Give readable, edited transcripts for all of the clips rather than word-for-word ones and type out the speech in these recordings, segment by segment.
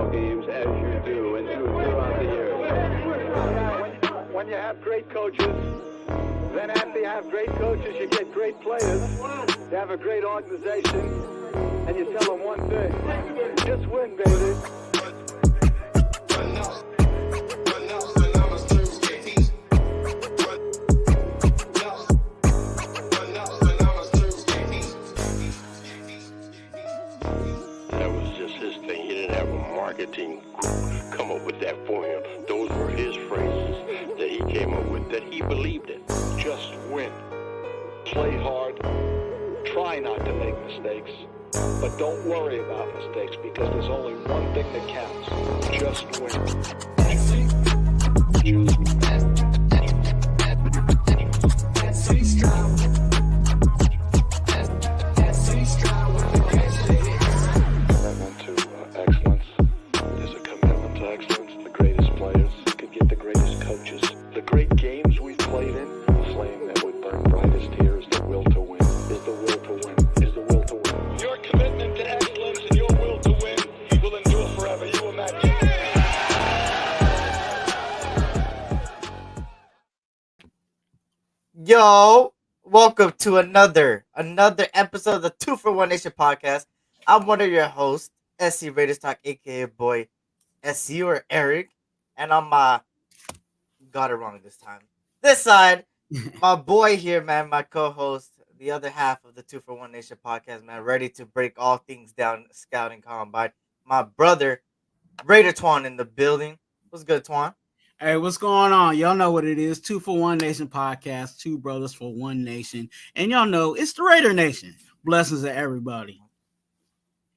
football games as you do and do throughout the years. When you have great coaches, then after you have great coaches, you get great players. You have a great organization, and you tell them one thing: just win, baby. Marketing come up with that for him. Those were his phrases that he came up with, that he believed in. Just win. Play hard. Try not to make mistakes. But don't worry about mistakes because there's only one thing that counts. Just win. Just win. Yo, welcome to another episode of the 2 for 1 Nation podcast. I'm one of your hosts, SC Raider Talk, aka boy SC or Eric, and on my got it wrong this time. This side, my boy here, man, my co-host, the other half of the 2 for 1 Nation podcast, man, ready to break all things down, scouting combine. My brother, Raider Twuan in the building. What's good, Twuan? Hey, what's going on? Y'all know what it is. 2 for 1 Nation podcast, two brothers for one nation. And y'all know it's the Raider Nation. Blessings to everybody.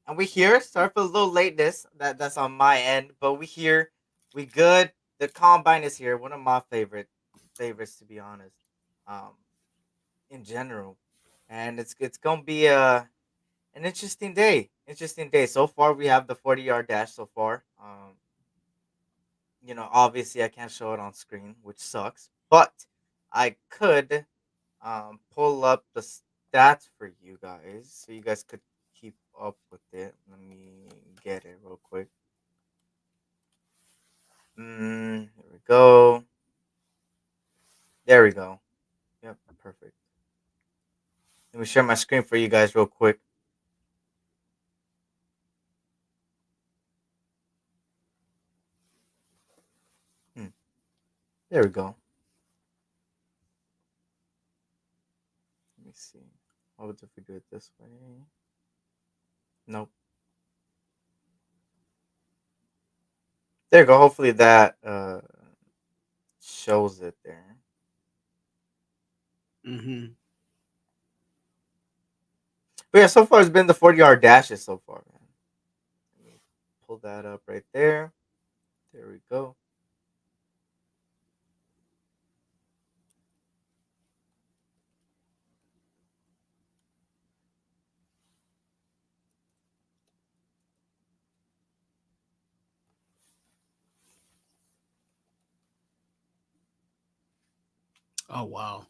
And we here. Sorry for a little lateness. That's on my end. But we here. We good. The combine is here. One of my favorites, to be honest. In general. And it's gonna be an interesting day. So far we have the 40-yard dash so far. Obviously I can't show it on screen, which sucks. But I could pull up the stats for you guys so you guys could keep up with it. Let me get it real quick. Here we go. There we go. Yep, perfect. Let me share my screen for you guys real quick. There we go. Let me see. What if we do it this way? Nope. There you go. Hopefully that shows it there. Mm-hmm. But yeah, so far it's been the 40-yard dashes so far, man. Let me pull that up right there. There we go. Oh, wow.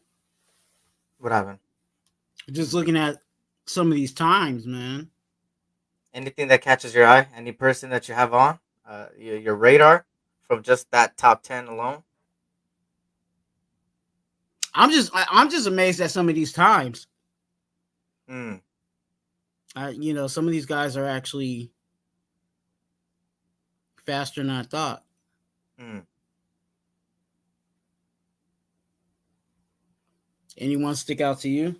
What happened? Just looking at some of these times, man. Anything that catches your eye? Any person that you have on your radar from just that top 10 alone? I'm just amazed at some of these times. Hmm. Some of these guys are actually faster than I thought. Anyone stick out to you?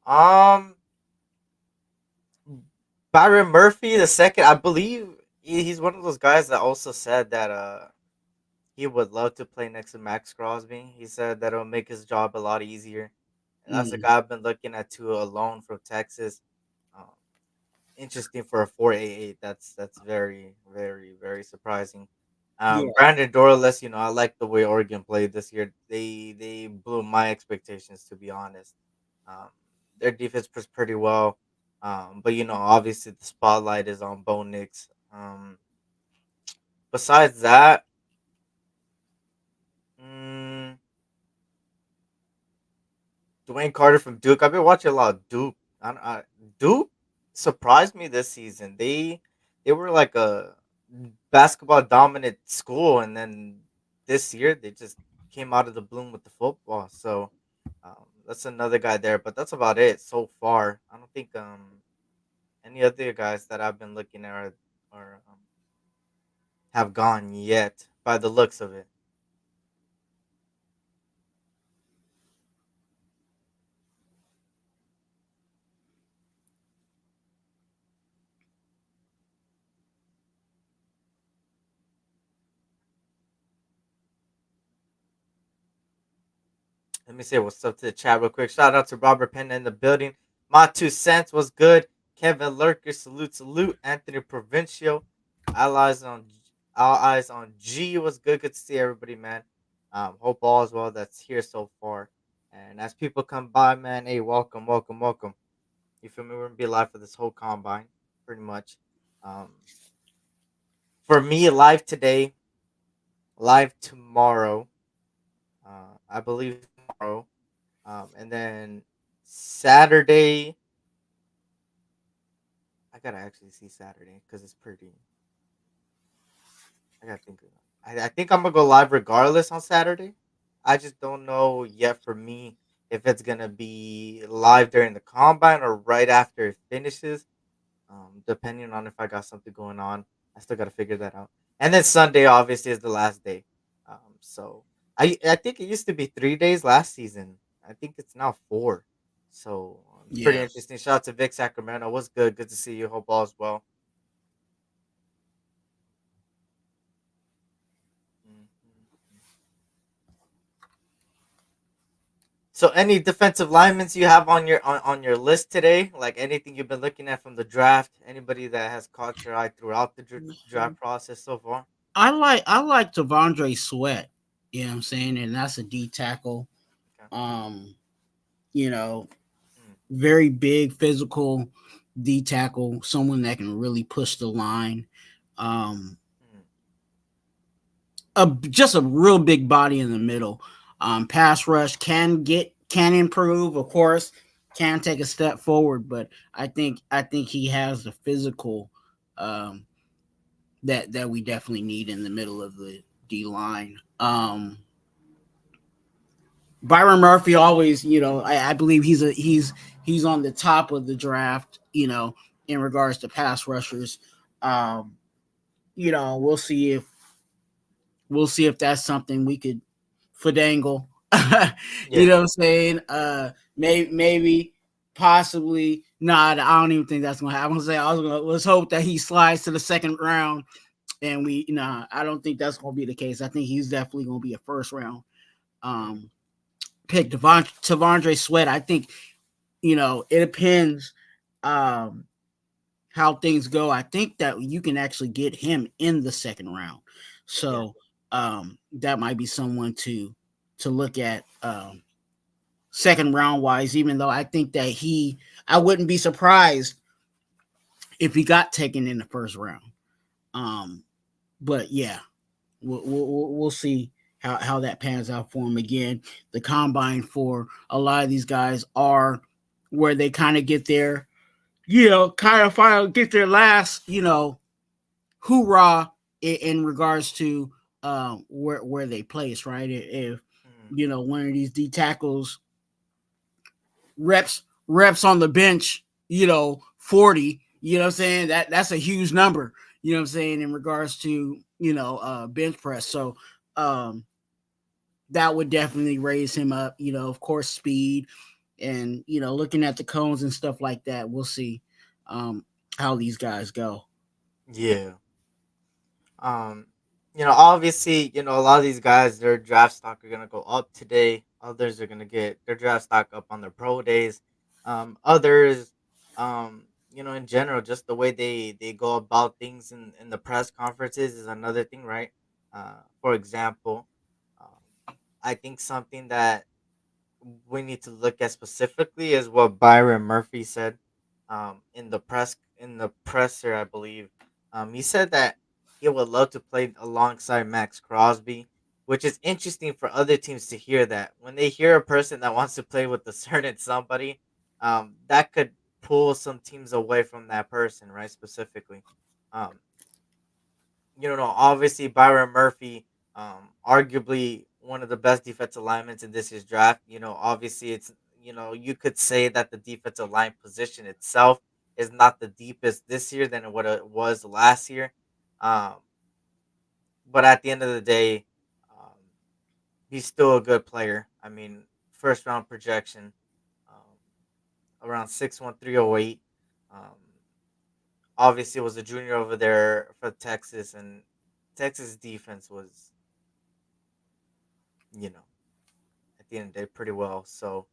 Byron Murphy the second, I believe he's one of those guys that also said that he would love to play next to Max Crosby. He said that it'll make his job a lot easier. And that's a guy I've been looking at too, alone from Texas. Interesting for a 4.88. That's very, very, very surprising. Brandon Dorless, I like the way Oregon played this year. They blew my expectations, to be honest. Their defense was pretty well. But obviously the spotlight is on Bo Nix. Besides that, Dwayne Carter from Duke. I've been watching a lot of Duke. Duke surprised me this season. They they were like a basketball dominant school, and then this year they just came out of the bloom with the football. So that's another guy there, but that's about it so far. I don't think any other guys that I've been looking at are have gone yet by the looks of it. Let me say what's up to the chat real quick. Shout out to Robert Penn in the building. My 2 cents was good. Kevin Lurker, salute, salute. Anthony Provincial, allies on all eyes on G was good. Good to see everybody, man. Hope all is well that's here so far. And as people come by, man, hey, welcome, welcome, welcome. You feel me? We're gonna be live for this whole combine, pretty much. Um, for me, live today, live tomorrow. I believe tomorrow. And then Saturday, I gotta actually see Saturday because it's pretty. I gotta think. I think I'm gonna go live regardless on Saturday. I just don't know yet for me if it's gonna be live during the combine or right after it finishes. Depending on if I got something going on, I still gotta figure that out. And then Sunday obviously is the last day. So I think it used to be 3 days last season. I think it's now four. So it's pretty Yeah. interesting. Shout out to Vic Sacramento. What's good? Good to see you. Hope all is well. Mhm. So any defensive linemen you have on on your list today? Like anything you've been looking at from the draft? Anybody that has caught your eye throughout the draft process so far? I like Devondre Sweat. You know what I'm saying? And that's a D tackle. Okay. Um, you know, Mm, very big physical D tackle, someone that can really push the line. Um, mm, just a real big body in the middle. Pass rush can improve, of course, can take a step forward, but I think he has the physical um, that we definitely need in the middle of the D line. Byron Murphy always, I believe he's on the top of the draft, in regards to pass rushers. Um, we'll see if that's something we could fadangle. You yeah. know what I'm saying? Maybe, possibly not. I don't even think that's gonna happen. I'm gonna say let's hope that he slides to the second round, and I don't think that's gonna be the case. I think he's definitely gonna be a first round Mm, um pick. Tavondre Sweat. I think it depends um how things go. I think that you can actually get him in the second round. yeah. So that might be someone to look at second round wise, even though I think that I wouldn't be surprised if he got taken in the first round. Um, but yeah, we'll see how that pans out for him. Again, the combine for a lot of these guys are where they kind of get their, kind of final get their last, hoorah in regards to where they place, right? If Mm, one of these D tackles reps on the bench, 40, you know what I'm saying? That's a huge number, you know what I'm saying, in regards to, bench press. So um that would definitely raise him up, of course, speed and looking at the cones and stuff like that. We'll see how these guys go. yeah. Um, obviously, a lot of these guys, their draft stock are gonna go up today. Others are gonna get their draft stock up on their pro days. Others, in general, just the way they go about things in the press conferences is another thing, right? For example, I think something that we need to look at specifically is what Byron Murphy said in the presser, I believe. He said that he would love to play alongside Max Crosby, which is interesting for other teams to hear that. When they hear a person that wants to play with a certain somebody, that could pull some teams away from that person, right? Specifically. Um, obviously Byron Murphy, arguably one of the best defensive linemen in this year's draft. Obviously you could say that the defensive line position itself is not the deepest this year than what it was last year. Um, but at the end of the day, um, he's still a good player. I mean, first round projection, around 6'1", 308. Um, obviously was a junior over there for Texas, and Texas defense was, you know, at the end of the day, pretty well. So,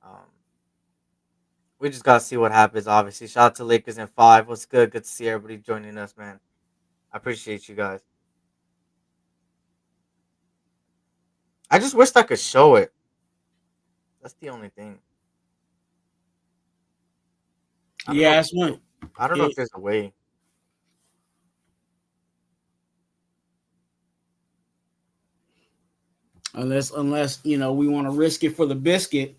um, we just gotta see what happens. Obviously, shout out to Lakers in 5. What's good? Good to see everybody joining us, man. I appreciate you guys. I just wish I could show it. That's the only thing. I don't know. Yeah, it's one. I don't know if It, there's a way. unless we want to risk it for the biscuit.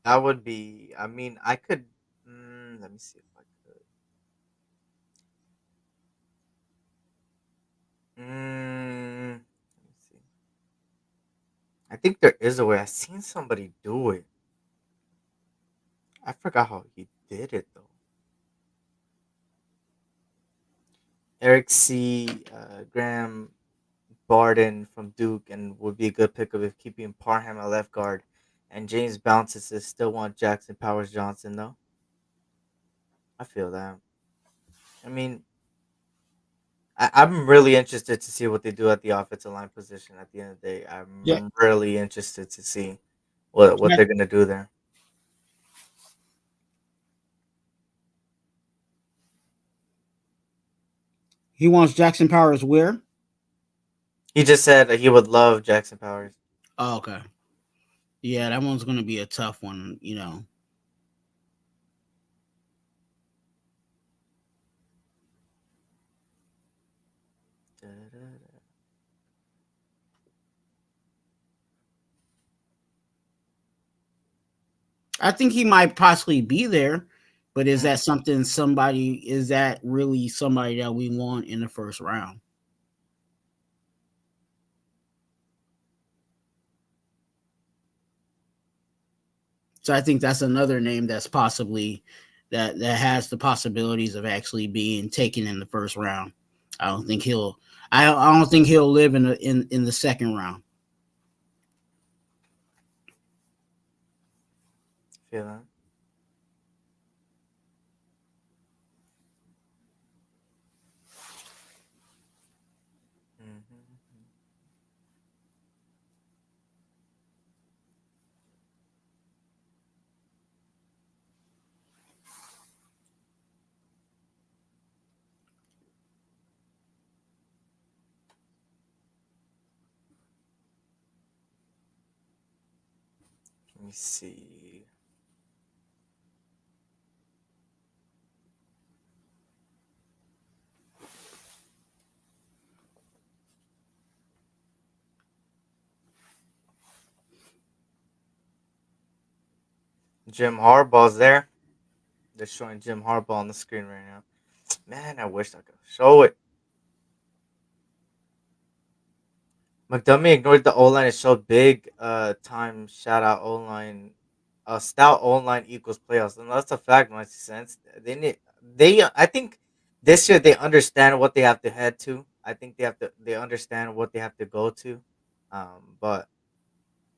That would be. I mean, I could. Let me see if I could. Let me see. I think there is a way. I seen somebody do it. I forgot how he did it though. Eric C. Graham Barden from Duke, and would be a good pickup if keeping Parham at left guard. And James Bounces says still want Jackson Powers Johnson though. I feel that. I mean, I'm really interested to see what they do at the offensive line position. At the end of the day, Yeah, I'm really interested to see what yeah. they're gonna do there. He wants Jackson Powers where? He just said that he would love Jackson Powers. Oh, okay. Yeah, that one's gonna be a tough one. Da-da-da. I think he might possibly be there, but is Mm, that something somebody is that really somebody that we want in the first round? So I think that's another name that's possibly that has the possibilities of actually being taken in the first round. I don't think he'll I don't think he'll live in the second round. feel that. Mhm. Let me see. Jim Harbaugh's there. They're showing Jim Harbaugh on the screen right now. Man, I wish I could show it. McDermott ignored the O line and showed big time shout out O line. Stout O line equals playoffs, and that's a fact. Makes sense. I think this year they understand what they have to head to. I think they understand what they have to go to. But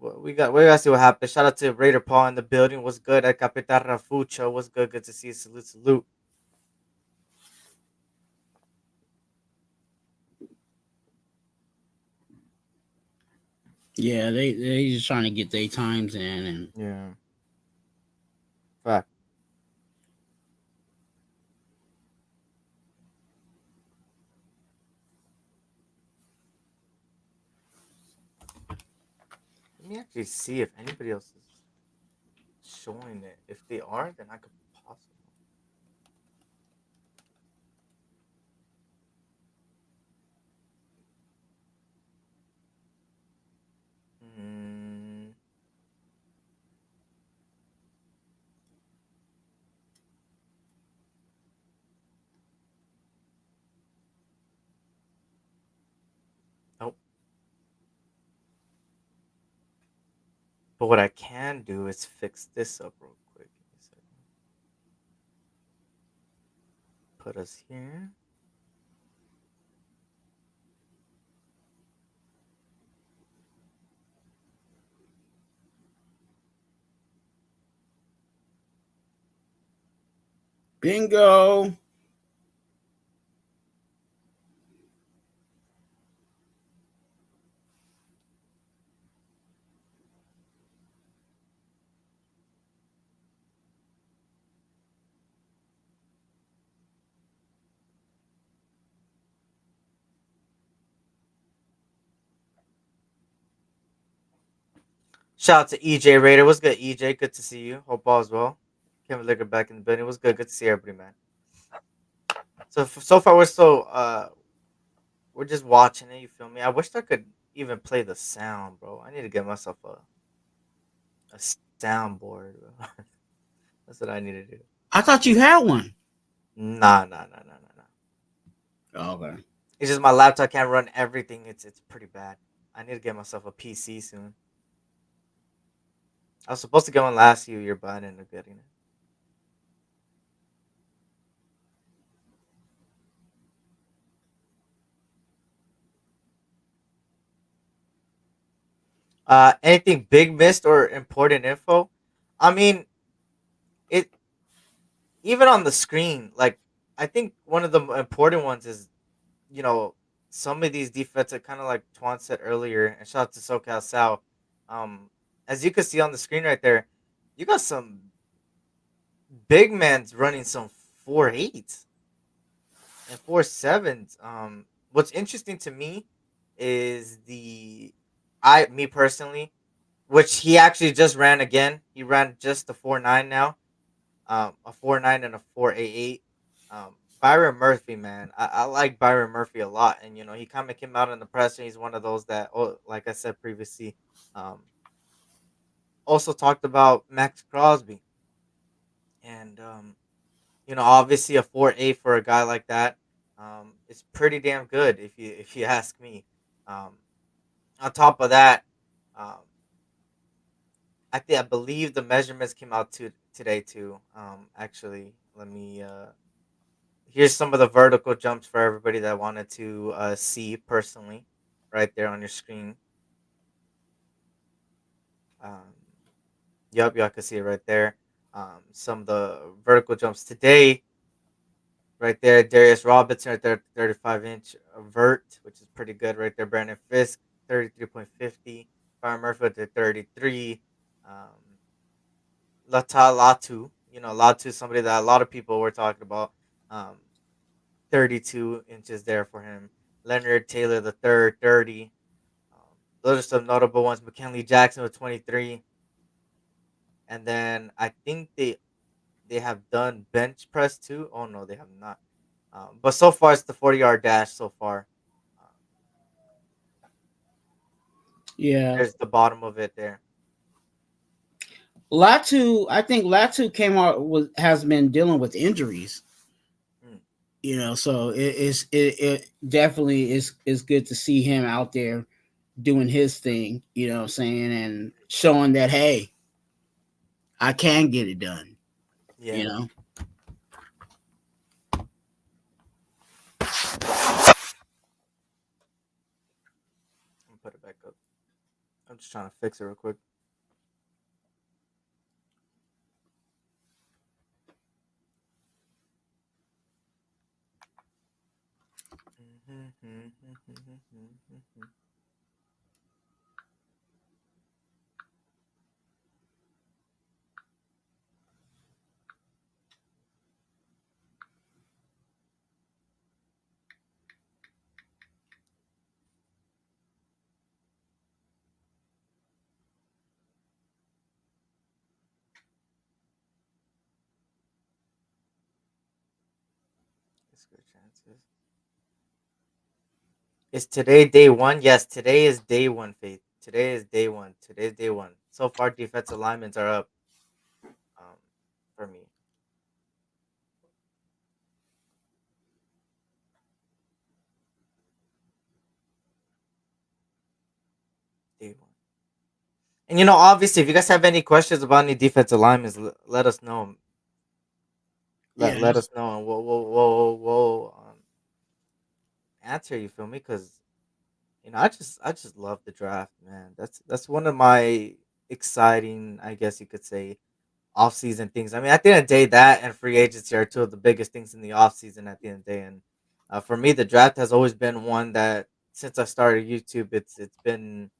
we gotta see what happens. Shout out to Raider Paul in the building. What's good? At Capitan Rafucho. What's good? Good to see you. Salute, salute. Yeah, they just trying to get their times in and Yeah, fact. Let me actually see if anybody else is showing it. If they are, then I could possibly. Mm, But what I can do is fix this up real quick. Give me a second. Put us here. Bingo. Shout out to EJ Raider. What's good, EJ? Good to see you. Hope all is well. Kevin Licker back in the building. What's good? Good to see everybody, man. So far we're just watching it. You feel me? I wish I could even play the sound, bro. I need to get myself a soundboard, bro. That's what I need to do. I thought you had one. Nah. Oh, okay. It's just my laptop can't run everything. It's pretty bad. I need to get myself a PC soon. I was supposed to get one last year, but I ended up getting it. Anything big missed or important info? I mean, it even on the screen. Like, I think one of the important ones is, you know, some of these defensive, kind of like Twan said earlier, and shout out to SoCal Sal. Um, as you can see on the screen right there, you got some big men's running some 4.8s and 4.7s. What's interesting to me is me personally, which he actually just ran again. He ran just the 4.9 now, a 4.9 and a 4.88. Byron Murphy, man, I like Byron Murphy a lot, and he kind of came out in the press, and he's one of those that, oh, like I said previously, um, also talked about Max Crosby, and obviously a 4.8 for a guy like that, it's pretty damn good if you ask me. Um, on top of that, um, I believe the measurements came out today too. Actually, let me. Here's some of the vertical jumps for everybody that wanted to see personally, right there on your screen. Um, yep, y'all can see it right there. Some of the vertical jumps today, right there. Darius Robinson right there, 35-inch vert, which is pretty good right there. Brandon Fisk, 33.50. Byron Murphy at the 33. Latu, Latu, somebody that a lot of people were talking about. Um, 32 inches there for him. Leonard Taylor the third, 30. Those are some notable ones. McKinley Jackson with 23. And then I think they have done bench press too. Oh no, they have not. But so far it's the 40-yard dash so far. Um, Yeah. there's the bottom of it there. Latu, I think Latu came out has been dealing with injuries. Mm. So it definitely is good to see him out there doing his thing, what I'm saying, and showing that, hey, I can get it done. Yeah. I'm put it back up. I'm just trying to fix it real quick. It's good chances. Is today day one? Yes, today is day one, Faith. Today is day one. Today's day one. So far, defensive linemen are up um, for me. Day one. And obviously, if you guys have any questions about any defensive linemen, let us know. Yeah, Let us know, and we'll answer. You feel me? Because I just love the draft, man. That's one of my exciting, I guess you could say, off season things. I mean, at the end of the day, that and free agency are two of the biggest things in the off season. At the end of the day, and for me, the draft has always been one that since I started YouTube, it's been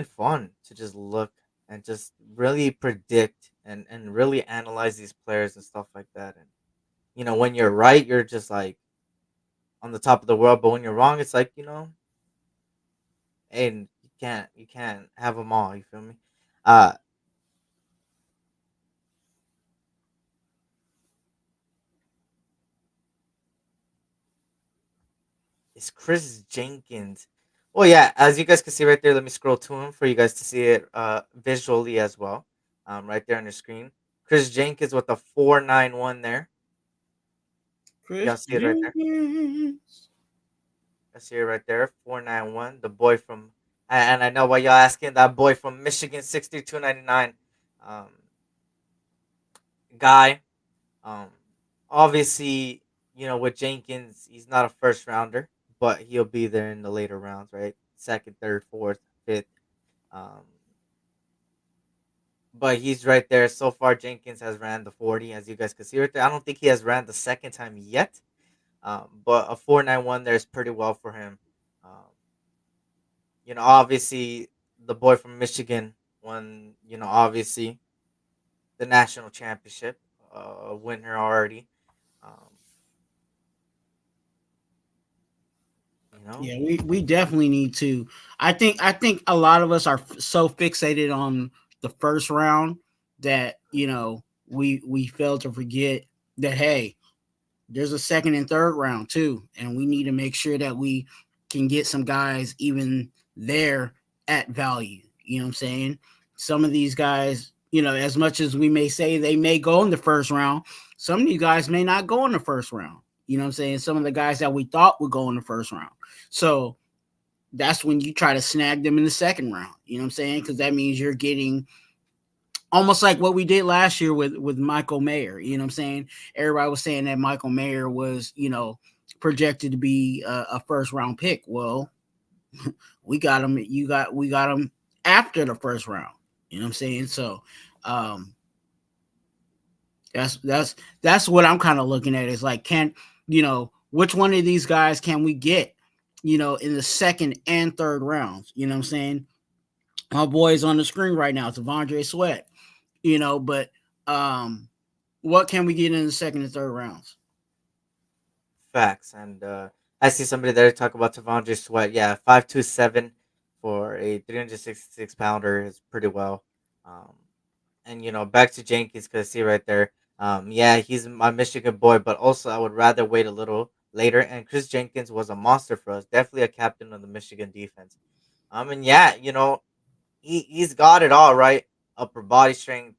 fun to just look and just really predict and really analyze these players and stuff like that. And when you're right, you're just like on the top of the world, but when you're wrong, it's like and you can't have them all. You feel me? Uh, it's Chris Jenkins. Well, yeah, as you guys can see right there, let me scroll to him for you guys to see it visually as well. Right there on your screen, Chris Jenkins with the 491 there. Chris Y'all see it right there. Jenkins. I see it right there. 491. The boy from and I know why y'all asking that boy from Michigan 6299 um guy. Um Obviously, with Jenkins, he's not a first rounder, but he'll be there in the later rounds, right? Second, third, fourth, fifth. Um but he's right there. So far Jenkins has ran the 40, as you guys can see right there. I don't think he has ran the second time yet. But a 491 there is pretty well for him. Um obviously the boy from Michigan won, obviously the national championship, winner already. Um, you know, Yeah, we definitely need to. I think a lot of us are so fixated on the first round that we fail to forget that, hey, there's a second and third round too, and we need to make sure that we can get some guys even there at value. You know what I'm saying? Some of these guys, as much as we may say they may go in the first round, some of these guys may not go in the first round. You know what I'm saying? Some of the guys that we thought would go in the first round. So that's when you try to snag them in the second round. You know what I'm saying? Because that means you're getting almost like what we did last year with Michael Mayer. You know what I'm saying? Everybody was saying that Michael Mayer was, projected to be a first round pick. Well, we got him. We got him after the first round. You know what I'm saying? So, um, that's what I'm kind of looking at. Is like, which one of these guys can we get? In the second and third rounds. You know what I'm saying? My boy's on the screen right now. It's Devondre Sweat. But um, what can we get in the second and third rounds? facts. And I see somebody there talk about Tavondre Sweat. Yeah, 5'27" for a 366-pounder is pretty well. Um, and back to Jenkins, because I see right there. Yeah, he's my Michigan boy, but also I would rather wait a little later. And Chris Jenkins was a monster for us, definitely a captain of the Michigan defense. And yeah, he's got it all right. Upper body strength.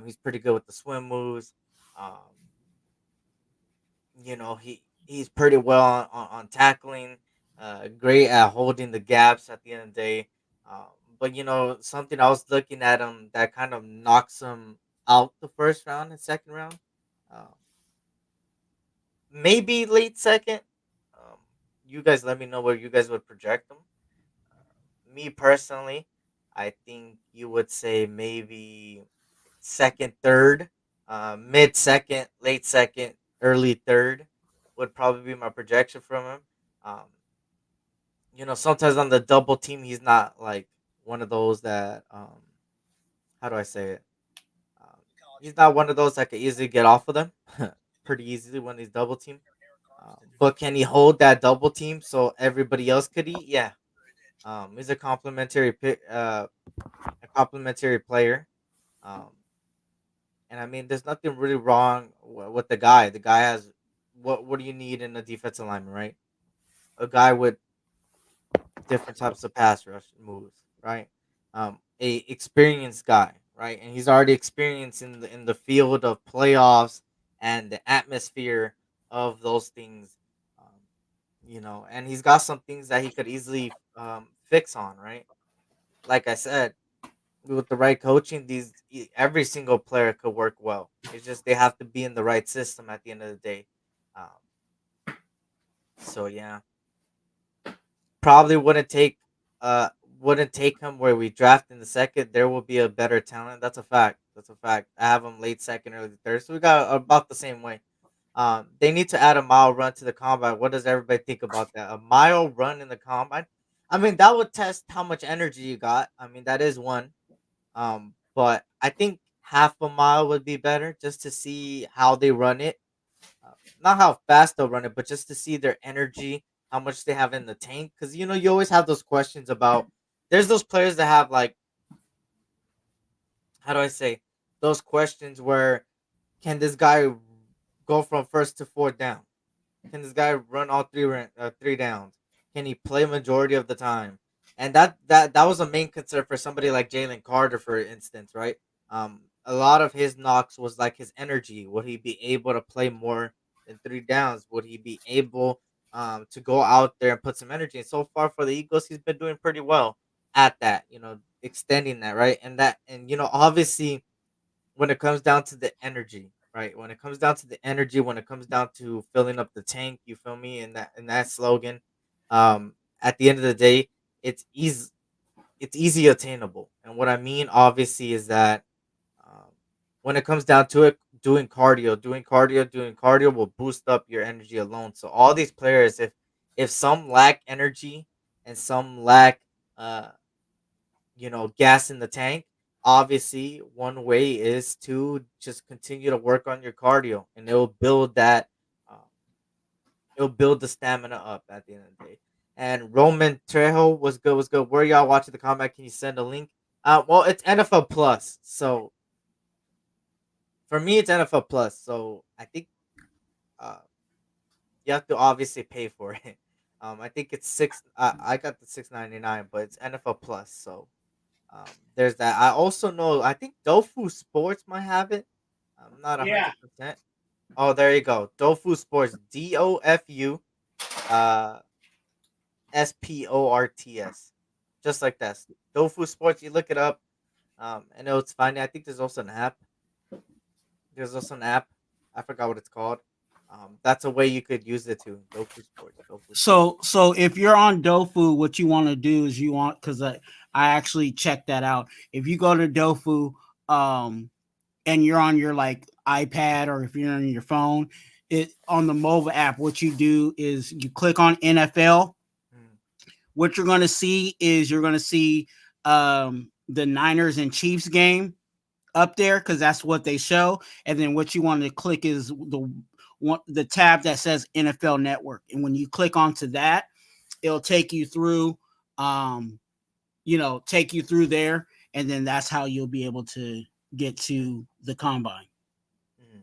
He's pretty good with the swim moves. Um, he's pretty well on tackling. Great at holding the gaps at the end of the day. Um, but something I was looking at him that kind of knocks him out the first round and second round. Um, Maybe late second. Um, you guys let me know where you guys would project him. Me personally, I think you would say maybe second, third, mid second, late second, early third would probably be my projection from him. Um, sometimes on the double team, he's not like one of those that how do I say it? Um, he's not one of those that can easily get off of them pretty easily when he's double team. But can he hold that double team so everybody else could eat? Yeah. He's a complimentary pick, a complimentary player. Um, and I mean, there's nothing really wrong with the guy. The guy has what do you need in a defensive lineman, right? A guy with different types of pass rush moves, right? A experienced guy, right? And he's already experienced in the field of playoffs and the atmosphere of those things. And he's got some things that he could easily fix on, right? like I said, with the right coaching, every single player could work well. It's just they have to be in the right system at the end of the day. Um, so yeah, probably wouldn't take him where we draft in the second. There will be a better talent. That's a fact. That's a fact. I have him late second, early third. So we got about the same way. They need to add a mile run to the combine. What does everybody think about that? A mile run in the combine? I mean, that would test how much energy you got. I mean, that is one. But I think half a mile would be better just to see how they run it. Not how fast they'll run it, but just to see their energy, how much they have in the tank. Because you always have those questions about. There's those players that have like, how do I say, those questions where can this guy go from first to fourth down? Can this guy run all three downs? Can he play majority of the time? And that was a main concern for somebody like Jalen Carter, for instance, right? A lot of his knocks was like his energy. Would he be able to play more than three downs? Would he be able to go out there and put some energy? And so far for the Eagles, he's been doing pretty well at that. Extending that, right? And obviously when it comes down to the energy, right? When it comes down to the energy, when it comes down to filling up the tank, you feel me? In that slogan, at the end of the day, it's easy. It's easy attainable, and what I mean, obviously, is that um, when it comes down to it, doing cardio will boost up your energy alone. So all these players, if some lack energy and some lack, uh, gas in the tank, obviously one way is to just continue to work on your cardio, and uh, it'll build the stamina up at the end of the day. And Roman Trejo was good, was good. Where y'all watching the combat? Can you send a link? Well, it's NFL Plus, so for me it's NFL Plus. So I think uh you have to obviously pay for it. I think it's six. I got the 6.99, but it's NFL Plus, so there's that. I also know. I think Dofu Sports might have it. I'm not a Yeah. 100%. Oh, there you go. Dofu Sports. DOFU. Uh, SPORTS. Just like that. Dofu Sports. You look it up. And it's fine. I think there's also an app. There's also an app. I forgot what it's called. That's a way you could use it too. Dofu Sports. Dofu Sports. So if you're on Dofu, what you want to do is because I actually checked that out. If you go to Dofu, um, and you're on your like iPad or if you're on your phone, it on the mobile app, what you do is you click on NFL. Mm, What you're going to see the Niners and Chiefs game up there because that's what they show. And then what you want to click is the tab that says NFL Network. And when you click onto that, it'll take you through, take you through there, and then that's how you'll be able to get to the combine. mm.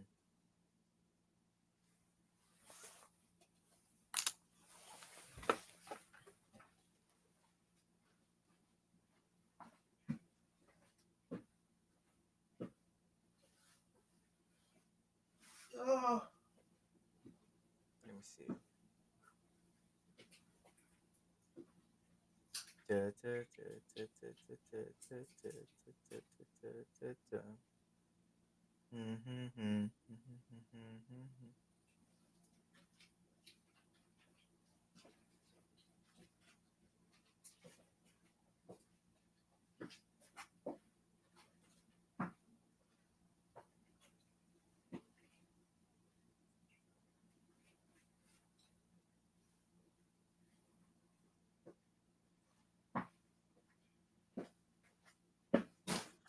Let me see.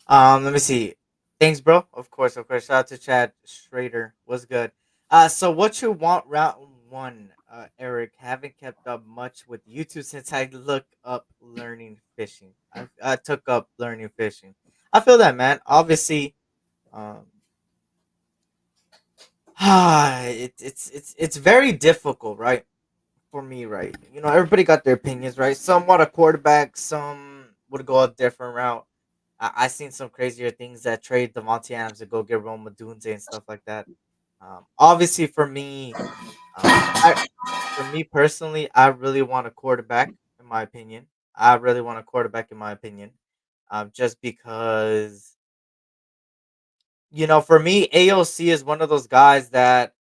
Let me see. Thanks, bro. Of course, of course. Shout out to Chad Schrader. Was good. So what you want round one, Eric? Haven't kept up much with YouTube since I look up learning fishing. I took up learning fishing. I feel that, man. Obviously, um, it's very difficult, right? For me, right? Everybody got their opinions, right? Some want a quarterback, some would go a different route. I seen some crazier things that trade Devontae Adams to go get Roma Dunze and stuff like that. Obviously, I for me personally, I really want a quarterback. In my opinion, I really want a quarterback. In my opinion, just because for me, AOC is one of those guys that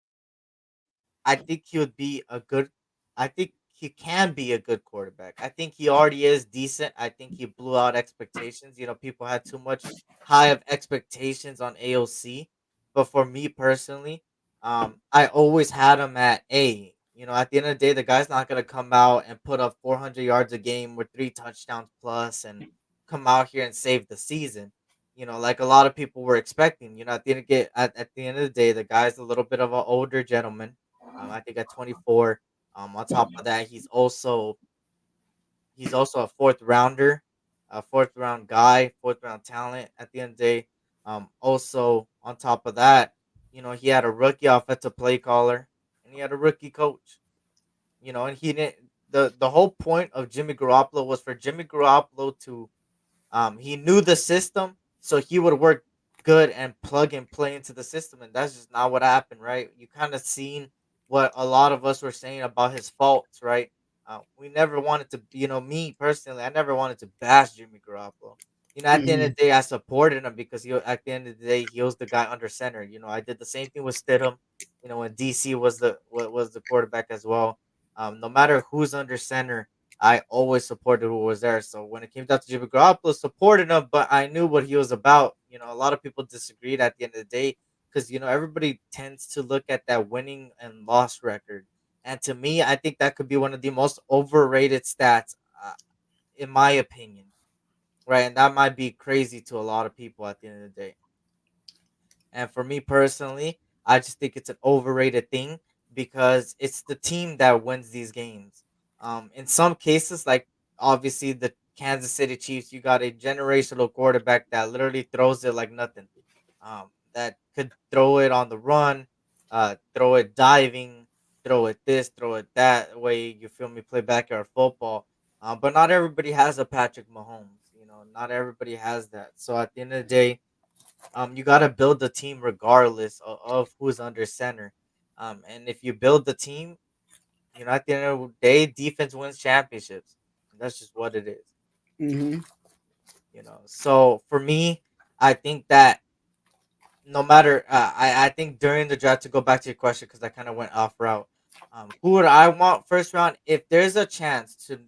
I think he would be a good. I think he can be a good quarterback. I think he already is decent. I think he blew out expectations. People had too much high of expectations on AOC, but for me personally, I always had him at A. At the end of the day, the guy's not gonna come out and put up 400 yards a game with 3 touchdowns plus and come out here and save the season. Like a lot of people were expecting. At the end of the day, the guy's a little bit of an older gentleman. I think at 24. On top of that, he's also a fourth rounder, a fourth round guy, fourth round talent. At the end of the day, also on top of that, he had a rookie offensive play caller and he had a rookie coach. And he didn't. The whole point of Jimmy Garoppolo was for Jimmy Garoppolo to he knew the system, so he would work good and plug and play into the system, and that's just not what happened, right? You kind of seen what a lot of us were saying about his faults, right? We never wanted to, me personally, I never wanted to bash Jimmy Garoppolo. At the end of Mhm. the day, I supported him because at the end of the day, he was the guy under center. I did the same thing with Stidham. When DC was the quarterback as well. No matter who's under center, I always supported who was there. So when it came down to Jimmy Garoppolo, supported him, but I knew what he was about. A lot of people disagreed at the end of the day because everybody tends to look at that winning and loss record, and to me, I think that could be one of the most overrated stats, in my opinion. Right, and that might be crazy to a lot of people at the end of the day. And for me personally, I just think it's an overrated thing because it's the team that wins these games. In some cases, like obviously the Kansas City Chiefs, you got a generational quarterback that literally throws it like nothing. That could throw it on the run, throw it diving, throw it this, throw it that way. You feel me? Play backyard football. But not everybody has a Patrick Mahomes. Not everybody has that. So at the end of the day, you got to build the team regardless of who's under center. And if you build the team, at the end of the day, defense wins championships. That's just what it is. Mhm. So for me, I think that no matter, I think during the draft, to go back to your question because I kind of went off route. Who would I want first round if there's a chance to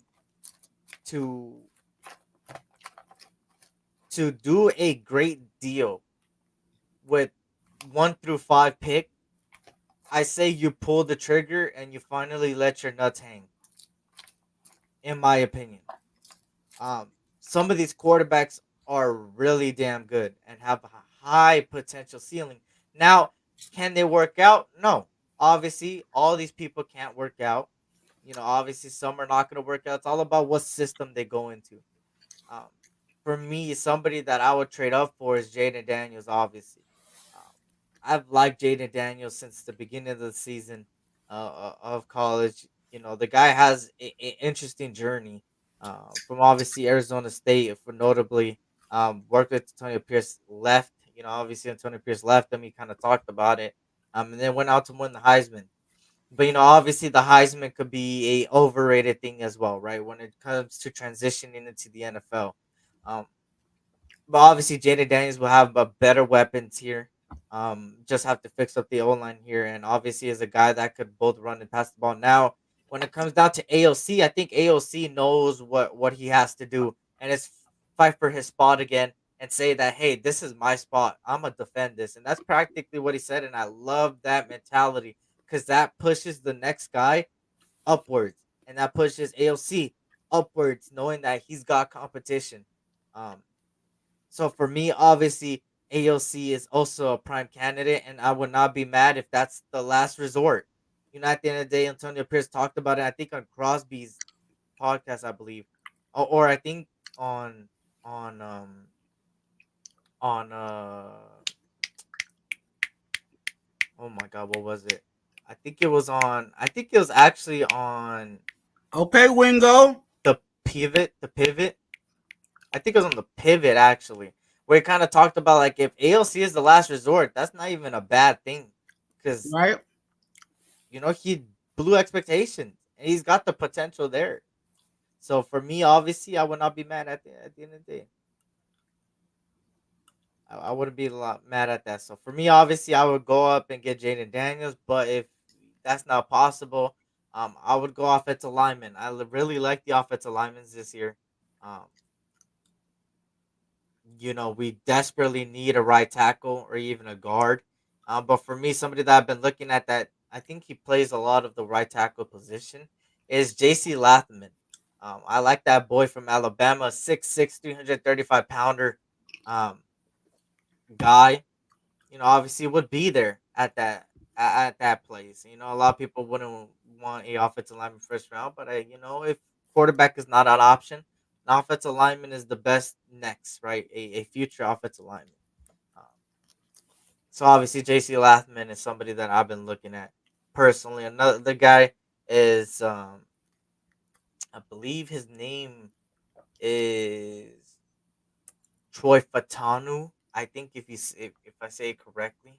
to do a great deal with 1 through 5 pick? I say you pull the trigger and you finally let your nuts hang. In my opinion, some of these quarterbacks are really damn good and have a high potential ceiling. Now, can they work out? No. Obviously, all these people can't work out. Obviously, some are not going to work out. It's all about what system they go into. Um, for me, somebody that I would trade up for is Jaden Daniels. Obviously, um, I've liked Jaden Daniels since the beginning of the season of college. The guy has an interesting journey from obviously Arizona State, for notably worked with Antonio Pierce. Left, obviously Antonio Pierce left him. He kind of talked about it, and then went out to win the Heisman. But obviously the Heisman could be a overrated thing as well, right? When it comes to transitioning into the NFL. Um, but obviously Jaden Daniels will have a better weapons here. Just have to fix up the O line here, and obviously is a guy that could both run and pass the ball. Now, when it comes down to AOC, I think AOC knows what he has to do, and it's fight for his spot again and say that, hey, this is my spot. I'm gonna defend this, and that's practically what he said. And I love that mentality because that pushes the next guy upwards, and that pushes AOC upwards, knowing that he's got competition. Um, so for me, obviously, AOC is also a prime candidate, and I would not be mad if that's the last resort. At the end of the day, Antonio Pierce talked about it. I think on Crosby's podcast, I believe, or I think on on um on oh my god, what was it? I think it was actually on Okay, Wingo. the pivot. I think it was on the pivot actually, where he kind of talked about like if ALC is the last resort, that's not even a bad thing, because Right. he blew expectations and he's got the potential there. So for me, obviously, I would not be mad at the end of the day. I wouldn't be a lot mad at that. So for me, obviously, I would go up and get Jaden Daniels. But if that's not possible, I would go offensive lineman. Really like the offensive linemen this year. Um, we desperately need a right tackle or even a guard. But for me, somebody that I've been looking at that I think he plays a lot of the right tackle position is J.C. Lathman. I like that boy from Alabama, 6'6", 335 pounder guy. Obviously would be there at that place. A lot of people wouldn't want a offensive lineman first round, but if quarterback is not an option, an offensive lineman is the best next, right? A future offensive lineman. Um, so obviously J.C. Lathman is somebody that I've been looking at personally. Another guy is I believe his name is Troy Fatanu. I think if I say it correctly,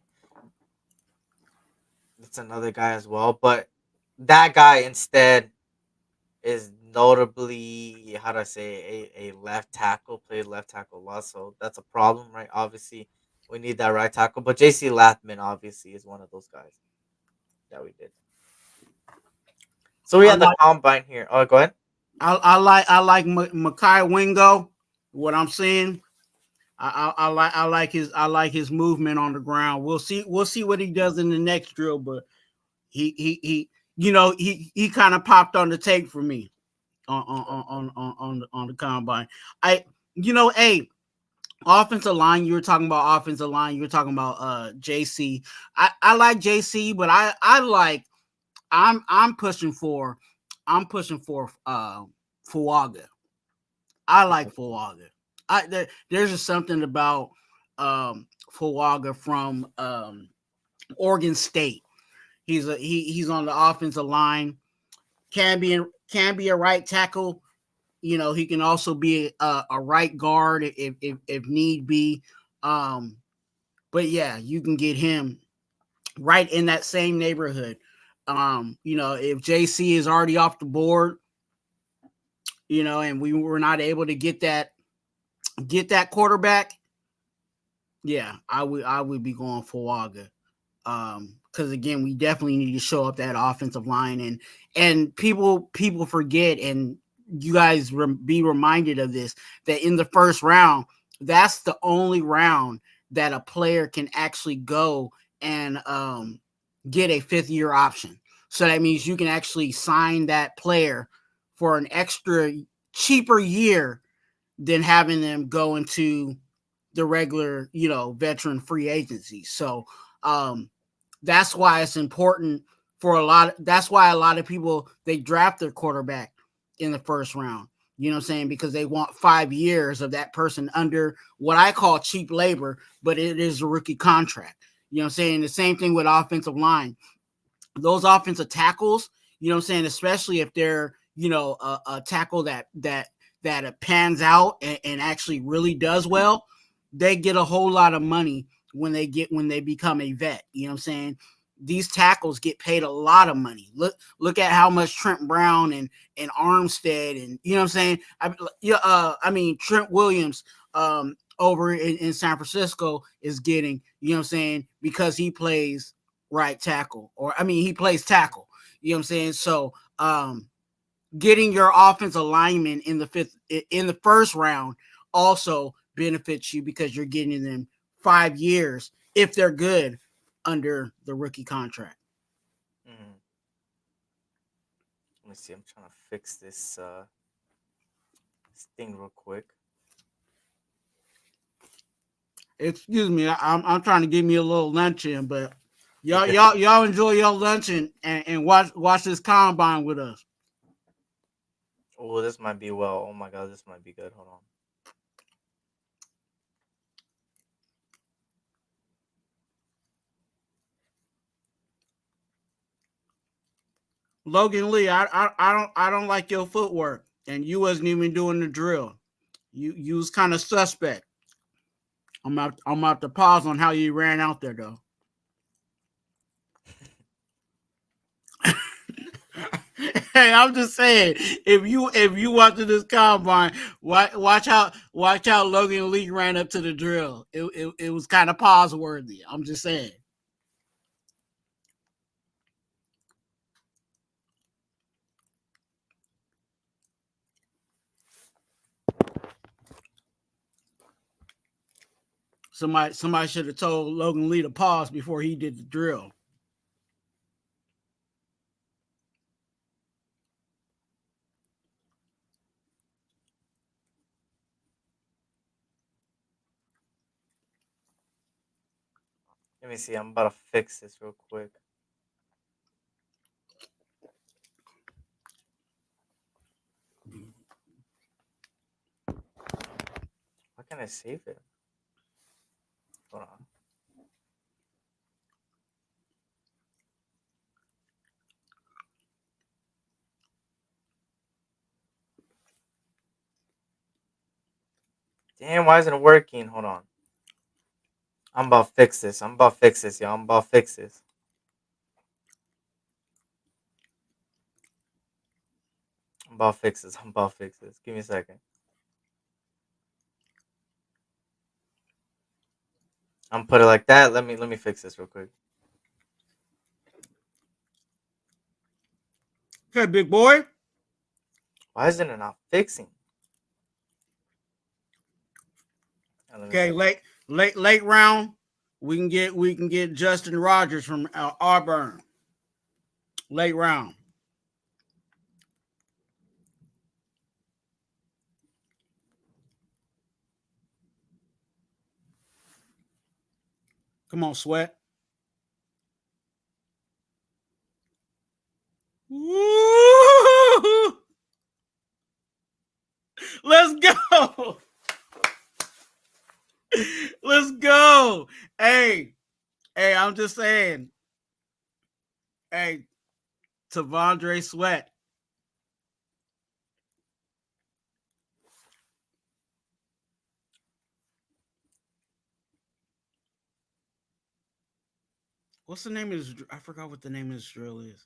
it's another guy as well. But that guy instead is notably, how do I say, a left tackle, played left tackle a lot. So that's a problem, right? Obviously, we need that right tackle. But JC Lathman obviously is one of those guys that we did. So we I had the like combine here. Oh, go ahead. I like Makai Wingo. What I'm seeing, I like his movement on the ground. We'll see what he does in the next drill, but he he kind of popped on the tape for me on the combine. I hey, offensive line. You were talking about offensive line. You were talking about JC. I like JC, but I like I'm pushing for Fuaga. I like Fuaga. There's just something about Fuaga from Oregon State. He's on the offensive line. Can be a right tackle. He can also be a right guard if need be. Um, but yeah, you can get him right in that same neighborhood. If JC is already off the board, and we were not able to get that quarterback, yeah, I would be going for Waga. Because again, we definitely need to show up that offensive line, and people forget, and you guys be reminded of this, that in the first round, that's the only round that a player can actually go and get a 5th-year option. So that means you can actually sign that player for an extra cheaper year than having them go into the regular, veteran free agency. So that's why it's important that's why a lot of people, they draft their quarterback in the first round. You know what I'm saying? Because they want 5 years of that person under what I call cheap labor, but it is a rookie contract. You know what I'm saying? The same thing with offensive line. Those offensive tackles, you know what I'm saying, especially if they're, a tackle that pans out and actually really does well, they get a whole lot of money when they become a vet. You know what I'm saying? These tackles get paid a lot of money. Look at how much Trent Brown and Armstead, and you know what I'm saying? Trent Williams over in San Francisco is getting, you know what I'm saying, because he plays right tackle, or he plays tackle. You know what I'm saying? So getting your offensive lineman in the first round also benefits you, because you're getting them 5 years if they're good under the rookie contract. Mhm. Let me see. I'm trying to fix this thing real quick. Excuse me, I'm trying to give me a little lunch in, but y'all enjoy your lunch and watch this combine with us. Oh, this might be well. Oh my god, this might be good. Hold on. Logan Lee, I don't like your footwork, and you wasn't even doing the drill. You was kind of suspect. I'm out to pause on how you ran out there though. Hey, I'm just saying, if you watching this combine, watch how Logan Lee ran up to the drill. It was kind of pause worthy. I'm just saying. Somebody should have told Logan Lee to pause before he did the drill. Let me see. I'm about to fix this real quick. Why can't I save it? Hold on. Damn, why isn't it working? Hold on. I'm about to fix this. I'm about to fix this, y'all. I'm about to fix this. I'm about to fix this. I'm about to fix this. Give me a second. I'm gonna put it like that. Let me fix this real quick. Okay, big boy. Why isn't it not fixing? Okay, late round. We can get Justin Rogers from Auburn. Late round. Come on, Sweat. Woo! Let's go. Let's go. Hey, I'm just saying. Hey, Tavondre Sweat. What's the name of this? I forgot what the name of this drill is.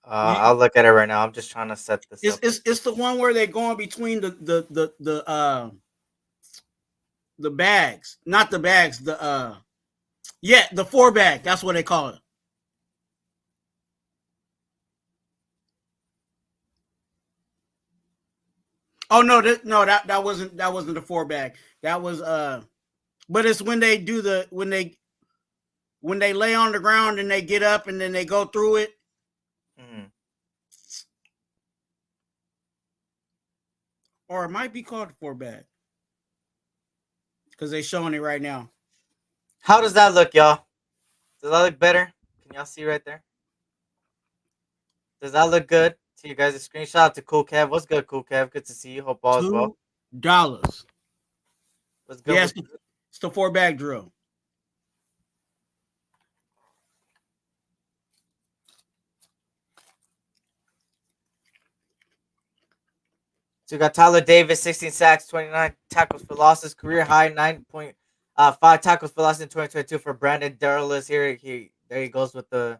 I'll look at it right now. I'm just trying to set this up. It's the one where they're going between the bags, not the bags. The 4 bag. That's what they call it. Oh no, that wasn't the 4 bag. That was but it's when they do when they lay on the ground and they get up and then they go through it. Mm-hmm. Or it might be called 4 bag. Because they're showing it right now. How does that look, y'all? Does that look better? Can y'all see right there? Does that look good to you guys? A screenshot out to Cool Kev. What's good, Cool Kev? Good to see you. Hope all is well. $2. What's good? Yes, it's the 4 bag drill. So we got Tyler Davis, 16 sacks, 29 tackles for losses, career high 9.5 tackles for losses in 2022 for Brandon Dialysis. There he goes with the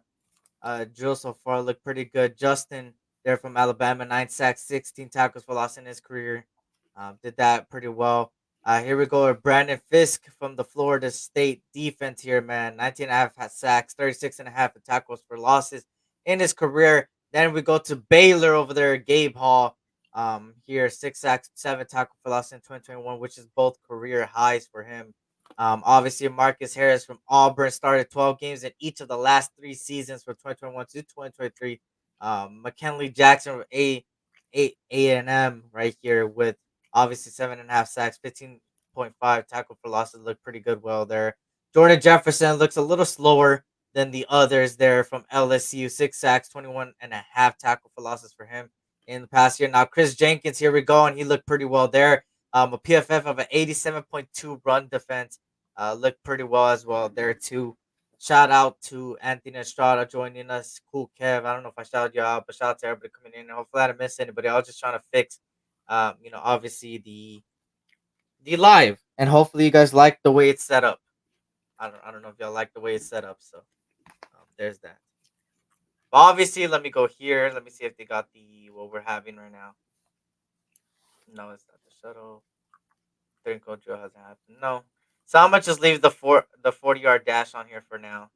drill so far. Look pretty good. Justin there from Alabama, 9 sacks, 16 tackles for loss in his career. Did that pretty well. Here we go with Brandon Fisk from the Florida State defense here, man. 19.5 sacks, 36.5 tackles for losses in his career. Then we go to Baylor over there, Gabe Hall. Here 6 sacks, 7 tackles for loss in 2021, which is both career highs for him. Obviously, Marcus Harris from Auburn started 12 games in each of the last 3 seasons from 2021 to 2023. McKinley Jackson from A&M right here with obviously 7.5 sacks, 15.5 tackle for losses. Look pretty good well there. Jordan Jefferson looks a little slower than the others there from LSU. 6 sacks, 21.5 tackle for losses for him in the past year. Now, Chris Jenkins, here we go, and he looked pretty well there. A PFF of an 87.2 run defense. Looked pretty well as well there, too. Shout out to Anthony Estrada joining us. Cool Kev. I don't know if I shouted you out, but shout out to everybody coming in. Hopefully, I didn't miss anybody. I was just trying to fix, obviously the live, and hopefully you guys like the way it's set up. I don't know if y'all like the way it's set up. So there's that. But obviously, let me go here. Let me see if they got the what we're having right now. No, it's not the shuttle. Third coach drill hasn't happened. No. So I'm gonna just leave the 40-yard dash on here for now.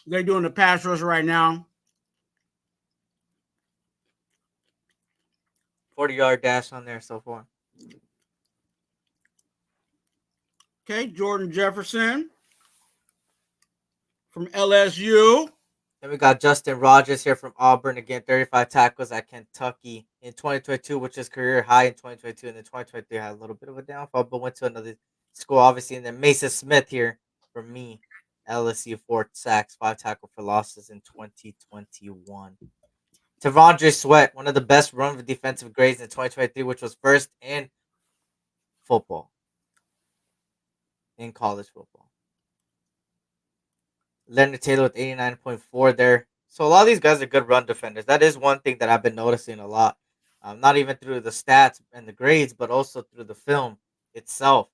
They're doing the pass rush right now. 40-yard dash on there so far. Okay, Jordan Jefferson from LSU. Then we got Justin Rogers here from Auburn again, 35 tackles at Kentucky in 2022, which is career high in 2022. And then 2023 had a little bit of a downfall, but went to another school, obviously. And then Mason Smith here from me, LSU, 4 sacks, 5 tackle for losses in 2021. Tavondre Sweat, one of the best run defensive grades in 2023, which was first in football, in college football. Leonard Taylor with 89.4 there. So a lot of these guys are good run defenders. That is one thing that I've been noticing a lot. Not even through the stats and the grades, but also through the film itself.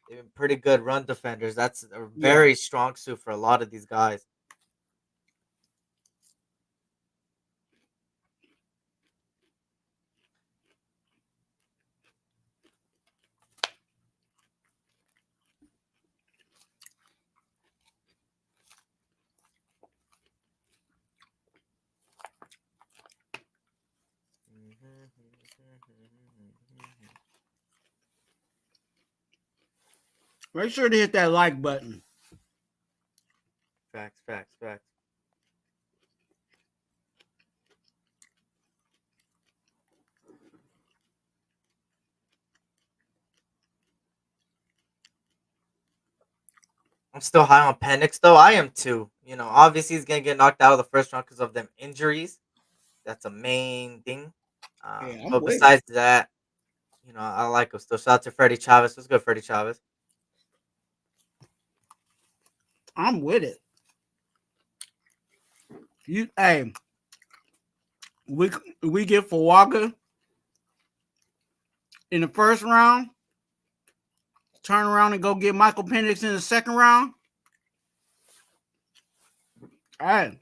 They've been pretty good run defenders. That's a very strong suit for a lot of these guys. Make sure to hit that like button. Facts, facts, facts. I'm still high on Penix, though. I am too. You know, obviously he's gonna get knocked out of the first round because of them injuries. That's a main thing. But besides that, you know, I like him still. Shout out to Freddie Chavez. What's good, Freddie Chavez? I'm with it. Hey, we get Fuaga in the first round. Turn around and go get Michael Penix in the second round. Hey,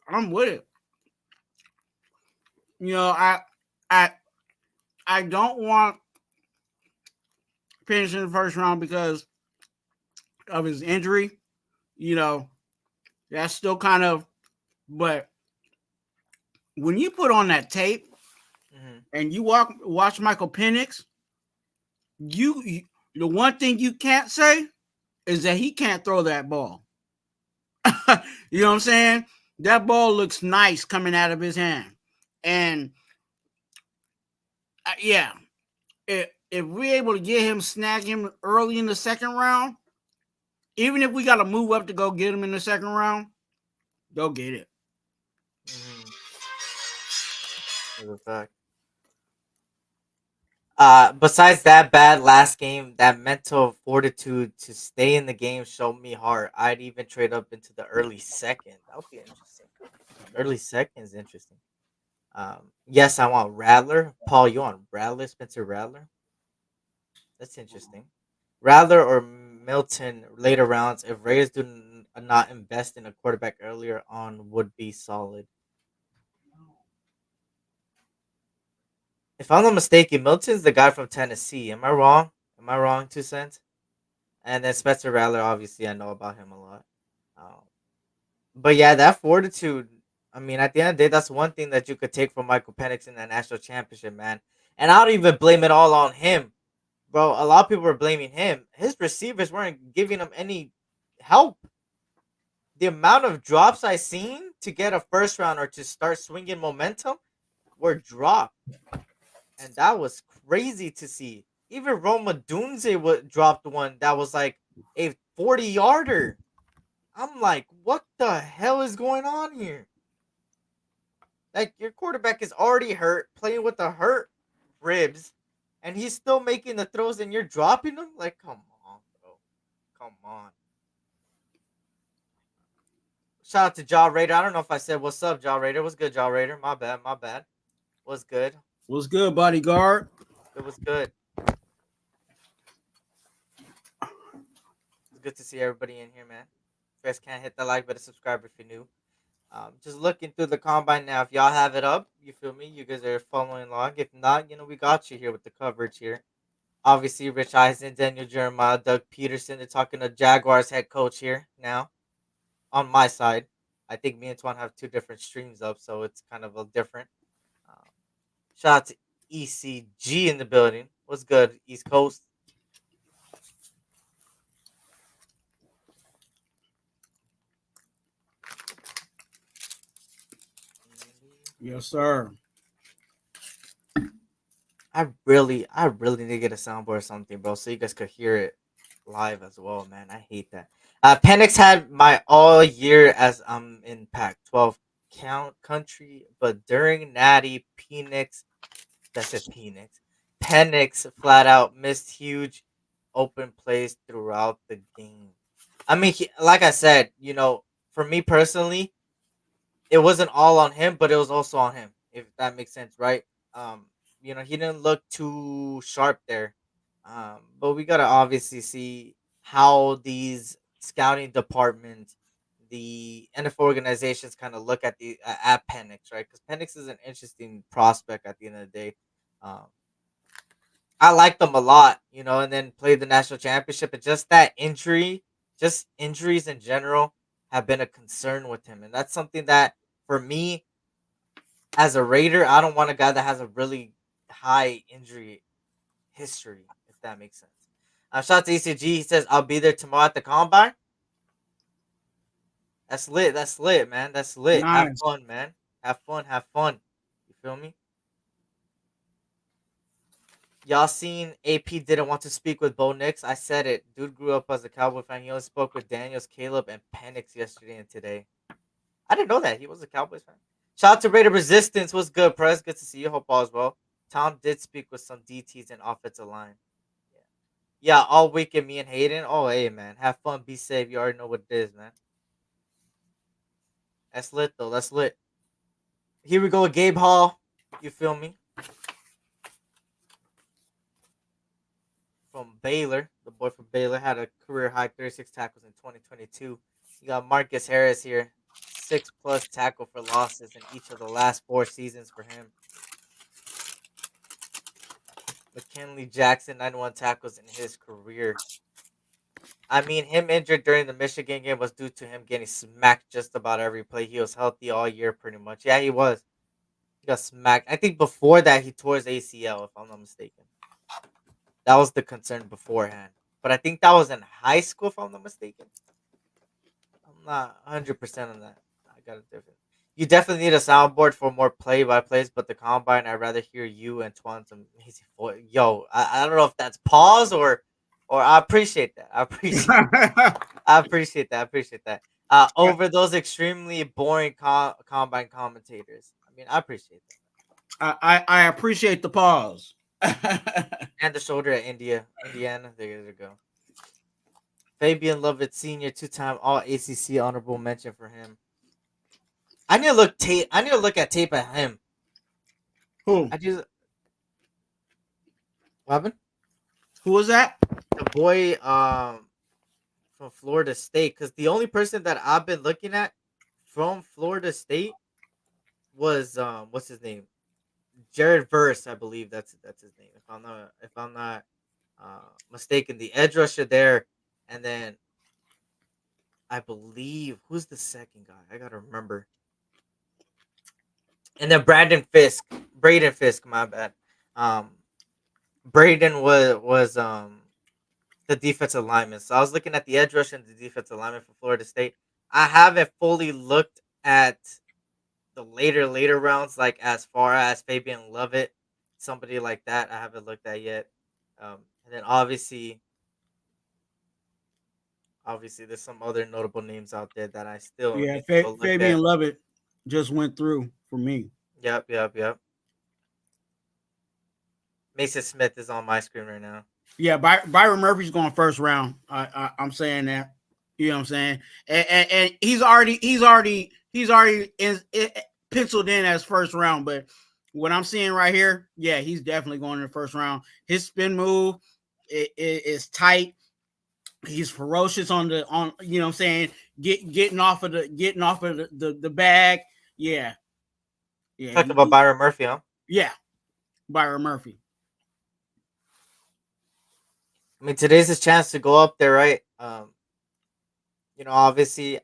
I'm with it. You know, I don't want Penix in the first round because of his injury. You know, that's still kind of, but when you put on that tape and you watch Michael Penix, the one thing you can't say is that he can't throw that ball. You know what I'm saying? That ball looks nice coming out of his hand. And if we're able to get him, snag him early in the second round, even if we got to move up to go get him in the second round, go get it. That's a fact. Besides that bad last game, that mental fortitude to stay in the game showed me heart. I'd even trade up into the early second. That would be interesting. Early second is interesting. Yes, I want Rattler. Paul, you want Rattler? Spencer Rattler? That's interesting. Rattler or Milton later rounds, if Raiders do not invest in a quarterback earlier on, would be solid. If I'm not mistaken, Milton's the guy from Tennessee. Am I wrong? Am I wrong, 2 cents? And then Spencer Rattler, obviously, I know about him a lot. But yeah, that fortitude. I mean, at the end of the day, that's one thing that you could take from Michael Penix in that national championship, man. And I don't even blame it all on him, bro. A lot of people were blaming him. His receivers weren't giving him any help. The amount of drops I seen to get a first round or to start swinging momentum were dropped. And that was crazy to see. Even Roma Dunze dropped one that was like a 40-yarder. I'm like, what the hell is going on here? Like, your quarterback is already hurt, playing with the hurt ribs, and he's still making the throws and you're dropping them? Like, come on, bro. Come on. Shout out to Jaw Raider. I don't know if I said what's up, Jaw Raider. What's good, Jaw Raider? My bad, my bad. What's good? What's good, bodyguard? It was good. It's good to see everybody in here, man. you guys can't hit the like button, subscribe if you're new. Just looking through the combine now. If y'all have it up, you feel me? You guys are following along. If not, we got you here with the coverage here. Obviously, Rich Eisen, Daniel Jeremiah, Doug Peterson. They're talking to Jaguars head coach here now on my side. I think me and Twan have two different streams up, so it's kind of a different. Um, Shout out to ECG in the building. What's good, East Coast? Yes, sir. I really need to get a soundboard or something, bro, so you guys could hear it live as well, man. I hate that. Penix had my all year as I'm in Pac-12 count country, but during Natty, Penix flat out missed huge open plays throughout the game. I mean, like I said, for me personally, it wasn't all on him, but it was also on him, if that makes sense, right? Um, he didn't look too sharp there. But we gotta obviously see how these scouting departments, the NFL organizations, kind of look at the at Penix, right? Because Penix is an interesting prospect at the end of the day. Um, I liked them a lot, and then played the national championship, and just that injury, just injuries in general, have been a concern with him, and that's something that for me as a Raider, I don't want a guy that has a really high injury history, if that makes sense. Shout out to ECG. He says, I'll be there tomorrow at the combine. That's lit. That's lit, man. That's lit. Have Nice. fun, man. Have fun. Have fun. You feel me? Y'all seen AP didn't want to speak with Bo Nix? I said it. Dude grew up as a Cowboy fan. He only spoke with Daniels, Caleb, and Penix yesterday and today. I didn't know that. He was a Cowboys fan. Shout out to Raider Resistance. What's good, Press? Good to see you. Hope all is well. Tom did speak with some DTs and offensive line. Yeah, all weekend, me and Hayden. Oh, hey, man. Have fun. Be safe. You already know what it is, man. That's lit, though. That's lit. Here we go with Gabe Hall. You feel me? From Baylor. The boy from Baylor had a career high 36 tackles in 2022. You got Marcus Harris here. 6+ tackle for losses in each of the last 4 seasons for him. McKinley Jackson, 91 tackles in his career. I mean, him injured during the Michigan game was due to him getting smacked just about every play. He was healthy all year pretty much. Yeah, he was. He got smacked. I think before that, he tore his ACL, if I'm not mistaken. That was the concern beforehand. But I think that was in high school, if I'm not mistaken. I'm not 100% on that. I got it different. You definitely need a soundboard for more play-by-plays, but the combine, I'd rather hear you and Twan's amazing voice. Yo, I don't know if that's pause or I appreciate that. I appreciate that. Over those extremely boring combine commentators. I mean, I appreciate that. I appreciate the pause. And the shoulder at Indiana. There you go. Fabian Lovett Sr., 2-time All ACC honorable mention for him. I need to look at tape at him. Who? What happened? Who was that? The boy from Florida State. Because the only person that I've been looking at from Florida State was what's his name? Jared Verse, I believe that's his name. If I'm not mistaken, the edge rusher there, and then I believe who's the second guy? I gotta remember. And then Braden Fisk, my bad. Braden was the defensive lineman. So I was looking at the edge rusher and the defensive lineman for Florida State. I haven't fully looked at the later rounds, like as far as Fabian Lovett, somebody like that. I haven't looked at yet. And then obviously there's some other notable names out there that I still need to go look Fabian at. Lovett just went through for me. Yep. Mason Smith is on my screen right now. Yeah, Byron Murphy's going first round. I'm saying that. You know what I'm saying? And he's already penciled in as first round. But what I'm seeing right here, yeah, he's definitely going in the first round. His spin move is tight. He's ferocious on you know what I'm saying, getting off of the bag. Yeah. Yeah. Talking about Byron Murphy, huh? Yeah. Byron Murphy. I mean, today's his chance to go up there, right? Obviously,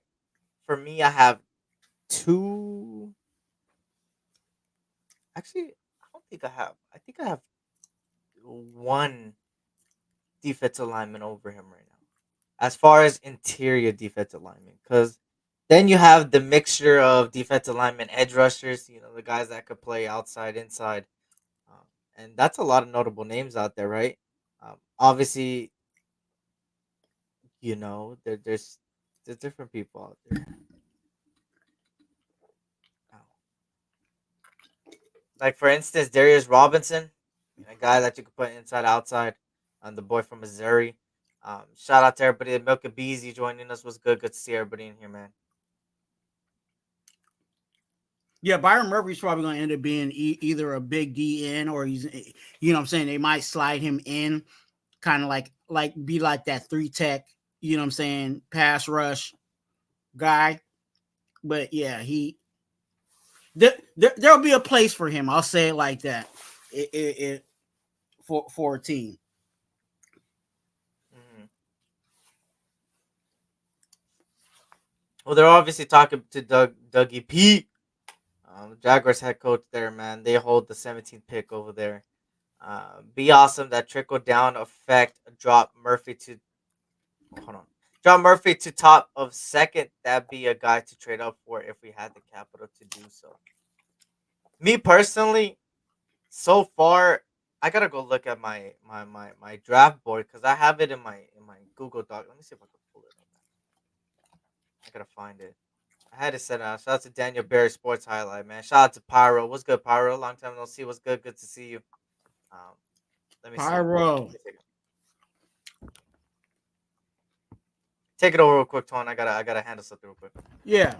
for me, I have two. Actually, I don't think I have. I think I have one defensive lineman over him right now, as far as interior defensive lineman, because then you have the mixture of defensive linemen, edge rushers, the guys that could play outside, inside, um, and that's a lot of notable names out there, right? Obviously, there's different people out there. Like for instance, Darius Robinson, a guy that you could put inside, outside, the boy from Missouri. Shout out to everybody at Milk and Beezy joining us. Was good. Good to see everybody in here, man. Yeah, Byron Murphy's probably going to end up being either a big DN or he's, you know what I'm saying, they might slide him in, kind of like be like that 3 tech, you know what I'm saying, pass rush guy. But yeah, there'll be a place for him. I'll say it like that. For a team. Mm-hmm. Well, they're obviously talking to Dougie P, Jaguars head coach there, man. They hold the 17th pick over there. Be awesome that trickle down effect drop Murphy to drop Murphy to top of second. That'd be a guy to trade up for if we had the capital to do so. Me personally, so far, I gotta go look at my draft board because I have it in my Google Doc. Let me see if I can pull it up. I gotta find it. I had it set out. Shout out to Daniel Barry Sports Highlight, man. Shout out to Pyro. What's good, Pyro? Long time no see. What's good? Good to see you. Let me Pyro. see. Take it over real quick, Tone. I gotta handle something real quick. Yeah.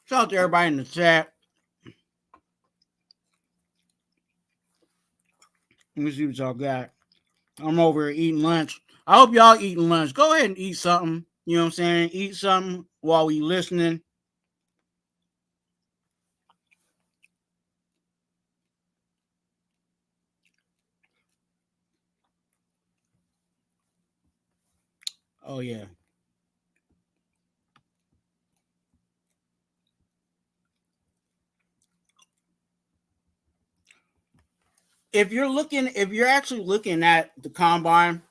Shout out to everybody in the chat. Let me see what y'all got. I'm over here eating lunch. I hope y'all eating lunch. Go ahead and eat something. You know what I'm saying? Eat something while we listening. Oh yeah. If you're actually looking at the combine,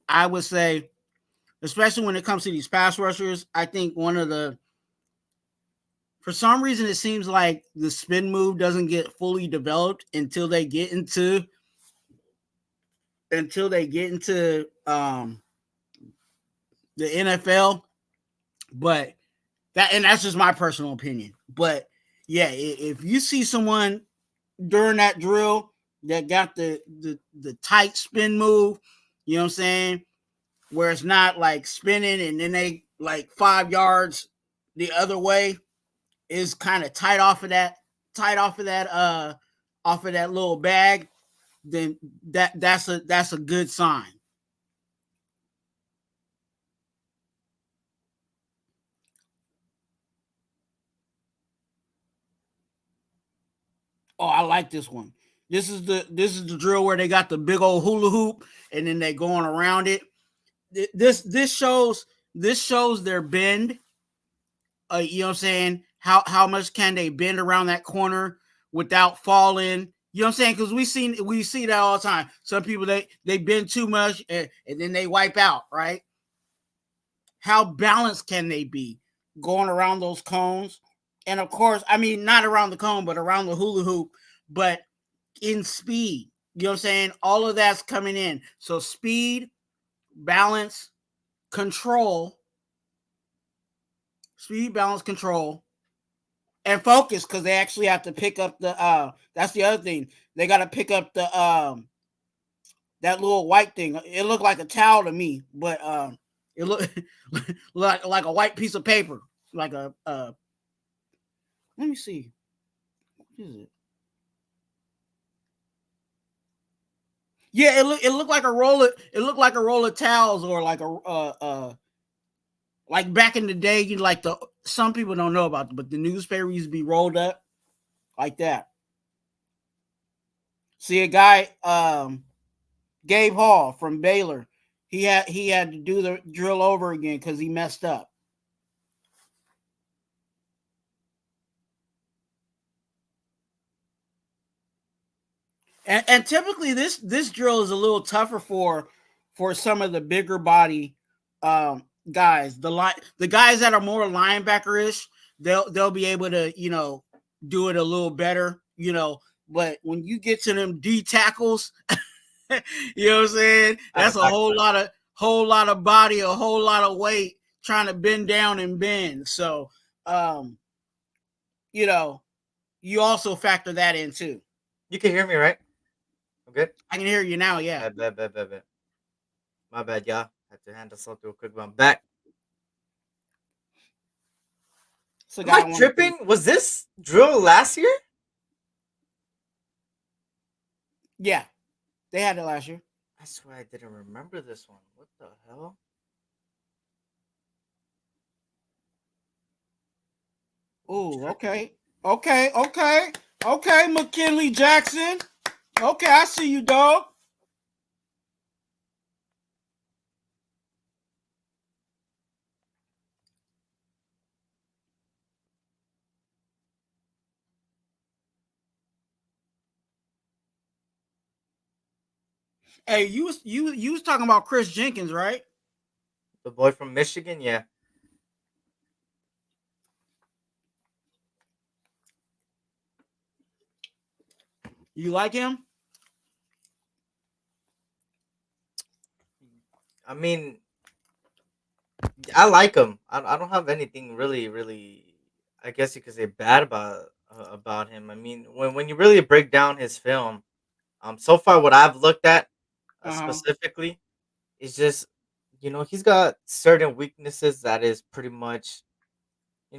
I would say, especially when it comes to these pass rushers, I think for some reason it seems like the spin move doesn't get fully developed until they get into the NFL. But that's just my personal opinion. But yeah, if you see someone during that drill that got the tight spin move, you know what I'm saying, where it's not like spinning and then they like 5 yards the other way, is kind of tight off of that little bag, then that's a good sign. Oh, I like this one. This is the drill where they got the big old hula hoop and then they going around it. This shows their bend. You know what I'm saying? How much can they bend around that corner without falling? You know what I'm saying? Because we see that all the time. Some people they bend too much and then they wipe out, right? How balanced can they be going around those cones? And of course, I mean, not around the cone, but around the hula hoop, but in speed. You know what I'm saying? All of that's coming in. So speed, balance, control, and focus, because they actually have to pick up the that's the other thing. They got to pick up the that little white thing. It looked like a towel to me, but it looked like a white piece of paper, like a let me see. What is it? Yeah, it looked like a roll of towels, or like like back in the day, you like the some people don't know about it, but the newspaper used to be rolled up like that. See a guy, Gabe Hall from Baylor. He had to do the drill over again because he messed up. And typically this drill is a little tougher for some of the bigger body guys. The guys that are more linebacker-ish, they'll be able to, do it a little better, But when you get to them D tackles, you know what I'm saying? That's a whole lot of body, a whole lot of weight trying to bend down and bend. So you also factor that in too. You can hear me, right? I'm good. I can hear you now, yeah. Bad. My bad, y'all. Had to handle something real quick, but I'm back. So Am I tripping? Was this drill last year? Yeah, they had it last year. I swear I didn't remember this one. What the hell? Oh, okay. Okay, McKinley Jackson. Okay, I see you, dog. Hey, you was talking about Chris Jenkins, right? The boy from Michigan, yeah. You like him? I mean, I like him. I don't have anything really. I guess you could say bad about him. I mean, when you really break down his film, so far what I've looked at specifically is just, he's got certain weaknesses that is pretty much,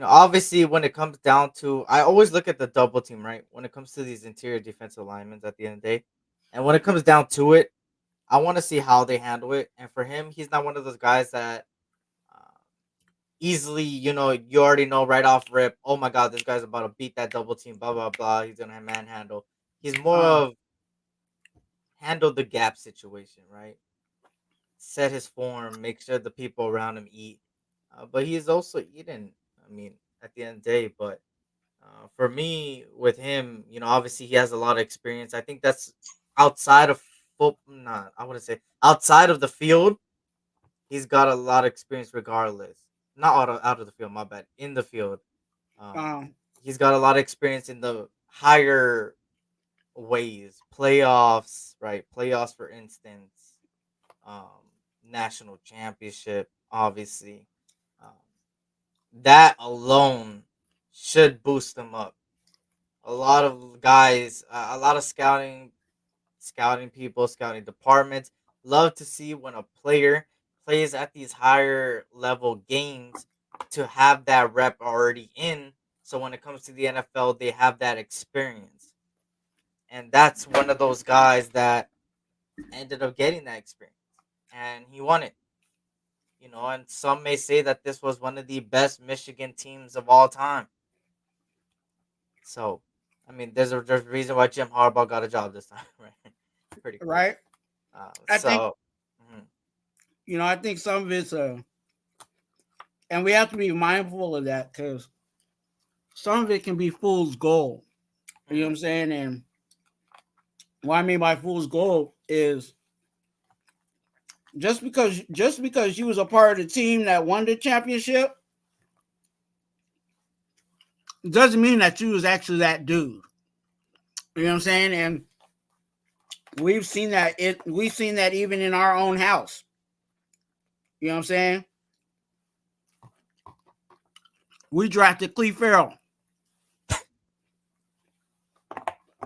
obviously when it comes down to, I always look at the double team, right? When it comes to these interior defensive linemen at the end of the day, and when it comes down to it, I want to see how they handle it. And for him, he's not one of those guys that easily, you already know right off rip, oh my god, this guy's about to beat that double team, blah blah blah. He's gonna manhandle. He's more of handle the gap situation, right? Set his form, make sure the people around him eat. But he's also eating. I mean, at the end of the day, but for me, with him, obviously he has a lot of experience. I think that's outside of football. Not, I wouldn't say outside of the field. He's got a lot of experience, regardless. Not out of the field. My bad. In the field, he's got a lot of experience in the higher ways, playoffs, right? Playoffs, for instance, um, national championship, obviously. Um, that alone should boost them up. A lot of guys, a lot of scouting people, scouting departments love to see when a player plays at these higher level games to have that rep already in. So when it comes to the NFL, they have that experience. And that's one of those guys that ended up getting that experience. And he won it. And some may say that this was one of the best Michigan teams of all time. So, I mean, there's a reason why Jim Harbaugh got a job this time, right? Pretty cool. Right. I think, mhm. I think some of it's and we have to be mindful of that because some of it can be fool's gold. You know what I'm saying? And what I mean by fool's gold is just because you was a part of the team that won the championship doesn't mean that you was actually that dude. You know what I'm saying? And we've seen that even in our own house. You know what I'm saying? We drafted Cleve Farrell.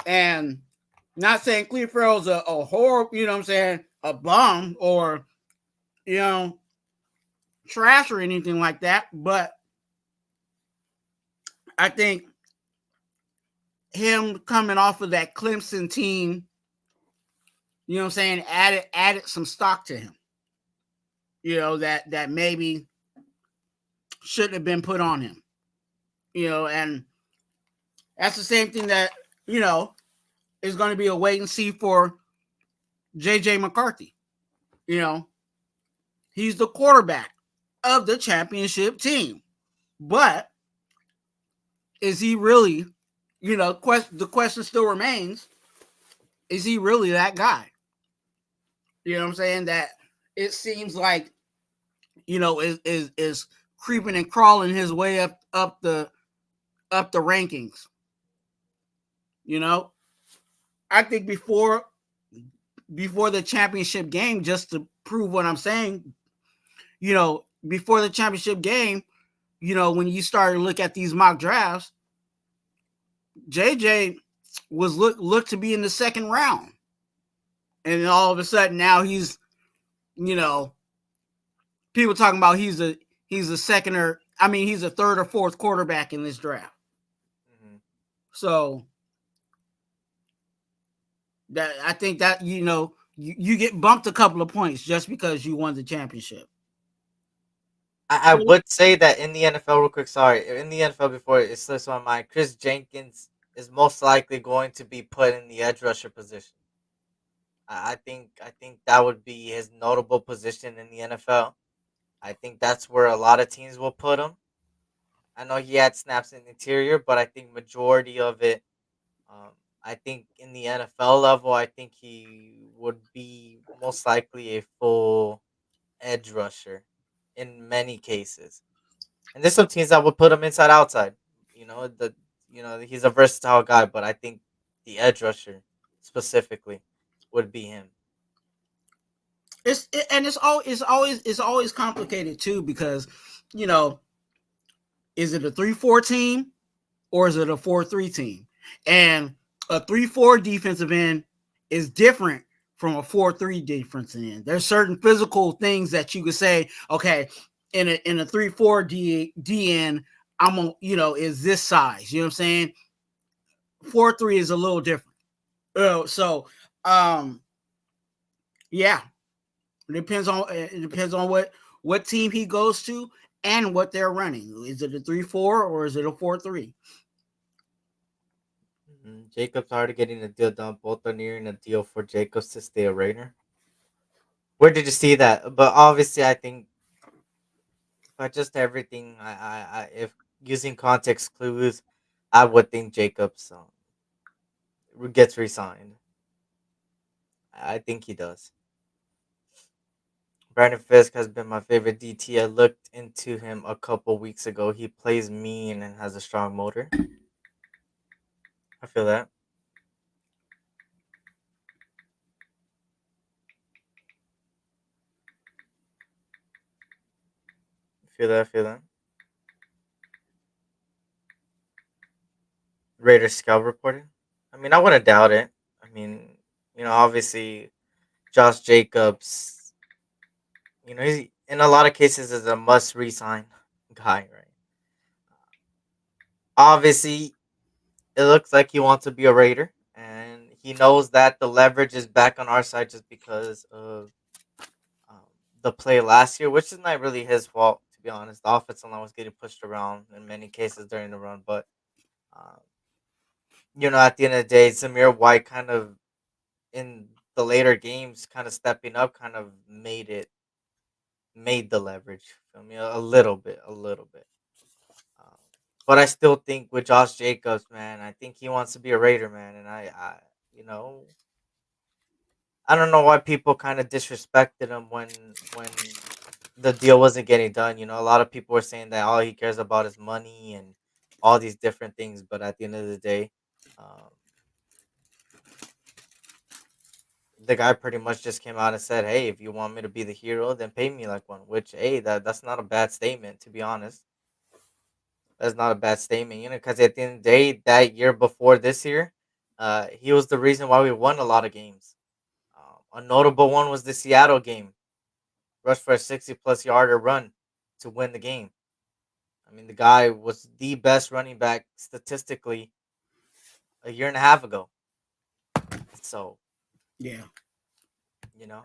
And not saying Cleve Farrell's a horrible, you know what I'm saying, a bum or, trash or anything like that. But I think him coming off of that Clemson team you know what I'm saying, added some stock to him. That maybe shouldn't have been put on him. And that's the same thing that, you know, is going to be a wait and see for JJ McCarthy. You know, he's the quarterback of the championship team. But is he really, the question still remains, is he really that guy? You know what I'm saying? That it seems like, is creeping and crawling his way up the rankings. You know, I think before the championship game, just to prove what I'm saying, before the championship game, when you start to look at these mock drafts, JJ was looked to be in the second round. And then all of a sudden now he's, people talking about he's a second or he's a third or fourth quarterback in this draft. Mm-hmm. So that I think that you get bumped a couple of points just because you won the championship. I would say that in the NFL, real quick, sorry, in the NFL before it slips my mind, Chris Jenkins is most likely going to be put in the edge rusher position. I think that would be his notable position in the NFL. I think that's where a lot of teams will put him. I know he had snaps in the interior, but I think majority of it, um, I think in the NFL level, I think he would be most likely a full edge rusher in many cases. And there's some teams that would put him inside outside. He's a versatile guy, but I think the edge rusher specifically would be him. It's always complicated too, because you know is it a 3-4 team or is it a 4-3 team? And a 3-4 defensive end is different from a 4-3 defensive end. There's certain physical things that you could say, okay, in a 3-4 DN, is this size. You know what I'm saying? 4-3 is a little different. So yeah, it depends on what team he goes to and what they're running. Is it a 3-4 or is it a 4-3? Jacobs already getting a deal done. Both are nearing a deal for Jacobs to stay a Raider. Where did you see that? But obviously, I think by just everything, if using context clues, I would think Jacobs gets re-signed. I think he does. Brandon Fisk has been my favorite DT. I looked into him a couple weeks ago. He plays mean and has a strong motor. I feel that. I feel that. Raider scout reported. I wouldn't doubt it. I mean, obviously, Josh Jacobs, he's in a lot of cases is a must resign guy, right? Obviously, it looks like he wants to be a Raider, and he knows that the leverage is back on our side just because of um, the play last year, which is not really his fault, to be honest. The offensive line was getting pushed around in many cases during the run, but um, at the end of the day, Samir White kind of in the later games, kind of stepping up, kind of made the leverage. Feel me? A little bit, a little bit. Um, but I still think with Josh Jacobs, man, I think he wants to be a Raider, man, and you know, I don't know why people kind of disrespected him when the deal wasn't getting done. A lot of people were saying that all he cares about is money and all these different things, but at the end of the day, um, the guy pretty much just came out and said, "Hey, if you want me to be the hero, then pay me like one." Which, hey, that's not a bad statement, to be honest. That's not a bad statement, because at the end of the day, that year before this year, he was the reason why we won a lot of games. A notable one was the Seattle game, rushed for a 60-plus yarder run to win the game. The guy was the best running back statistically a year and a half ago. So, Yeah. You know.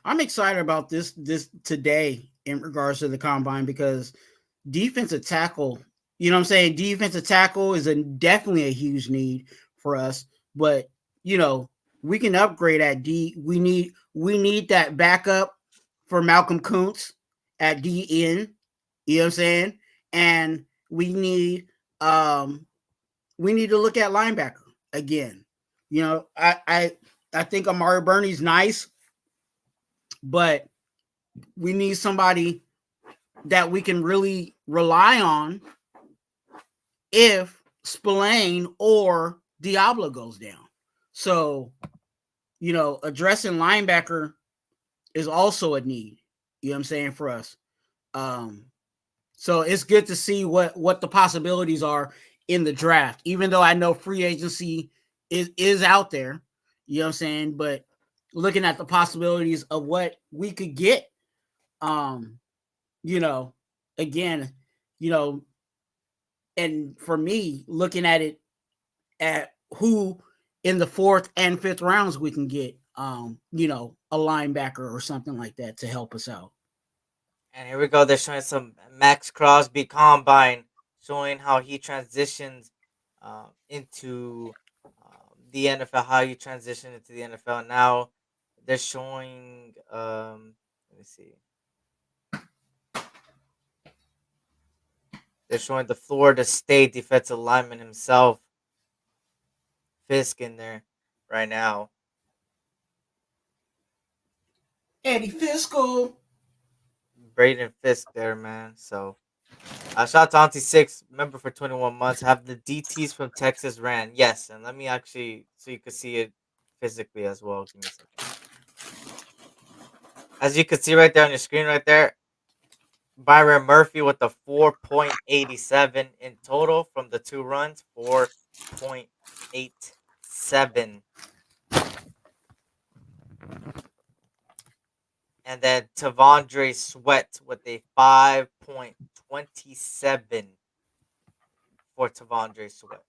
I'm excited about this today in regards to the combine because defensive tackle, you know what I'm saying? Defensive tackle is definitely a huge need for us, but you know, we can upgrade at D. We need that backup for Malcolm Kuntz at DN, you know what I'm saying? And we need to look at linebacker again. You know, I think Amari Burney's nice, but we need somebody that we can really rely on if Spillane or Diablo goes down. So, you know, addressing linebacker is also a need. You know what I'm saying, for us. So it's good to see what the possibilities are in the draft, even though I know free agency is out there. You know what I'm saying? But looking at the possibilities of what we could get, you know, again, you know, and for me, looking at it at who in the 4th and 5th rounds we can get, you know, a linebacker or something like that to help us out. And here we go. They're showing some Max Crosby combine, showing how he transitions into the NFL, how he transitioned into the NFL. Now they're showing. Let me see. They're showing the Florida State defensive lineman himself, Fisk, in there right now. Eddie Fiscal. Braden Fisk there, man. So shout out to Auntie Six, member for 21 months. Have the DTs from Texas ran. Yes, and let me actually, so you can see it physically as well. Give me a second. As you can see right there on your screen right there, Byron Murphy with the 4.87 in total from the 2 runs. 4.87. And then Tavondre Sweat with a 5.27 for Tavondre Sweat.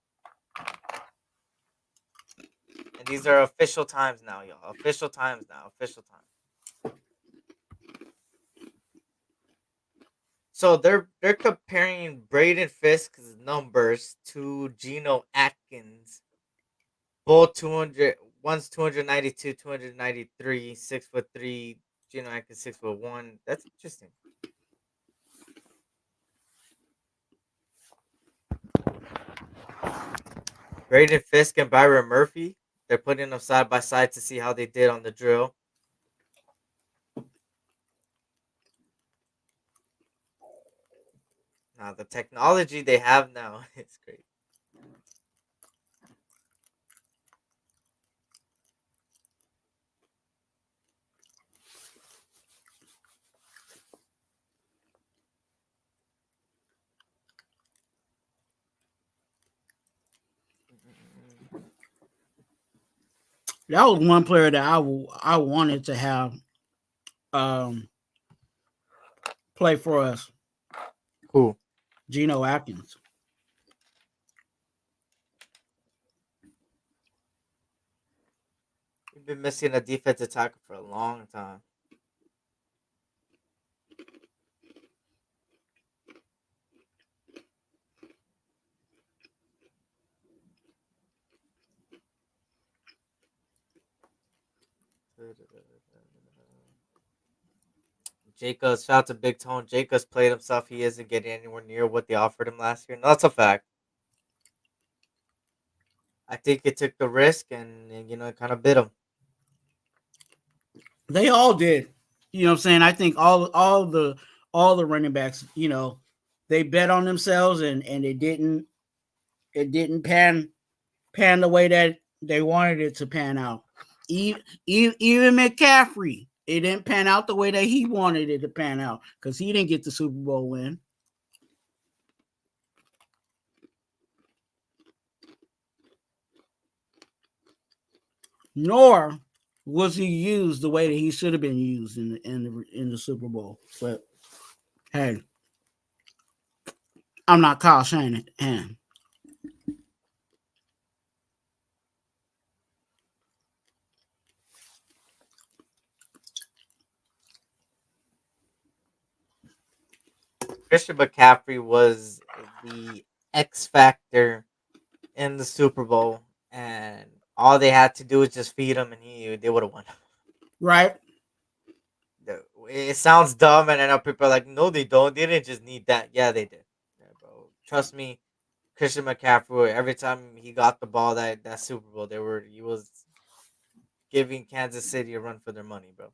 And these are official times now, y'all. Official times now. Official time. So they're comparing Braden Fisk's numbers to Geno Atkins. Both 200. One's 292, 293, 6'3". Geno Atkins 6'1". That's interesting. Braden Fisk and Byron Murphy. They're putting them side by side to see how they did on the drill. Now the technology they have now is great. That was one player that I wanted to have play for us. Cool. Geno Atkins. We've been missing a defensive tackle for a long time. Jacobs, shout out to Big Tone. Jacobs played himself. He isn't getting anywhere near what they offered him last year. No, that's a fact. I think it took the risk and it kind of bit him. They all did. You know what I'm saying? I think all the running backs, you know, they bet on themselves and it didn't pan the way that they wanted it to pan out. Even McCaffrey, it didn't pan out the way that he wanted it to pan out because he didn't get the Super Bowl win. Nor was he used the way that he should have been used in the Super Bowl? But hey, I'm not Kyle Shanahan. Christian McCaffrey was the X factor in the Super Bowl, and all they had to do was just feed him, and they would have won. Right? It sounds dumb, and I know people are like, "No, they don't. They didn't just need that." Yeah, they did. Yeah, bro. Trust me, Christian McCaffrey. Every time he got the ball that Super Bowl, he was giving Kansas City a run for their money, bro.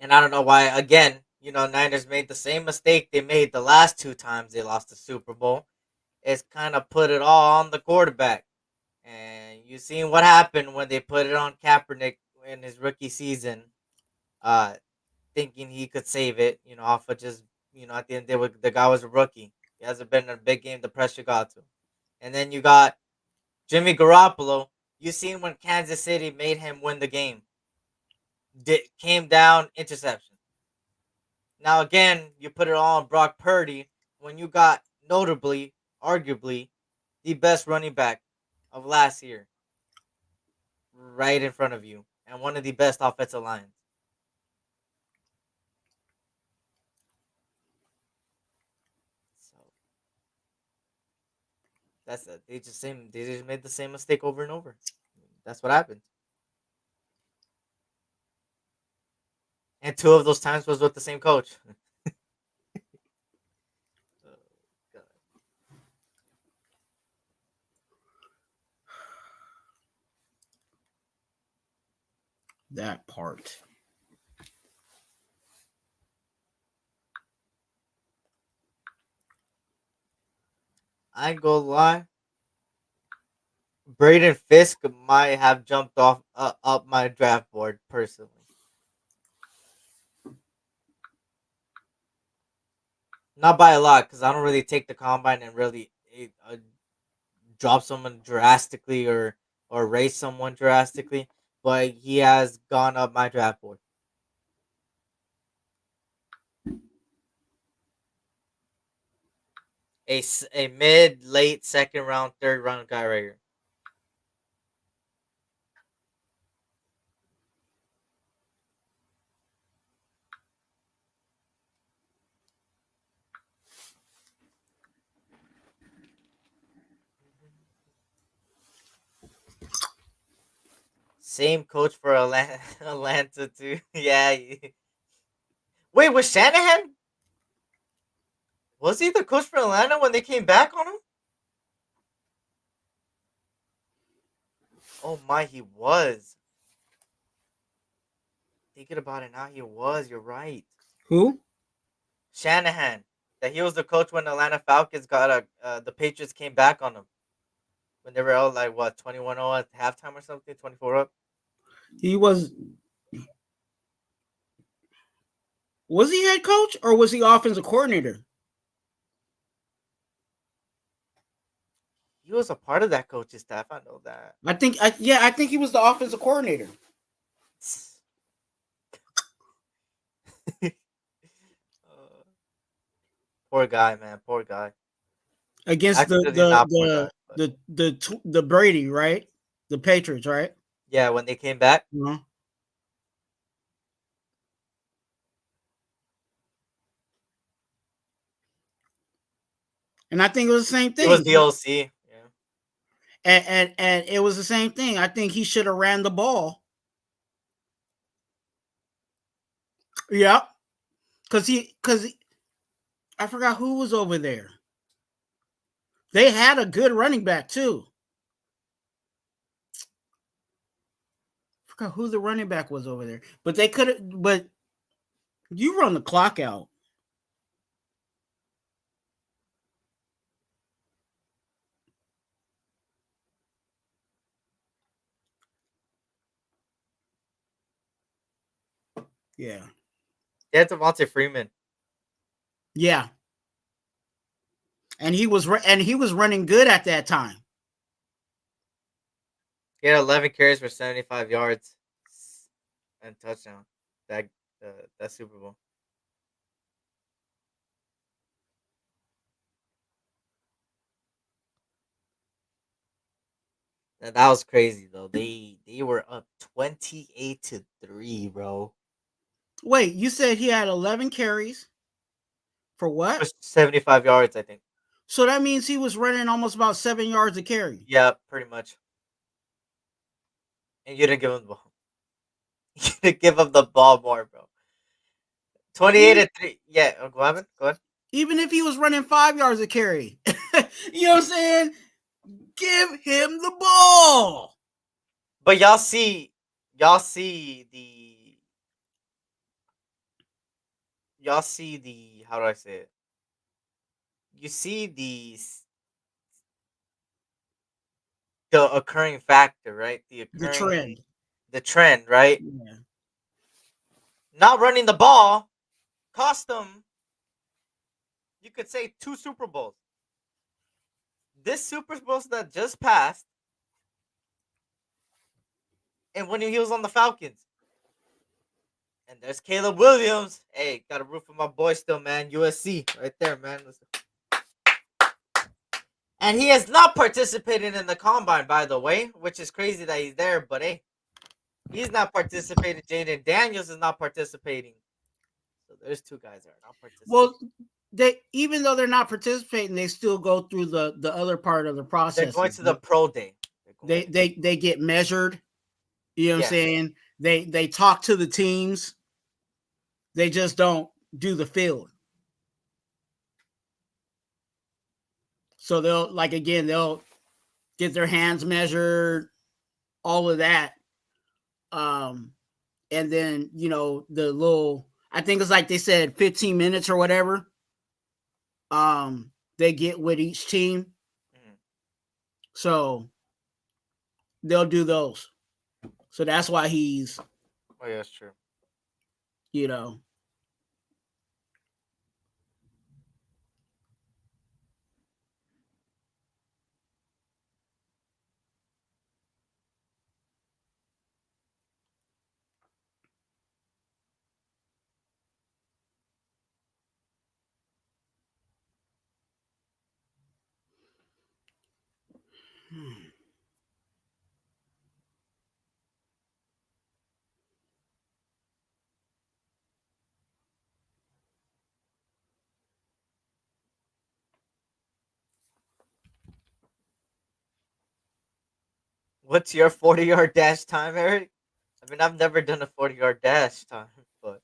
And I don't know why. Again, Niners made the same mistake they made the last two times they lost the Super Bowl. It's kind of put it all on the quarterback. And you seen what happened when they put it on Kaepernick in his rookie season, uh, thinking he could save it, off of just, at the end the guy was a rookie. He hasn't been in a big game, the pressure got to him. And then you got Jimmy Garoppolo. You seen when Kansas City made him win the game. Came down, interception. Now again, you put it all on Brock Purdy when you got notably, arguably, the best running back of last year right in front of you and one of the best offensive lines. So that's it. They just made the same mistake over and over. That's what happened. And two of those times was with the same coach. Oh, That part. I ain't gonna lie. Braden Fisk might have jumped off up my draft board personally. Not by a lot, because I don't really take the combine and really drop someone drastically or raise someone drastically. But he has gone up my draft board. A mid late second round, third round guy right here. Same coach for Atlanta, Atlanta too. Yeah. Wait, was Shanahan? Was he the coach for Atlanta when they came back on him? Oh my, he was. Thinking about it now, he was. You're right. Who? Shanahan. That he was the coach when the Atlanta Falcons got the Patriots came back on him when they were all like what 21-0 at halftime or something, 24 up. He was. Was he head coach or was he offensive coordinator? He was a part of that coaching staff. I know that. I think he was the offensive coordinator. Poor guy, man. Poor guy. Against Actually, not poor guy, but- the Brady, right? The Patriots, right? Yeah, when they came back. Uh-huh. And I think it was the same thing. It was the OC. Yeah. And it was the same thing. I think he should have ran the ball. Yeah. Because I forgot who was over there. They had a good running back too. I forgot who the running back was over there. But they could have, but you run the clock out. Yeah. They had Devontae Freeman. Yeah. And he was running good at that time. He had 11 carries for 75 yards and touchdown. That that Super Bowl. That was crazy though. They were up 28-3, bro. Wait, you said he had 11 carries for what? For 75 yards, I think. So that means he was running almost about 7 yards a carry. Yeah, pretty much. And you didn't give him the ball. You didn't give him the ball more, bro. 28-3. Yeah, go ahead. Go ahead. Even if he was running 5 yards a carry. You know what I'm saying? Give him the ball. But y'all see the how do I say it? You see the occurring factor, right? The trend. The trend, right? Yeah. Not running the ball cost them, you could say, 2 Super Bowls. This Super Bowl that just passed, and when he was on the Falcons. And there's Caleb Williams. Hey, got a root for my boy still, man. USC right there, man. And he has not participated in the combine, by the way, which is crazy that he's there. But hey, he's not participating. Jaden Daniels is not participating. So there's 2 guys that are not participating. Well, they, even though they're not participating, they still go through the other part of the process. They're going to the pro day. They get measured. You know what I'm saying? They talk to the teams. They just don't do the field. So they'll get their hands measured, all of that. And then, the little, I think it's like they said 15 minutes or whatever. They get with each team. Mm-hmm. So they'll do those. So that's why he's. Oh, yeah, that's true. What's your 40-yard dash time, Eric? I mean, I've never done a 40-yard dash time, but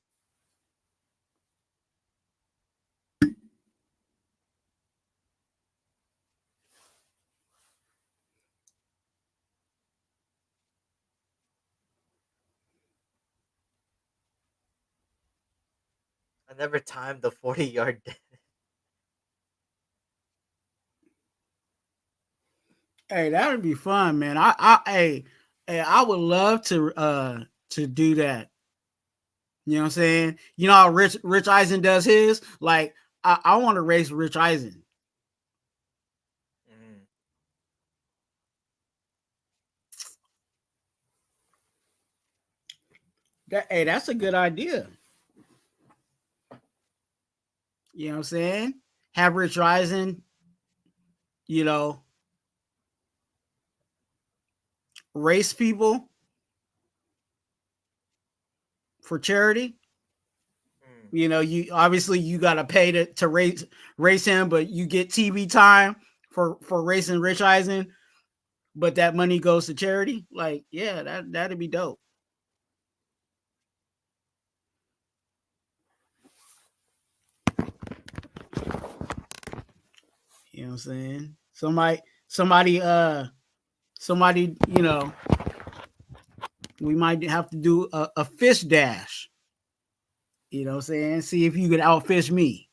I never timed the 40-yard dash. Hey, that would be fun, man. I would love to do that. You know what I'm saying? You know how Rich Eisen does his? Like, I want to race Rich Eisen. Mm. That's a good idea. You know what I'm saying? Have Rich Eisen, race people for charity. You obviously you gotta pay to race him, but you get TV time for racing Rich Eisen, but that money goes to charity. Like, yeah, that'd be dope. You know what I'm saying? Somebody, we might have to do a fish dash. You know what I'm saying? See if you could outfish me.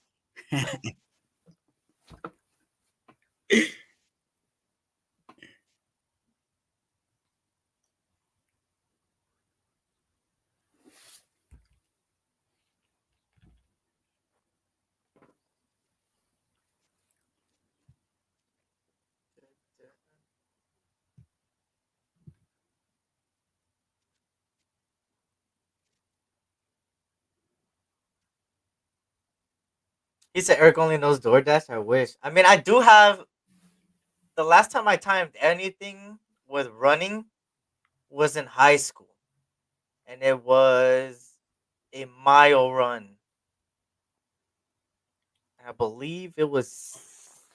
He said Eric only knows DoorDash. I wish. I mean, I do have. The last time I timed anything with running was in high school, and it was a mile run. I believe it was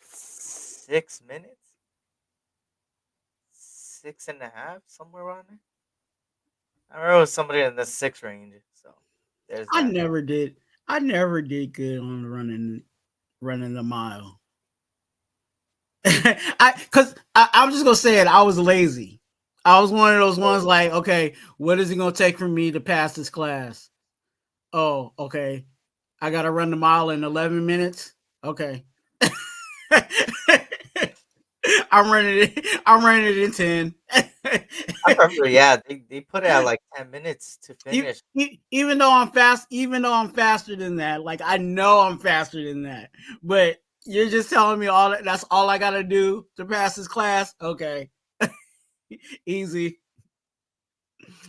6 minutes, 6.5, somewhere around there. I remember it was somebody in the 6 range. So there's I that. never did. I never did good on running the mile. I'm just gonna say it. I was lazy. I was one of those ones like, okay, what is it gonna take for me to pass this class? Oh, okay. I gotta run the mile in 11 minutes. Okay. I'm running it in 10. I remember, yeah, they put it at like 10 minutes to finish. Even though I'm fast, even though I'm faster than that, like I know I'm faster than that, but you're just telling me that's all I gotta do to pass this class. Okay. Easy.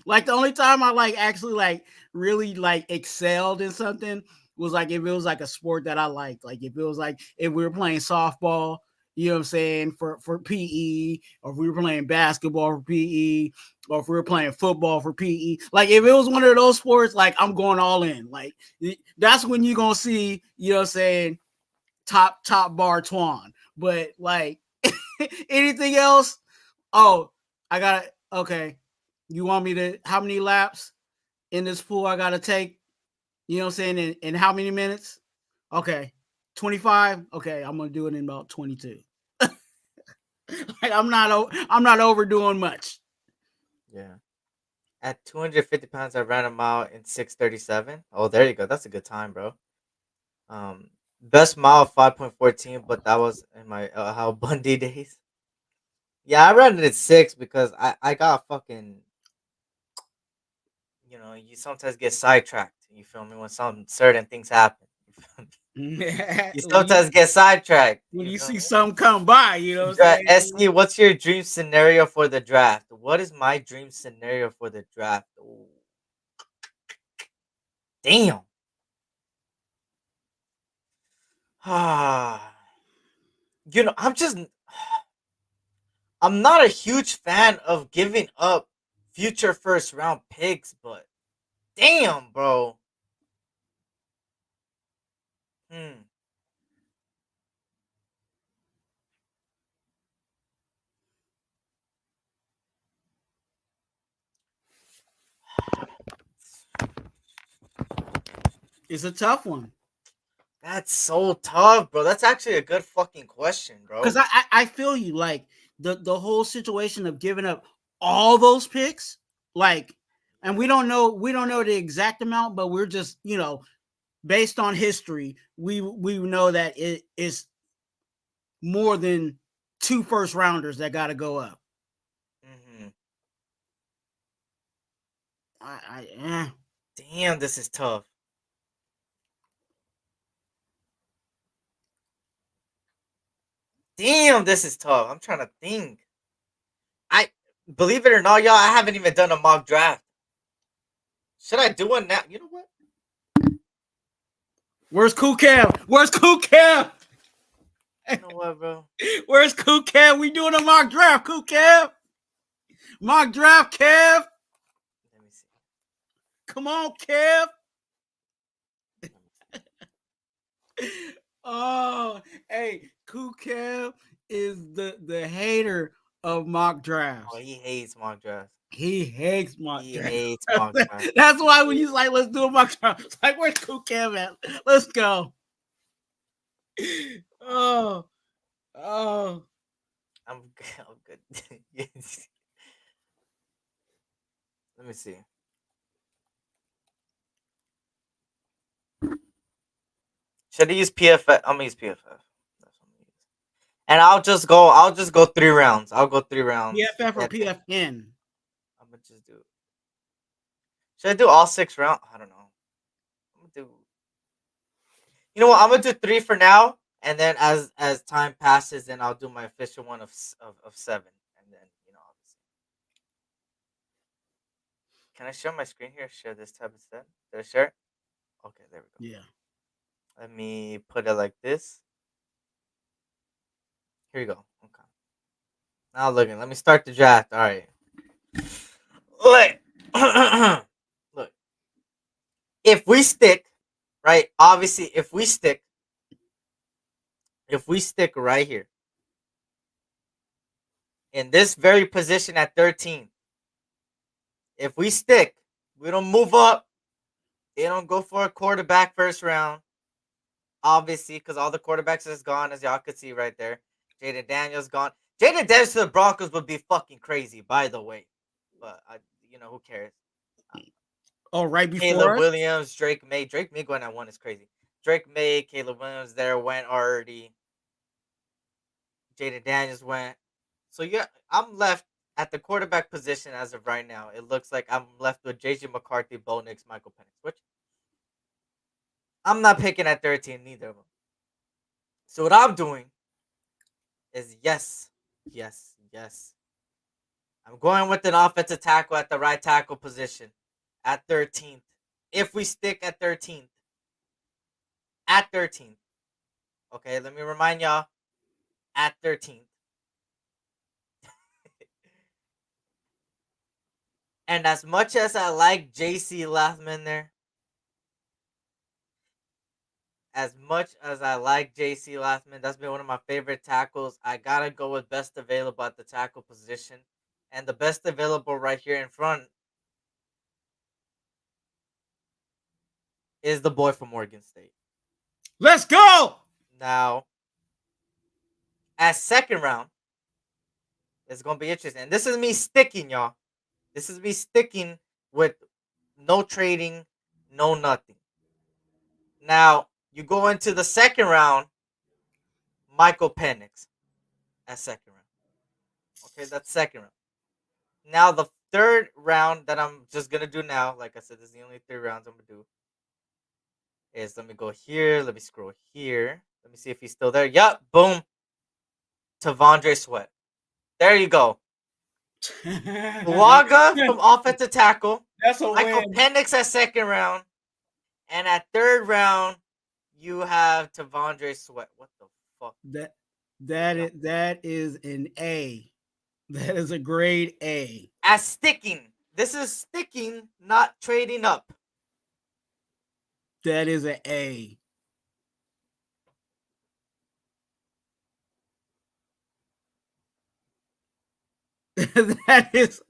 Like the only time I like actually like really like excelled in something was like if it was like a sport that I liked. Like if it was like if we were playing softball, you know what I'm saying, for PE, or if we were playing basketball for PE, or if we were playing football for PE. Like if it was one of those sports, like I'm going all in. Like that's when you're gonna see, you know what I'm saying, top MarTwuan. But like anything else, oh, I got it. Okay. You want me to, how many laps in this pool I got to take? You know what I'm saying? In how many minutes? Okay. 25. Okay. I'm going to do it in about 22. Like I'm not overdoing much. Yeah. At 250 pounds, I ran a mile in 6:37. Oh, there you go. That's a good time, bro. Best mile 5.14, but that was in my Al Bundy days. Yeah, I ran it at 6 because I got fucking, you sometimes get sidetracked. You feel me? When some certain things happen. You feel me? You sometimes get sidetracked. When You you feel see me? something come by, you know what I'm saying? SC, what's your dream scenario for the draft? What is my dream scenario for the draft? Ooh, damn. Ah, I'm not a huge fan of giving up future first round picks, but damn, bro. Hmm. It's a tough one. That's so tough, bro. That's actually a good fucking question, Because bro. I feel you, like the whole situation of giving up all those picks, like, and we don't know the exact amount, but we're just, based on history, we know that it is more than 2 first rounders that got to go up. Hmm. I Damn, this is tough. Damn, this is tough. I'm trying to think. I Believe it or not, y'all, I haven't even done a mock draft. Should I do one now? You know what? Where's Cool Cam? Where's Cool Cam? You know what, bro? Where's Cool Cam? We doing a mock draft, Cool Cam. Mock draft, Kev. Let me see. Come on, Kev. Oh, hey, Cool Kev is the hater of mock Oh, drafts. he hates mock drafts. He hates mock He drafts. hates mock drafts. That's why when he's like, let's do a mock draft, it's like, where's Cool Kev at? Let's go. Oh, oh. I'm good. Yes. Let me see. Should I use PFF? I'm gonna use PFF. That's what I'm gonna use. And I'll just go 3 rounds. I'll go 3 rounds. PFF or Yeah, PFN? I'm gonna just do. Should I do all 6 rounds? I don't know. I'm gonna do. You know what? I'm gonna do 3 for now, and then as time passes, then I'll do my official one of 7, and then obviously. Can I share my screen here? Share this tab instead. Did I share it? Okay, there we go. Yeah. Let me put it like this. Here you go. Okay. Now looking. Let me start the draft. All right. Look. Look. If we stick, right? Obviously, if we stick right here in this very position at 13, if we stick, we don't move up. They don't go for a quarterback first round. Obviously, because all the quarterbacks is gone, as y'all could see right there. Jaden Daniels gone. Jaden Daniels to the Broncos would be fucking crazy, by the way. But who cares? Oh, right before Caleb us? Williams, Drake May. Drake May going at 1 is crazy. Drake May, Caleb Williams there went already. Jaden Daniels went. So yeah, I'm left at the quarterback position as of right now. It looks like I'm left with JJ McCarthy, Bo Nix, Michael Penix, which I'm not picking at 13, neither of them. So what I'm doing is yes. I'm going with an offensive tackle at the right tackle position at 13th. If we stick at 13th. At 13th. Okay, let me remind y'all. At 13th. And as much as I like JC Lathman there, that's been one of my favorite tackles. I gotta go with best available at the tackle position. And the best available right here in front is the boy from Oregon State. Let's go! Now, at second round, it's gonna be interesting. And this is me sticking, y'all. This is me sticking with no trading, no nothing. Now, you go into the second round, Michael Penix at second round. Okay, that's second round. Now, the third round that I'm just going to do now, like I said, this is the only 3 rounds I'm going to do, is let me go here. Let me scroll here. Let me see if he's still there. Yup, boom. T'Vondre Sweat. There you go. Waga from offensive tackle. That's a Michael win. Penix at second round. And at third round, you have T'Vondre Sweat. What the fuck? That is an A. That is a grade A. As sticking. This is sticking, not trading up. That is an A. That is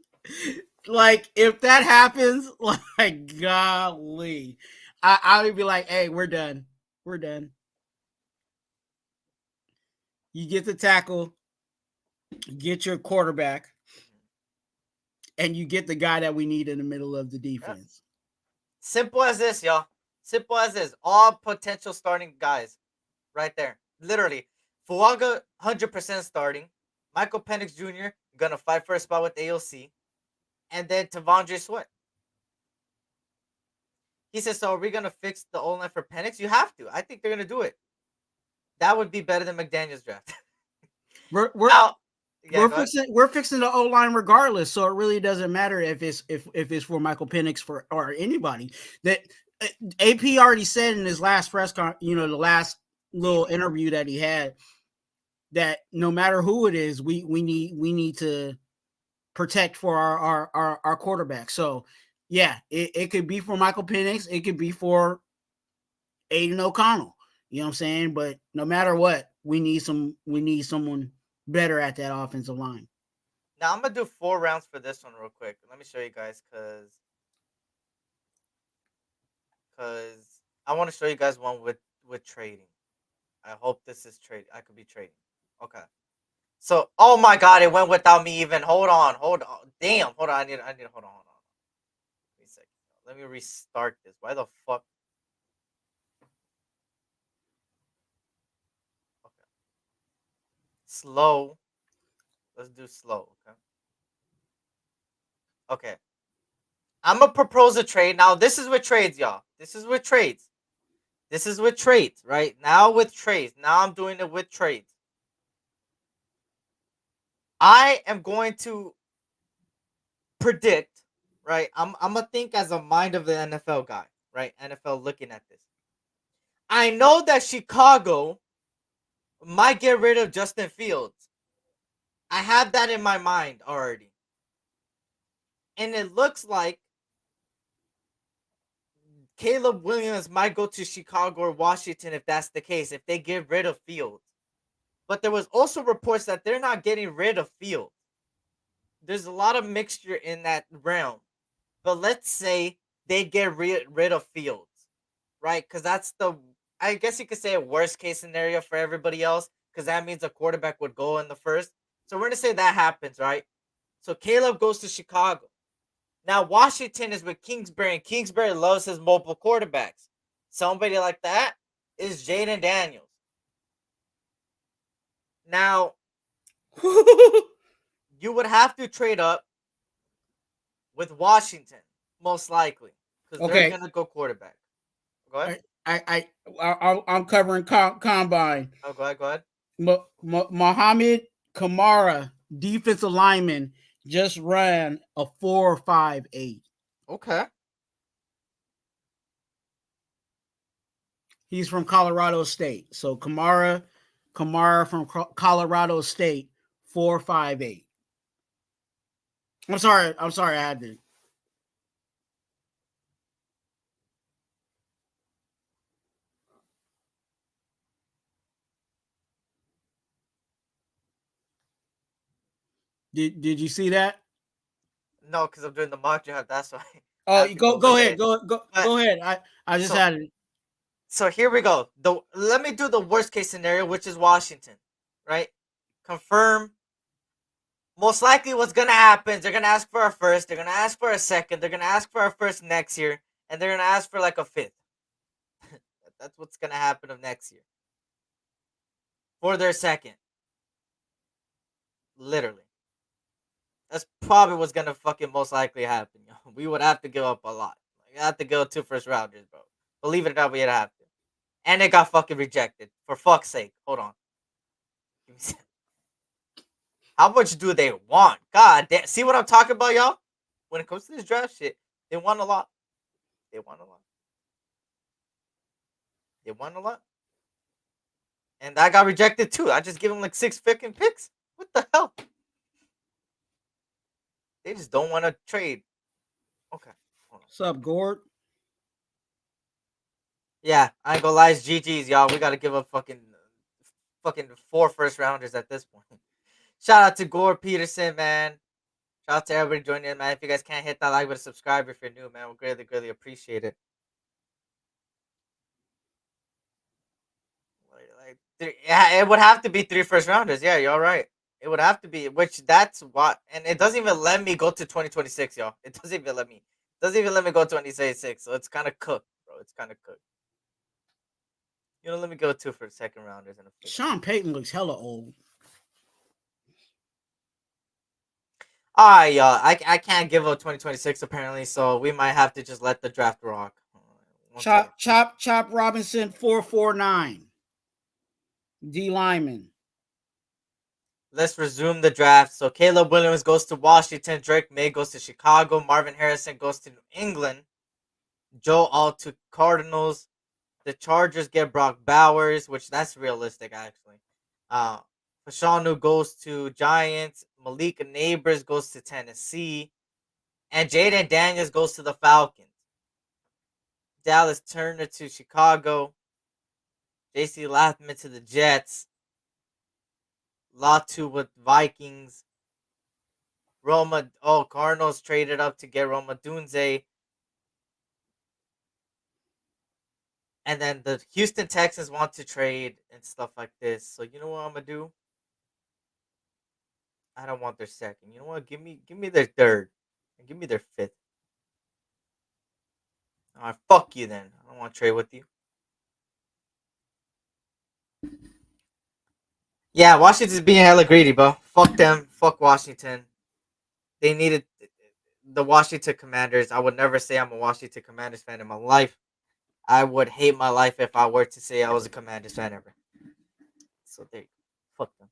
like, if that happens, like, golly, I would be like, hey, we're done. We're done. You get the tackle, get your quarterback, and you get the guy that we need in the middle of the defense. Simple as this, y'all. Simple as this. All potential starting guys right there. Literally. Fuaga, 100% starting. Michael Penix Jr. going to fight for a spot with AOC. And then T'Vondre Sweat. He says, so are we going to fix the O-line for Penix? You have to. I think they're going to do it. That would be better than McDaniel's draft. We're fixing the O-line regardless, so it really doesn't matter if it's for Michael Penix or anybody. That AP already said in his last press con, the last little interview that he had, that no matter who it is, we need to protect for our quarterback. So yeah, it could be for Michael Penix, it could be for Aiden O'Connell. You know what I'm saying? But no matter what, we need someone better at that offensive line. Now I'm gonna do 4 rounds for this one real quick. Let me show you guys, cause I want to show you guys one with trading. I hope this is trade. I could be trading. Okay. So, oh my god, it went without me even. Hold on. Damn. Hold on. I need. Hold on. Wait a second. Let me restart this. Why the fuck? Okay. Slow. Let's do slow. Okay. Okay. I'm gonna propose a trade. Now, this is with trades, y'all. This is with trades, right? Now with trades. Now I'm doing it with trades. I am going to predict, right? I'm gonna think as a mind of the NFL guy, right? NFL looking at this. I know that Chicago might get rid of Justin Fields. I have that in my mind already. And it looks like Caleb Williams might go to Chicago or Washington if that's the case, if they get rid of Fields. But there was also reports that they're not getting rid of Fields. There's a lot of mixture in that realm. But let's say they get rid of Fields, right? Because that's the, I guess you could say, a worst case scenario for everybody else, because that means a quarterback would go in the first. So we're going to say that happens, right? So Caleb goes to Chicago. Now Washington is with Kingsbury, and Kingsbury loves his mobile quarterbacks. Somebody like that is Jaden Daniels. Now, you would have to trade up with Washington, most likely, because they're gonna go quarterback. Go ahead. I'm covering combine. Oh, go ahead. Mohamed Kamara, defensive lineman, just ran a 4.58. Okay. He's from Colorado State. So Kamara from Colorado State, 4.58. I'm sorry. I had to. Did you see that? No, because I'm doing the mock draft. That's why. Oh, go ahead. Go ahead. I just had it. So here we go. Let me do the worst case scenario, which is Washington, right? Confirm. Most likely what's going to happen is they're going to ask for a first, they're going to ask for a second, they're going to ask for a first next year, and they're going to ask for like a fifth. That's what's going to happen of next year. For their second. Literally. That's probably what's going to fucking most likely happen. We would have to give up a lot. You have to go 2 first rounders, bro. Believe it or not, we'd have to. And it got fucking rejected. For fuck's sake. Hold on. How much do they want? God damn. See what I'm talking about, y'all? When it comes to this draft shit, they want a lot. They want a lot. They want a lot. And that got rejected too. I just give them like 6 fucking picks. What the hell? They just don't want to trade. Okay. What's up, Gord? Yeah, I ain't gonna lie, it's GG's, y'all. We gotta give up fucking 4 first rounders at this point. Shout out to Gore Peterson, man. Shout out to everybody joining in, man. If you guys can't hit that like button, subscribe if you're new, man. We'll greatly, greatly appreciate it. Yeah, it would have to be 3 first rounders. Yeah, you're right. It would have to be, which that's what, and it doesn't even let me go to 2026, y'all. It doesn't even let me go to 2026. So it's kind of cooked, bro. It's kind of cooked. You know, let me go 2 for second rounders and a Sean Payton looks hella old. All right, y'all. I can't give up 2026 apparently, so we might have to just let the draft rock. Chop Robinson 449. D lineman. Let's resume the draft. So Caleb Williams goes to Washington. Drake May goes to Chicago. Marvin Harrison goes to New England. Joe Alt to Cardinals. The Chargers get Brock Bowers, which that's realistic actually. Fashanu goes to Giants. Malika Neighbors goes to Tennessee. And Jaden Daniels goes to the Falcons. Dallas Turner to Chicago. J.C. Lathman to the Jets. Latu with Vikings. Cardinals traded up to get Roma Dunze. And then the Houston Texans want to trade and stuff like this. So you know what I'm gonna do? I don't want their second. You know what? Give me their third. And give me their fifth. Alright, fuck you then. I don't want to trade with you. Yeah, Washington's being hella greedy, bro. Fuck them. Fuck Washington. They needed the Washington Commanders. I would never say I'm a Washington Commanders fan in my life. I would hate my life if I were to say I was a Commanders fan ever. So there you go. Fuck them.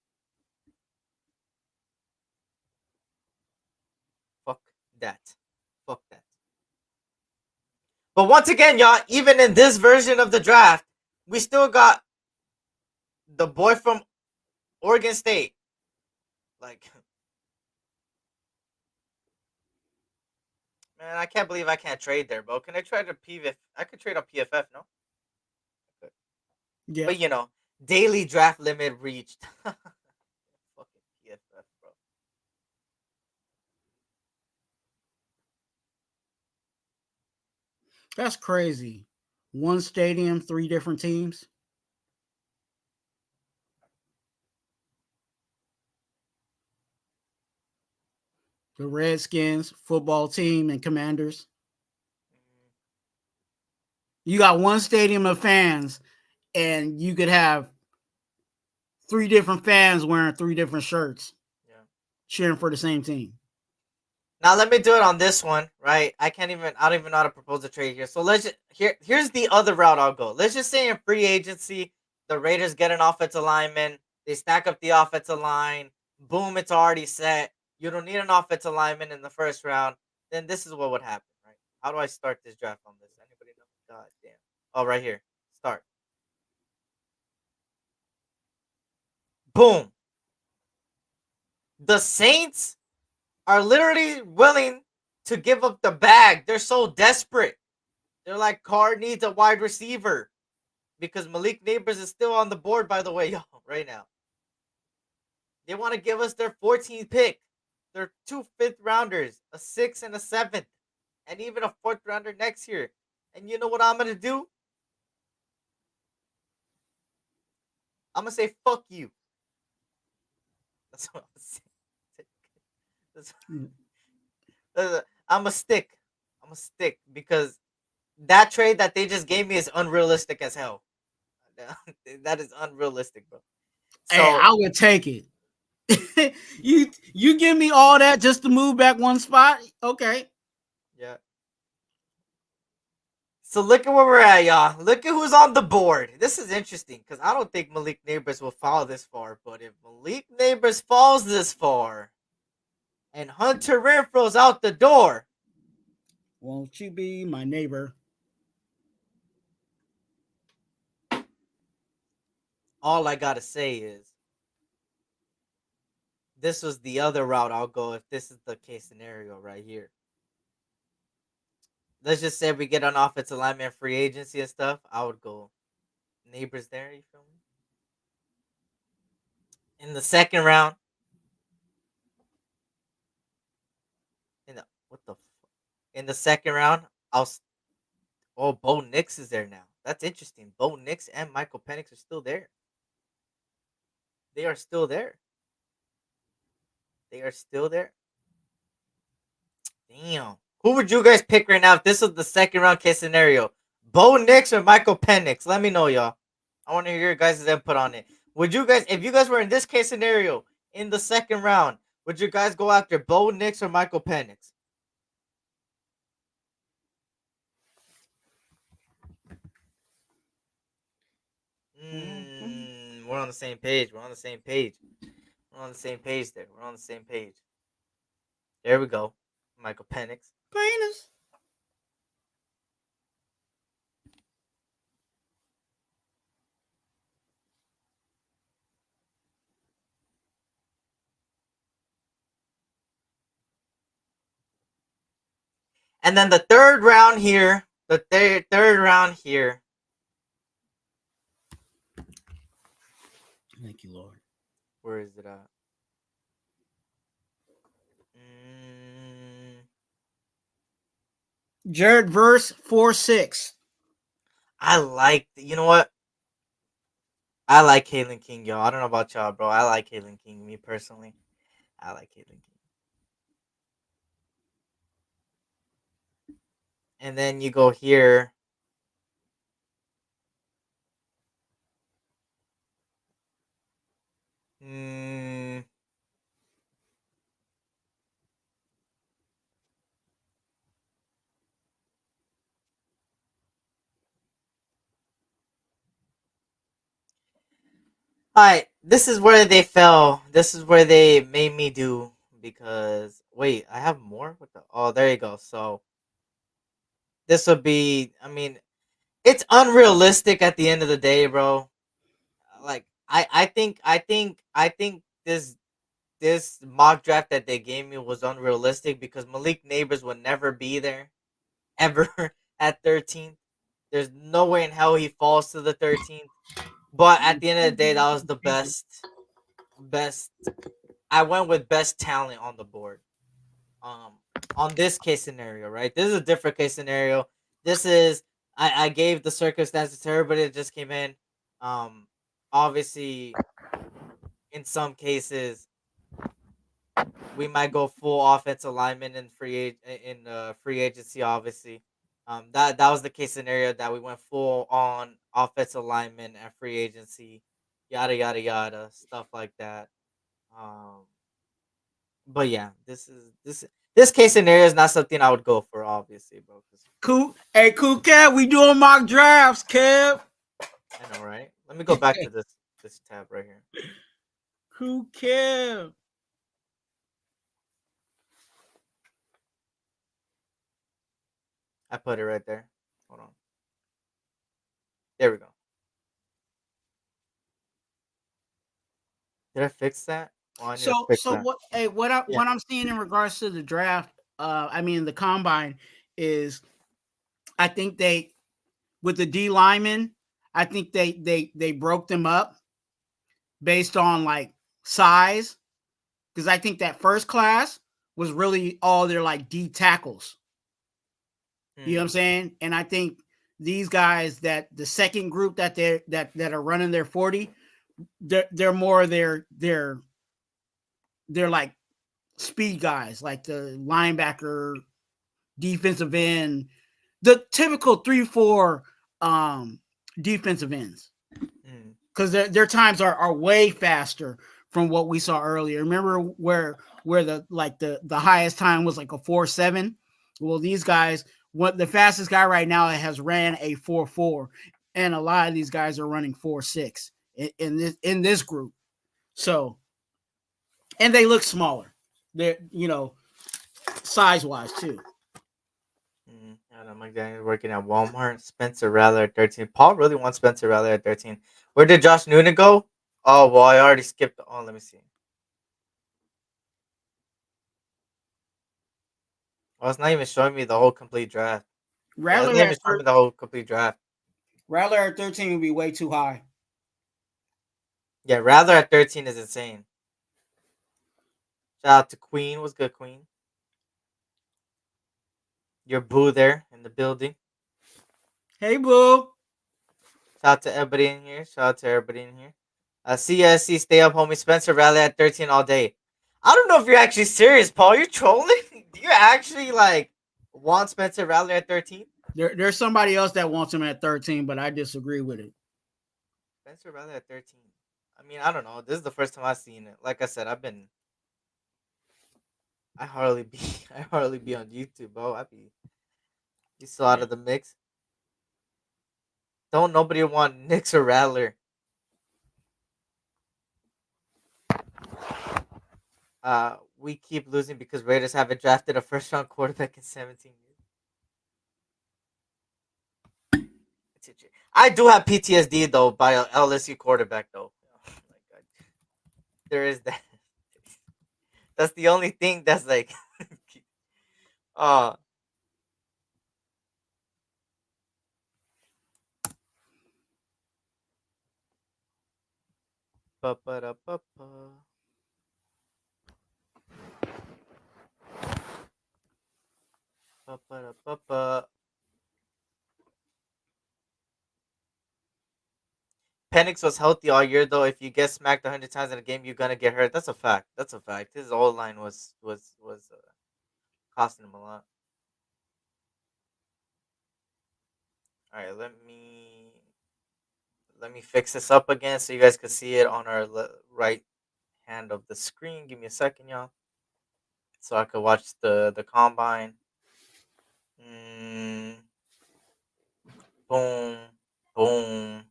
Fuck that. Fuck that. But once again, y'all, even in this version of the draft, We still got the boy from Oregon State. Like, man, I can't believe I can't trade there, bro. Can I trade a PVF? I could trade a PFF, no? Yeah, But daily draft limit reached. Fucking PFF, bro. that's crazy. One stadium, 3 different teams. The Redskins football team and Commanders. You got one stadium of fans, and you could have 3 different fans wearing 3 different shirts, Yeah. cheering for the same team. Now let me do it on this one, right? I don't even know how to propose a trade here. So here's the other route I'll go. Let's just say in free agency, the Raiders get an offensive lineman, they stack up the offensive line, boom, it's already set. You don't need an offensive lineman in the first round. Then this is what would happen, right? How do I start this draft on this? Anybody know? God damn. Oh, right here. Start. Boom. The Saints are literally willing to give up the bag. They're so desperate. They're like, Carr needs a wide receiver because Malik Neighbors is still on the board, by the way, yo, right now. They want to give us their 14th pick, their 2 5th-rounders, a 6th and a 7th, and even a 4th-rounder next year. And you know what I'm going to do? I'm going to say, fuck you. That's what I'm saying. I'm a stick. Because that trade that they just gave me is unrealistic as hell. That is unrealistic, bro. So, Hey, I would take it. you give me all that just to move back one spot? Okay. yeah. So look at where we're at, y'all. Look at who's on the board. This is interesting because I don't think Malik Neighbors will fall this far. But if Malik Neighbors falls this far and Hunter Renfro's out the door, Won't you be my neighbor? all I gotta say is this was the other route I'll go if this is the case scenario right here. Let's just say we get an offensive lineman free agency and stuff. I would go Neighbors there. You feel me? In the second round, what the in the second round, oh, Bo Nix is there now. That's interesting. Bo Nix and Michael Penix are still there. They are still there. They are still there. Damn. Who would you guys pick right now if this was the second round case scenario? Bo Nix or Michael Penix? Let me know, y'all. I want to hear your guys' input on it. Would you guys, if you guys were in this case scenario in the second round, would you guys go after Bo Nix or Michael Penix? We're on the same page. We're on the same page. We're on the same page there. We're on the same page. There we go. Michael Penix. Penis. And then the third round here, third round here. Thank you, Lord. Where is it at? Jared Verse 4-6. I like, you know what? I like Kalen King, yo. I don't know about y'all, bro. I like Kalen King, me personally. I like Kalen King. And then you go here. Alright, this is where they fell. This is where they made me do because wait, I have more? What the Oh, there you go. So this would be it's unrealistic at the end of the day, bro. Like I think this mock draft that they gave me was unrealistic because Malik Neighbors would never be there ever at 13th. There's no way in hell he falls to the 13th. But at the end of the day, that was the best. I went with best talent on the board. Um, on this case scenario, right? This is a different case scenario. This is I gave the circumstances to everybody that just came in. Um, obviously, in some cases, we might go full offensive lineman in free agency. Obviously, that was the case scenario that we went full on offensive lineman and free agency, yada yada yada, stuff like that. Um, but yeah, this case scenario is not something I would go for, obviously, bro. 'Cause Cool. Hey, cool, Kev. We doing mock drafts, Kev. I know, right? Let me go back to this tab right here. Cool, Kev. I put it right there. Hold on. There we go. Did I fix that? Well, I need to fix So that. what? Hey, Yeah. what I'm seeing in regards to the draft, I mean the combine is, I think they with the D linemen, I think they broke them up based on like size, because I think that first class was really all their like D tackles. You know what I'm saying? And I think these guys, that the second group that that are running their 40, they're more they're like speed guys, like the linebacker, defensive end, the typical 3-4 defensive ends, because their times are way faster from what we saw earlier. Remember where the highest time was like a 4.7? Well, these guys, what the fastest guy right now has ran a 4.4, and a lot of these guys are running 4.6 in this group. So, and they look smaller. They're, size wise too. I know my guy is working at Walmart. Spencer Rattler at 13. Paul really wants Spencer Rattler at 13. Where did Josh Noonan go? Oh, well, I already skipped. Oh, let me see. Oh, it's not even showing me the whole complete draft. Yeah, it's Rattler not at even showing me the whole complete draft. 13 would be way too high. Yeah, Rattler at 13 is insane. Shout out to Queen. What's good, Queen? Your boo there in the building. Hey, boo. Shout out to everybody in here. Shout out to everybody in here. CSC, stay up, homie. Spencer Rattler at 13 all day. I don't know if you're actually serious, Paul. You're trolling? Do you actually, want Spencer Rattler at 13? There's somebody else that wants him at 13, but I disagree with it. Spencer Rattler at 13. I mean, I don't know. This is the first time I've seen it. Like I said, I hardly be I hardly be on YouTube, bro. Be so out of the mix. Don't nobody want Nix or Rattler. We keep losing because Raiders haven't drafted a first round quarterback in 17 years. I do have PTSD though by a LSU quarterback though. There is that. That's the only thing that's like uh ba-ba-da-ba-ba. Ba-ba-da-ba-ba. Penix was healthy all year though. If you get smacked 100 times in a game, you're gonna get hurt. That's a fact. That's a fact. His O line was costing him a lot. All right, let me fix this up again so you guys can see it on our right hand of the screen. Give me a second, y'all, so I can watch the combine. Boom, boom,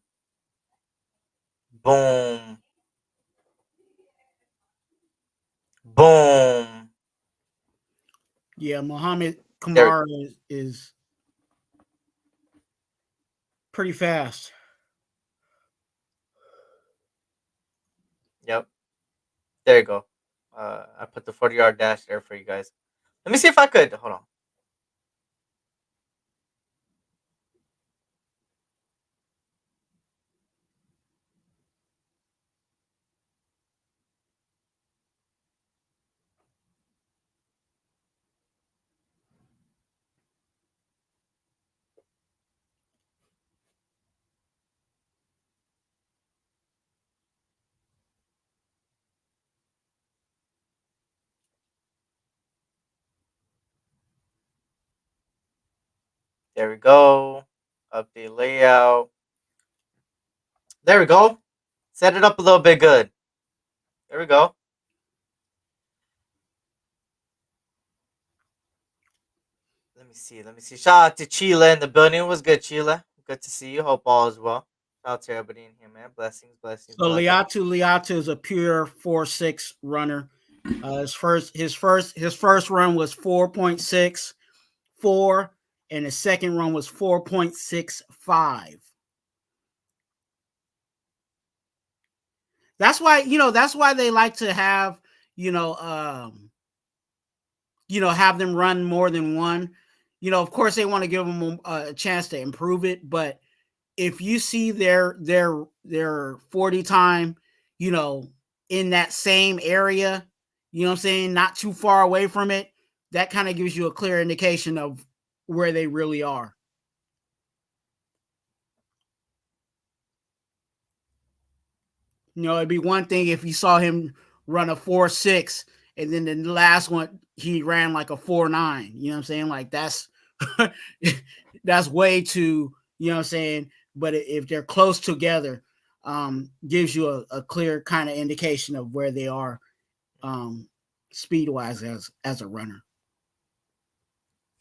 boom, boom. Yeah, Muhammad There we Kamara is pretty fast. Yep. There you go. I put the 40-yard dash there for you guys. Let me see if I could. Hold on. There we go. Update layout. There we go. Set it up a little bit good. There we go. Let me see. Let me see. Shout out to Chile in the building. It was good, Chile. Good to see you. Hope all is well. Shout out to everybody in here, man. Blessings, blessings, So blessings. Liatu is a pure 4.6 runner. His first run was 4.64, and his second run was 4.65. That's why they like to have have them run more than one. Of course they want to give them a chance to improve it, but if you see their 40 time, in that same area, what I'm saying, not too far away from it, that kind of gives you a clear indication of where they really are. It'd be one thing if you saw him run a 4.6 and then the last one he ran like a 4.9. You know what I'm saying? Like that's that's way too, you know what I'm saying? But if they're close together, gives you a clear kind of indication of where they are speed wise as a runner.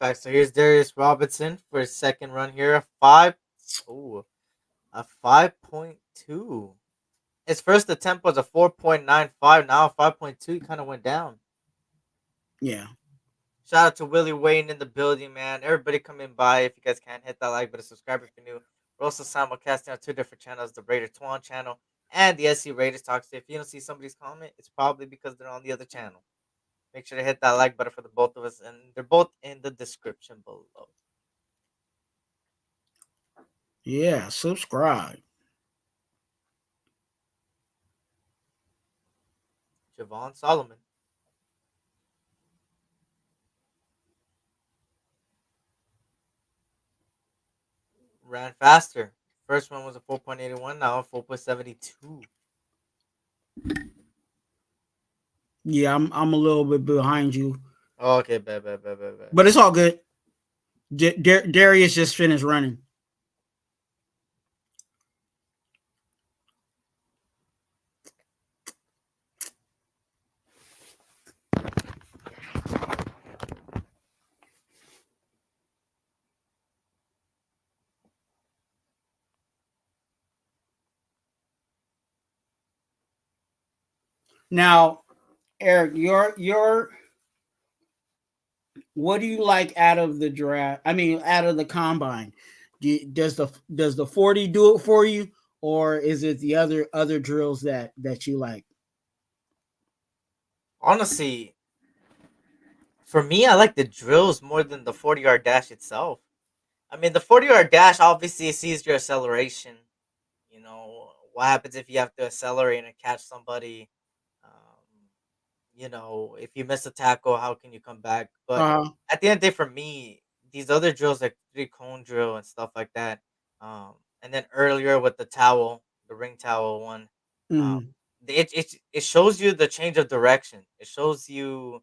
Fact. So here's Darius Robinson for his second run here. A 5.2. His first attempt was a 4.95. Now a 5.2. He kind of went down. Yeah. Shout out to Willie Wayne in the building, man. Everybody coming by. If you guys can, hit that like button, subscribe if you're new. We're also simulcasting on 2 different channels, the Raider Twuan channel and the SC Raiders Talk. So if you don't see somebody's comment, it's probably because they're on the other channel. Make sure to hit that like button for the both of us, and they're both in the description below. Yeah, subscribe. Javon Solomon. Ran faster. First one was a 4.81, now a 4.72. Yeah, I'm a little bit behind you. Oh, okay, bad. But it's all good. Darius just finished running. Now, Eric, your what do you like out of the draft? I mean, out of the combine, does the 40 do it for you, or is it the other drills that you like? Honestly, for me, I like the drills more than the 40-yard dash itself. I mean, the 40-yard dash obviously sees your acceleration. What happens if you have to accelerate and catch somebody? If you miss a tackle, how can you come back? But at the end of the day, for me, these other drills like 3-cone drill and stuff like that, and then earlier with the towel, the ring towel one, it shows you the change of direction. It shows you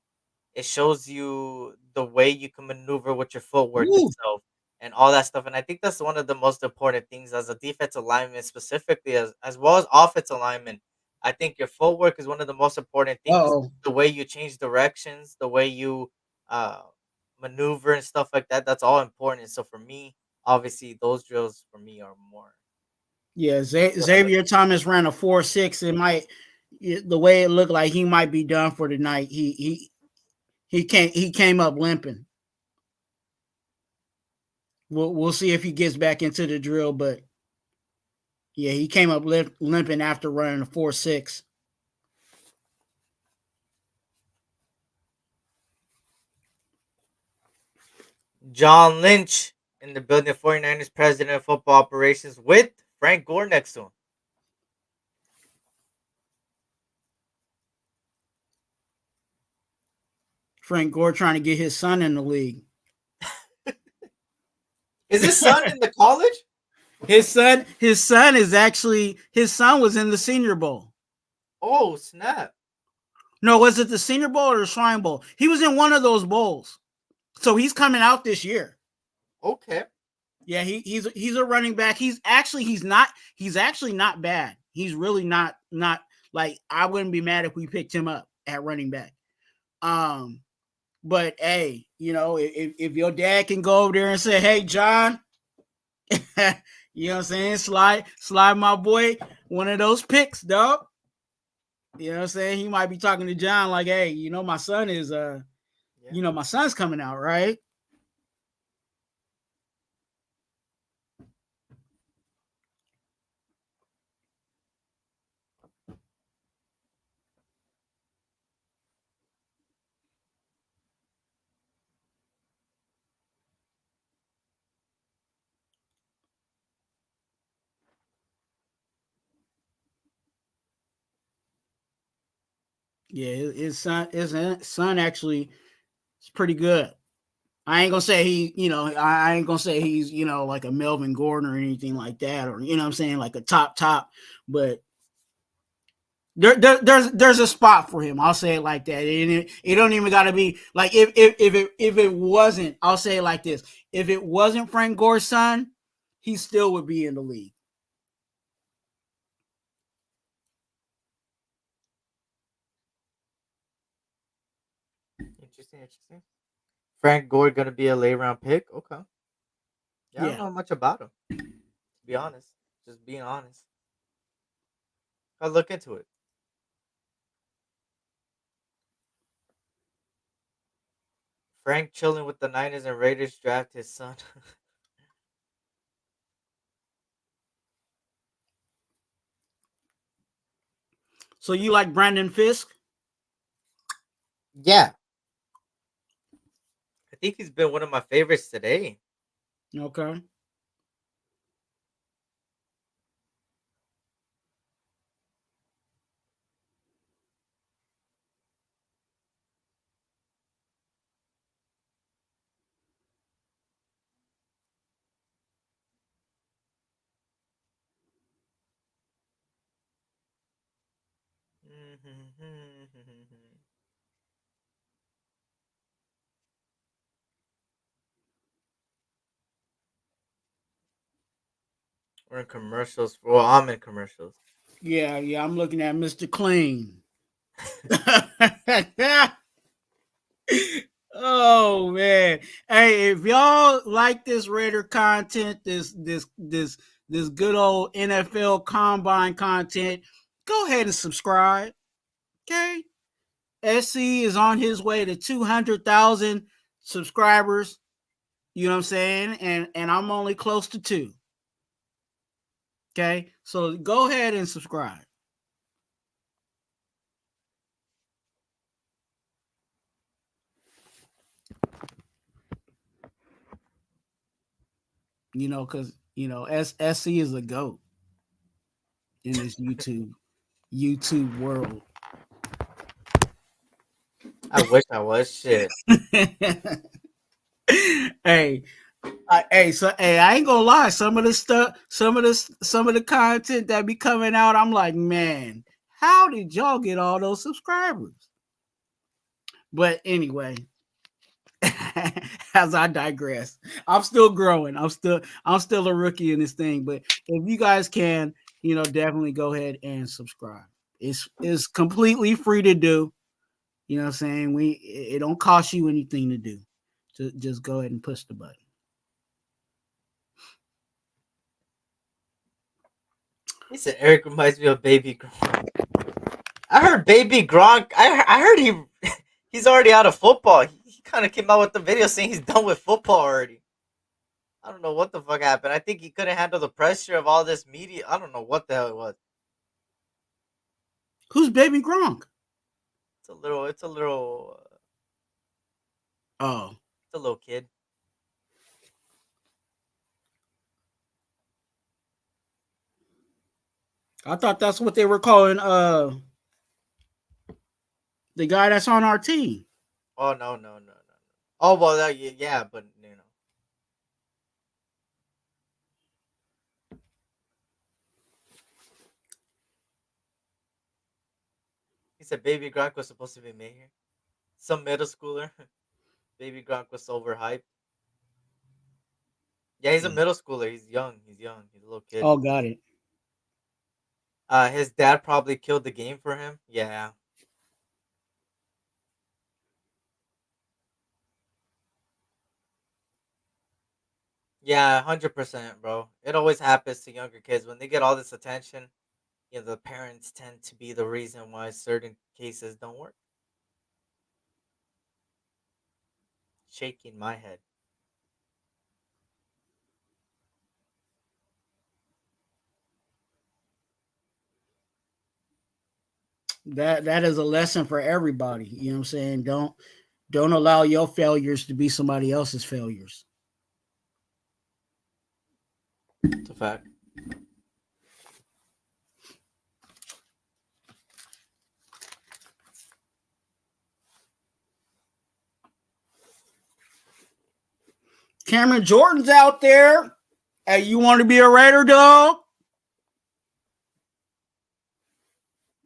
the way you can maneuver with your footwork itself and all that stuff. And I think that's one of the most important things as a defensive lineman, specifically as well as offensive lineman. I think your footwork is one of the most important things. The way you change directions, the way you uh, maneuver and stuff like that. That's all important. So for me, obviously, those drills for me are more. Yeah, Xavier Thomas ran a 4.6. The way it looked like he might be done for the night. He came up limping. We'll see if he gets back into the drill, but Yeah, he came up limping after running a 4.6. John Lynch in the building, 49ers president of football operations with Frank Gore next to him. Frank Gore trying to get his son in the league. Is his son in the college? His son was in the Senior Bowl. Oh, snap. No, was it the Senior Bowl or the Shrine Bowl? He was in one of those bowls. So he's coming out this year. Okay. Yeah, he's a running back. He's actually not bad. He's really not like, I wouldn't be mad if we picked him up at running back. But hey, if your dad can go over there and say, "Hey, John," you know what I'm saying? Slide my boy one of those picks, dog. You know what I'm saying? He might be talking to John like, "Hey, my son is my son's coming out, right?" Yeah, his son actually is pretty good. I ain't gonna say I ain't gonna say he's, like a Melvin Gordon or anything like that, or, what I'm saying, like a top, but there's a spot for him. I'll say it like that. It don't even gotta be like, if it wasn't, I'll say it like this. If it wasn't Frank Gore's son, he still would be in the league. Interesting. Frank Gore gonna be a late round pick. Okay. Yeah, I don't Yeah. know much about him. To be honest, just being honest. I'll look into it. Frank chilling with the Niners and Raiders draft his son. So you like Brandon Fisk? Yeah. I think he's been one of my favorites today. Okay. We're in commercials. Well, I'm in commercials. Yeah, I'm looking at Mr. Clean. Oh man. Hey, if y'all like this Raider content, this good old NFL combine content, go ahead and subscribe. Okay. SC is on his way to 200,000 subscribers. You know what I'm saying? And I'm only close to 2. Okay. So go ahead and subscribe. Because SC is a GOAT in this YouTube world. I wish I was shit. Hey, I ain't gonna lie. Some of the content that be coming out, I'm like, man, how did y'all get all those subscribers? But anyway, as I digress, I'm still growing. I'm still a rookie in this thing. But if you guys can, definitely go ahead and subscribe. It's completely free to do. You know what I'm saying? It don't cost you anything to do. Just go ahead and push the button. He said Eric reminds me of Baby Gronk. I heard Baby Gronk. I heard he's already out of football. He kind of came out with the video saying he's done with football already. I don't know what the fuck happened. I think he couldn't handle the pressure of all this media. I don't know what the hell it was. Who's Baby Gronk? It's a little. Oh, It's a little kid. I thought that's what they were calling the guy that's on our team. Oh no. Oh well, yeah, but you know. He said Baby Gronk was supposed to be mayor. Some middle schooler. Baby Gronk was overhyped. Yeah, he's a middle schooler. He's young. He's young. He's a little kid. Oh, got it. His dad probably killed the game for him. Yeah. Yeah, 100%, bro. It always happens to younger kids when they get all this attention. You know, the parents tend to be the reason why certain cases don't work. Shaking my head. That is a lesson for everybody. You know what I'm saying? Don't allow your failures to be somebody else's failures. It's a fact. Cameron Jordan's out there. Hey, you want to be a Raider, dog?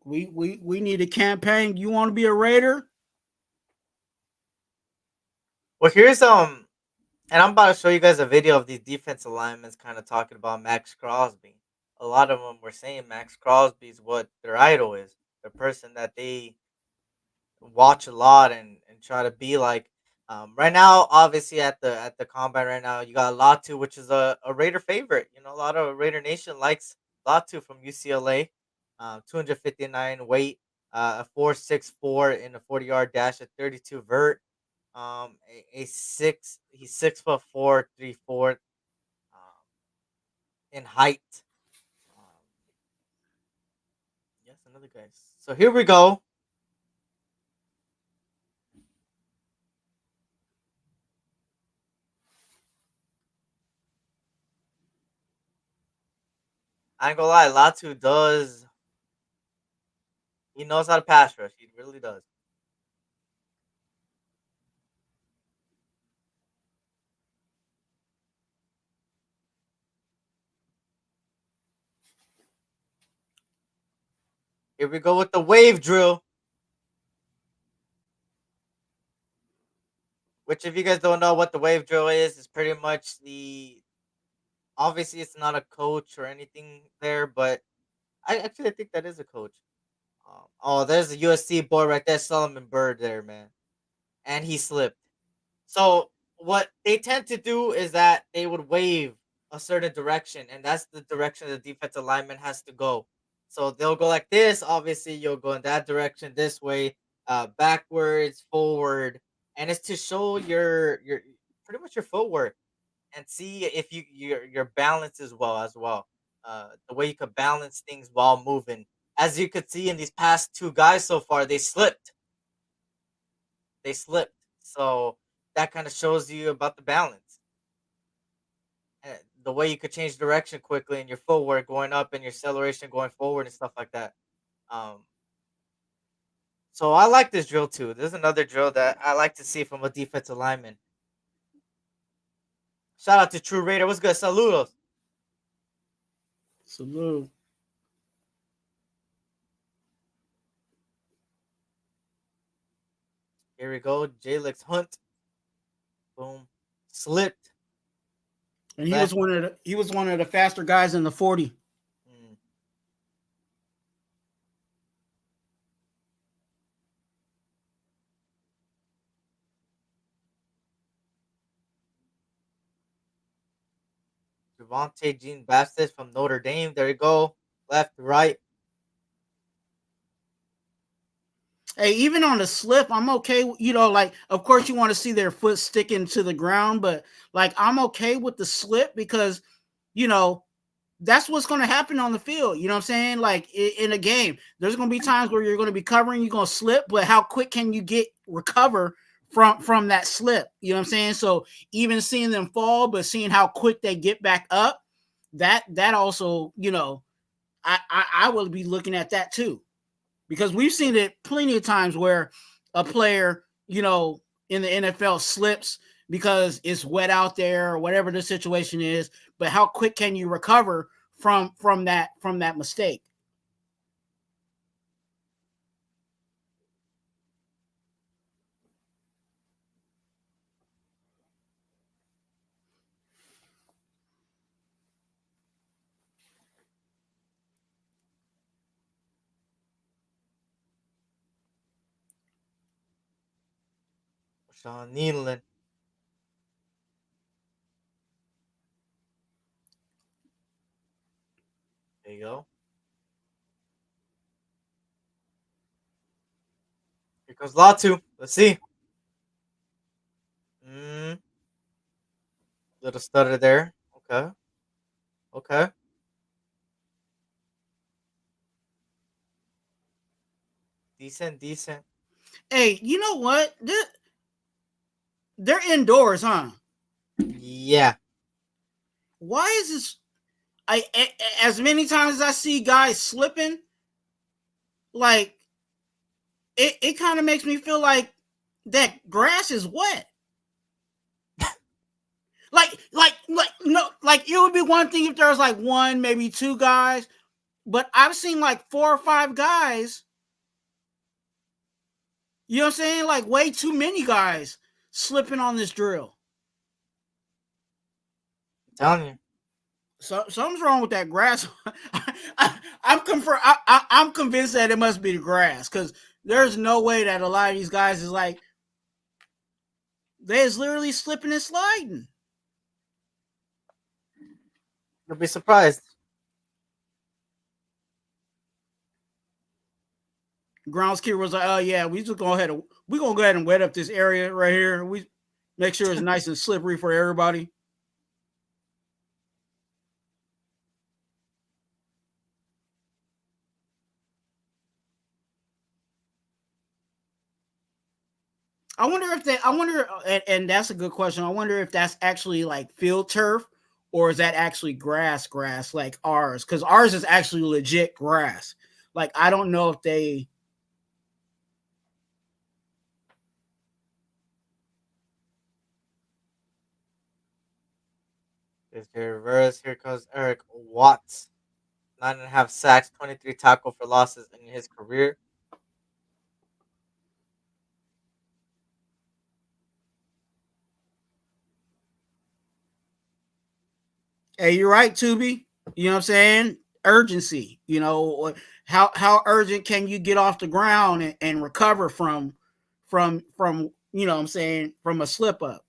We need a campaign. You want to be a Raider? Well, here's and I'm about to show you guys a video of these defensive linemen kind of talking about Max Crosby. A lot of them were saying Max Crosby is what their idol is, the person that they watch a lot and try to be like. Right now, obviously at the combine right now, you got Latu, which is a Raider favorite. You know, a lot of Raider Nation likes Latu from UCLA. 259 weight, a 4.64 in a 40-yard dash, a 32 vert. A six. He's 6'4", 3/4 in height. Um, yes, another guy. So here we go. I ain't gonna lie, Latu does. He knows how to pass rush. He really does. Here we go with the wave drill. Which, if you guys don't know what the wave drill is pretty much the. Obviously, it's not a coach or anything there, but I think that is a coach. Oh, there's a USC boy right there, Solomon Bird there, man, and he slipped. So what they tend to do is that they would wave a certain direction, and that's the direction the defensive lineman has to go. So they'll go like this. Obviously, you'll go in that direction this way, backwards, forward, and it's to show your pretty much your footwork and see if your balance is well as well. The way you could balance things while moving. As you could see in these past two guys so far, they slipped. They slipped. So that kind of shows you about the balance. The way you could change direction quickly and your footwork going up and your acceleration going forward and stuff like that. Um, so I like this drill too. There's another drill that I like to see from a defensive lineman. Shout out to True Raider. What's good? Saludos. Salute. Here we go. Jalix Hunt. Boom. Slipped. And he was one of the faster guys in the 40. Mm. Javante Jean Baptist from Notre Dame. There you go. Left, right. Hey, even on the slip, I'm okay. Like of course you want to see their foot sticking to the ground, but like I'm okay with the slip because you know that's what's going to happen on the field. You know what I'm saying? Like in a game, there's going to be times where you're going to be covering, you're going to slip, but how quick can you get recover from that slip? You know what I'm saying? So even seeing them fall, but seeing how quick they get back up, that also, I will be looking at that too because we've seen it plenty of times where a player, in the NFL slips because it's wet out there or whatever the situation is. But how quick can you recover from that mistake? Sean Nealon. There you go. Here comes Latu. Let's see. Mm, little stutter there. Okay. Okay. Decent. Decent. Hey, you know what? They're indoors, huh? Yeah. Why is this? As many times as I see guys slipping, like it kind of makes me feel like that grass is wet. Like no, like it would be one thing if there was like one, maybe two guys, but I've seen like four or five guys. You know what I'm saying? Like way too many guys slipping on this drill. I'm telling you. So something's wrong with that grass. I'm convinced that it must be the grass because there's no way that a lot of these guys is like they're literally slipping and sliding. You'll be surprised. Groundskeeper was like, "Oh yeah, we gonna go ahead and wet up this area right here. We make sure it's nice and slippery for everybody." I wonder if they. I wonder, and that's a good question. I wonder if that's actually like field turf, or is that actually grass like ours? Because ours is actually legit grass. Like I don't know if they. Here's your reverse. Here comes Eric Watts. 9.5 sacks, 23 tackle for losses in his career. Hey, you're right, Tubi. You know what I'm saying? Urgency. How urgent can you get off the ground and recover from what I'm saying, from a slip up?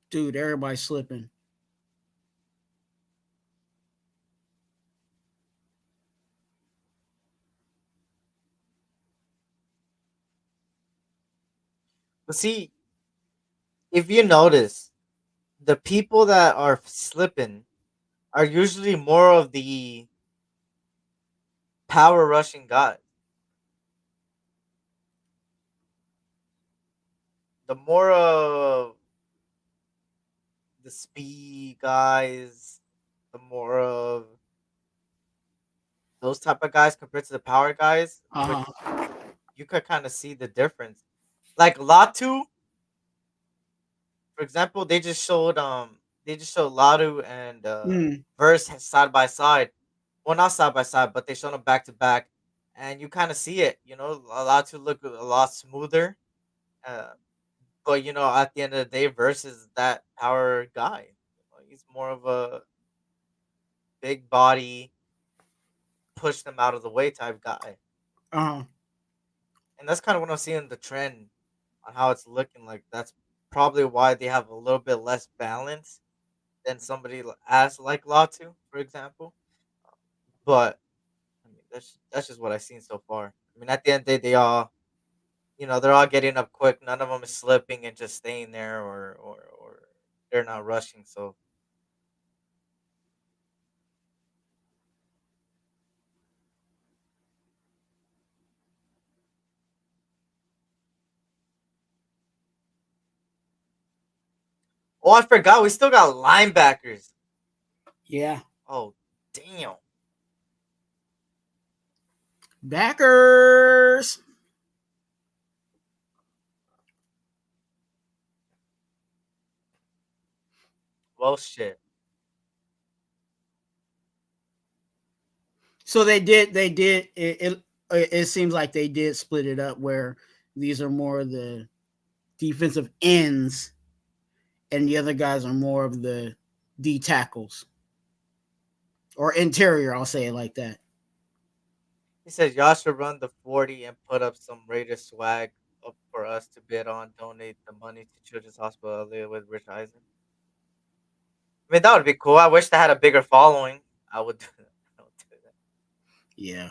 Dude, everybody's slipping. But see, if you notice, the people that are slipping are usually more of the power rushing guys. The more of the speed guys, the more of those type of guys compared to the power guys, which Uh-huh. you could kind of see the difference. Like Latu, for example, they just showed Latu and Mm. Verse side by side. Well, not side by side, but they showed them back to back, and you kind of see it. Latu look a lot smoother. Uh, but at the end of the day, Verse is that power guy. He's more of a big body, push them out of the way type guy. Uh-huh. And that's kind of what I'm seeing the trend on how it's looking like. That's probably why they have a little bit less balance than somebody as like Latu, for example. But I mean, that's just what I've seen so far. I mean, at the end of the day, they all, they're all getting up quick. None of them is slipping and just staying there, or they're not rushing. So, oh, I forgot, we still got linebackers. Yeah. Oh, damn. Backers. Well, shit. So they did. It seems like they did split it up where these are more the defensive ends, and the other guys are more of the D tackles or interior. I'll say it like that. He says y'all should run the 40 and put up some Raider swag up for us to bid on. Donate the money to Children's Hospital LA with Rich Eisen. I mean, that would be cool. I wish they had a bigger following. I would do that. Yeah.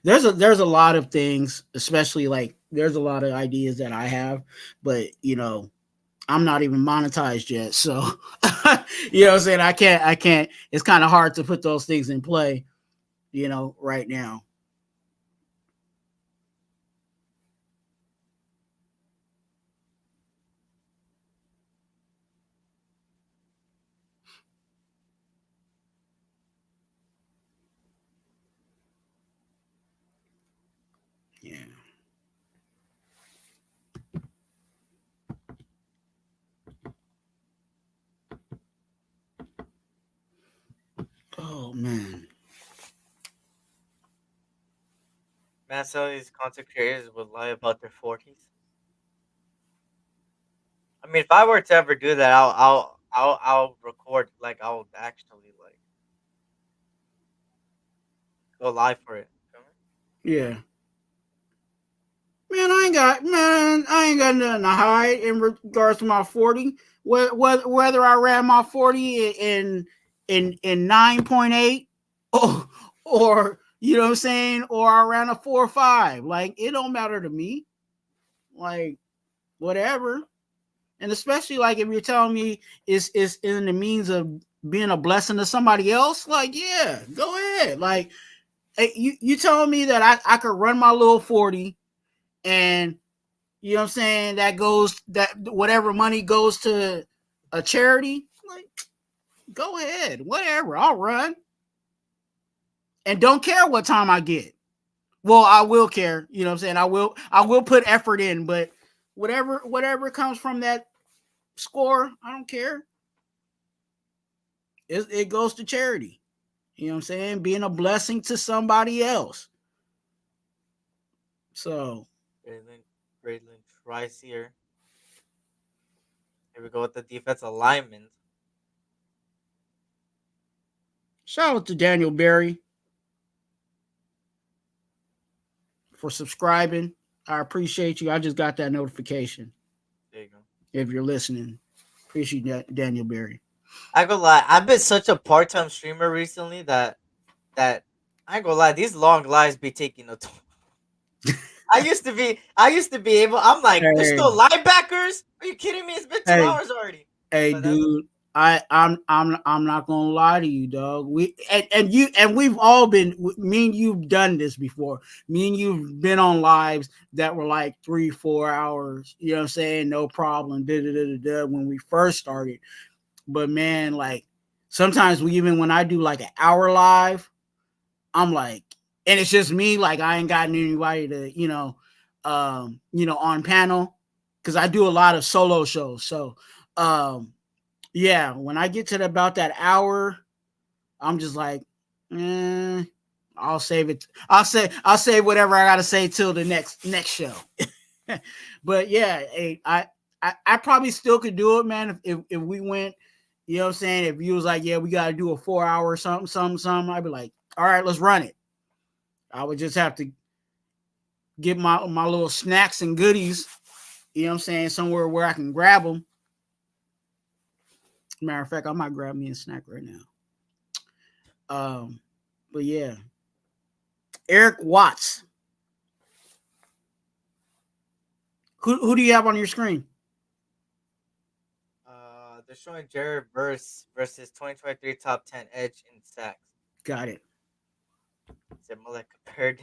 There's a lot of things, especially like there's a lot of ideas that I have, but I'm not even monetized yet. So you know what I'm saying? I can't, it's kind of hard to put those things in play, right now. Yeah. Oh man. Man, some of these content creators would lie about their 40s. I mean, if I were to ever do that, I'll record, like, I'll actually like go live for it. Yeah. Man, I ain't got nothing to hide in regards to my 40. Whether I ran my 40 in 9.8 or you know what I'm saying, or I ran a 4.5. Like, it don't matter to me. Like, whatever. And especially like if you're telling me it's in the means of being a blessing to somebody else, like, yeah, go ahead. Like, you telling me that I could run my little 40 and you know what I'm saying, that whatever money goes to a charity, like, go ahead, whatever, I'll run and don't care what time I get. Well, I will care, you know what I'm saying, I will put effort in, but whatever comes from that score, I don't care. It goes to charity, you know what I'm saying, being a blessing to somebody else. So Braylon Trice here. Here we go with the defensive alignment. shout out to Daniel Berry for subscribing. I appreciate you. I just got that notification. There you go. If you're listening, appreciate that, Daniel Berry. I go lie. I've been such a part-time streamer recently that I ain't gonna lie. These long lives be taking a toll. I used to be able. I'm like, there's still linebackers. Are you kidding me? It's been 2 hours already. Hey, But dude, I'm not gonna lie to you, dog. We've all been. Me and you've done this before. Me and you've been on lives that were like 3-4 hours. You know what I'm saying? No problem. When we first started, but man, like sometimes when I do like an hour live, I'm like, and it's just me. Like, I ain't gotten anybody to on panel because I do a lot of solo shows. So yeah, when I get to about that hour, I'm just like, I'll save it. I'll say whatever I gotta say till the next show. But yeah, hey, I probably still could do it, man. If we went, You know what I'm saying? If you was like, yeah, we got to do a 4 hour something, I'd be like, all right, let's run it. I would just have to get my little snacks and goodies, you know what I'm saying, somewhere where I can grab them. Matter of fact, I might grab me a snack right now. But yeah. Eric Watts. Who do you have on your screen? They're showing Jared Verse versus 2023 top 10 edge in sacks. Got it. Is it more like compared?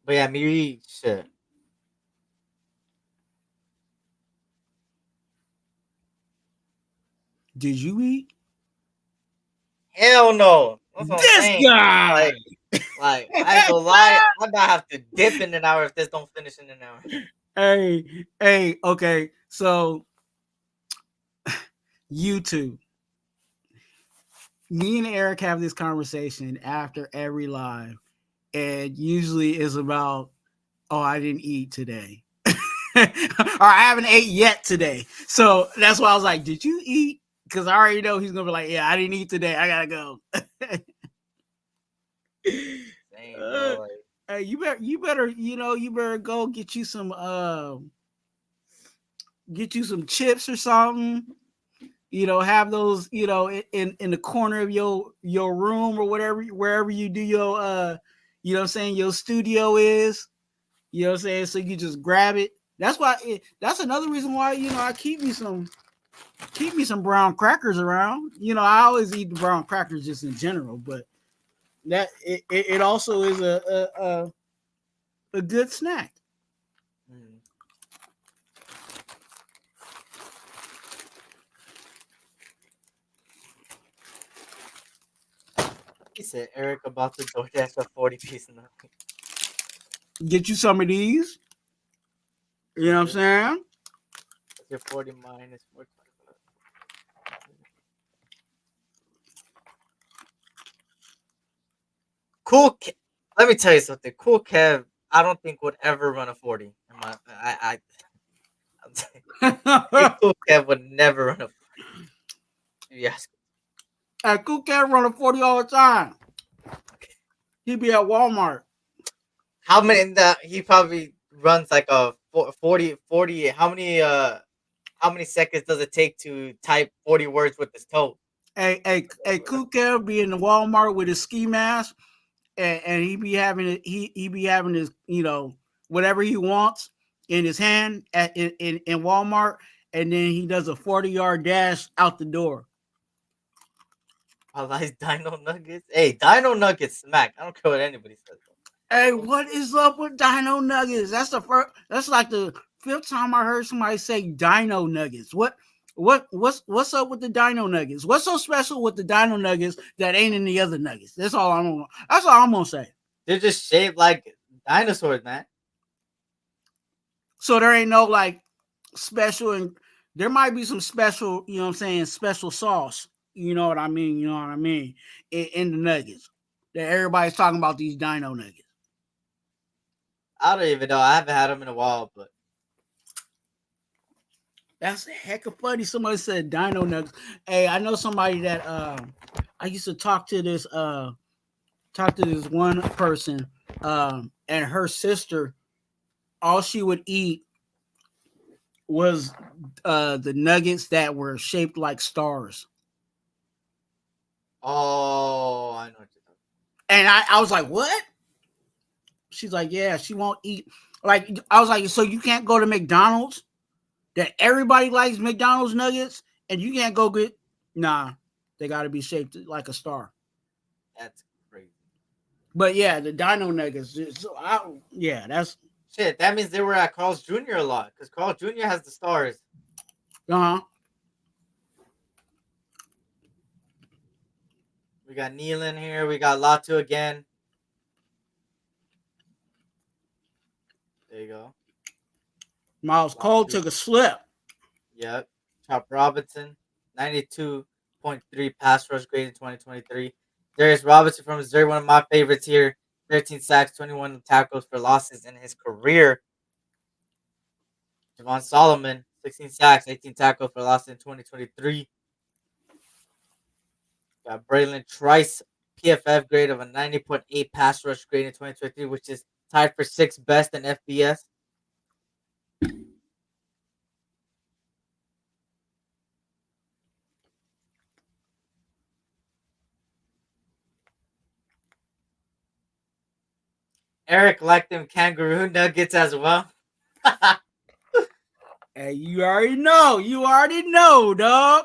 But yeah, maybe shit. Did you eat? Hell no. That's what I'm This saying. guy. Like I ain't gonna lie, I might have to dip in an hour if this don't finish in an hour. Hey, okay. So YouTube. Me and Eric have this conversation after every live, and usually it's about, oh, I didn't eat today. Or I haven't ate yet today. So that's why I was like, did you eat? Because I already know he's gonna be like, yeah, I didn't eat today. I gotta go. Dang, bro, like, Hey, you better go get you some chips or something. Have those, in the corner of your room or whatever, wherever you do your what I'm saying, your studio is. You know what I'm saying? So you just grab it. That's why that's another reason why, I keep me some brown crackers around. I always eat the brown crackers just in general, but that it also is a good snack. He said Eric about to DoorDash a 40-piece nugget. Get you some of these. You know what I'm saying? What's your 40 minus 425? Cool. Let me tell you something. Cool Kev, I don't think would ever run a 40. Cool Kev would never run a 40. Yes. Cool Kev run a 40 all the time. He'd be at Walmart. How many? He probably runs like a 40. How many seconds does it take to type 40 words with his toe? Hey, Cool Kev be in the Walmart with his ski mask, and he be having it. He be having his, whatever he wants in his hand in Walmart, and then he does a 40-yard dash out the door. I like Dino Nuggets. Hey, Dino Nuggets smack. I don't care what anybody says. Hey, what is up with Dino Nuggets? That's like the 5th time I heard somebody say Dino Nuggets. What's up with the Dino Nuggets? What's so special with the Dino Nuggets that ain't in the other Nuggets? That's all I'm gonna say. They're just shaped like dinosaurs, man. So there ain't no like special, and there might be some special, you know what I'm saying, special sauce. You know what I mean? In the Nuggets. That everybody's talking about these Dino Nuggets. I don't even know. I haven't had them in a while, but that's a heck of funny. Somebody said Dino Nuggets. Hey, I know somebody that I used to talk to this one person, and her sister, all she would eat was the nuggets that were shaped like stars. Oh, I know what you're talking about. And I was like, what? She's like, yeah, she won't eat. Like, I was like, so you can't go to McDonald's? That everybody likes McDonald's nuggets, and you can't go get? Nah, they got to be shaped like a star. That's crazy. But yeah, the Dino Nuggets. That's shit. That means they were at Carl's Jr. a lot because Carl's Jr. has the stars. We got Neil in here. We got Latu again. There you go. Miles Cole took a slip. Yep. Chop Robinson, 92.3 pass rush grade in 2023. Darius Robinson from Missouri, one of my favorites here. 13 sacks, 21 tackles for losses in his career. Javon Solomon, 16 sacks, 18 tackles for losses in 2023. Got Braylon Trice, PFF grade of a 90.8 pass rush grade in 2023, which is tied for sixth best in FBS. Eric liked them kangaroo nuggets as well. Hey, you already know. You already know, dog.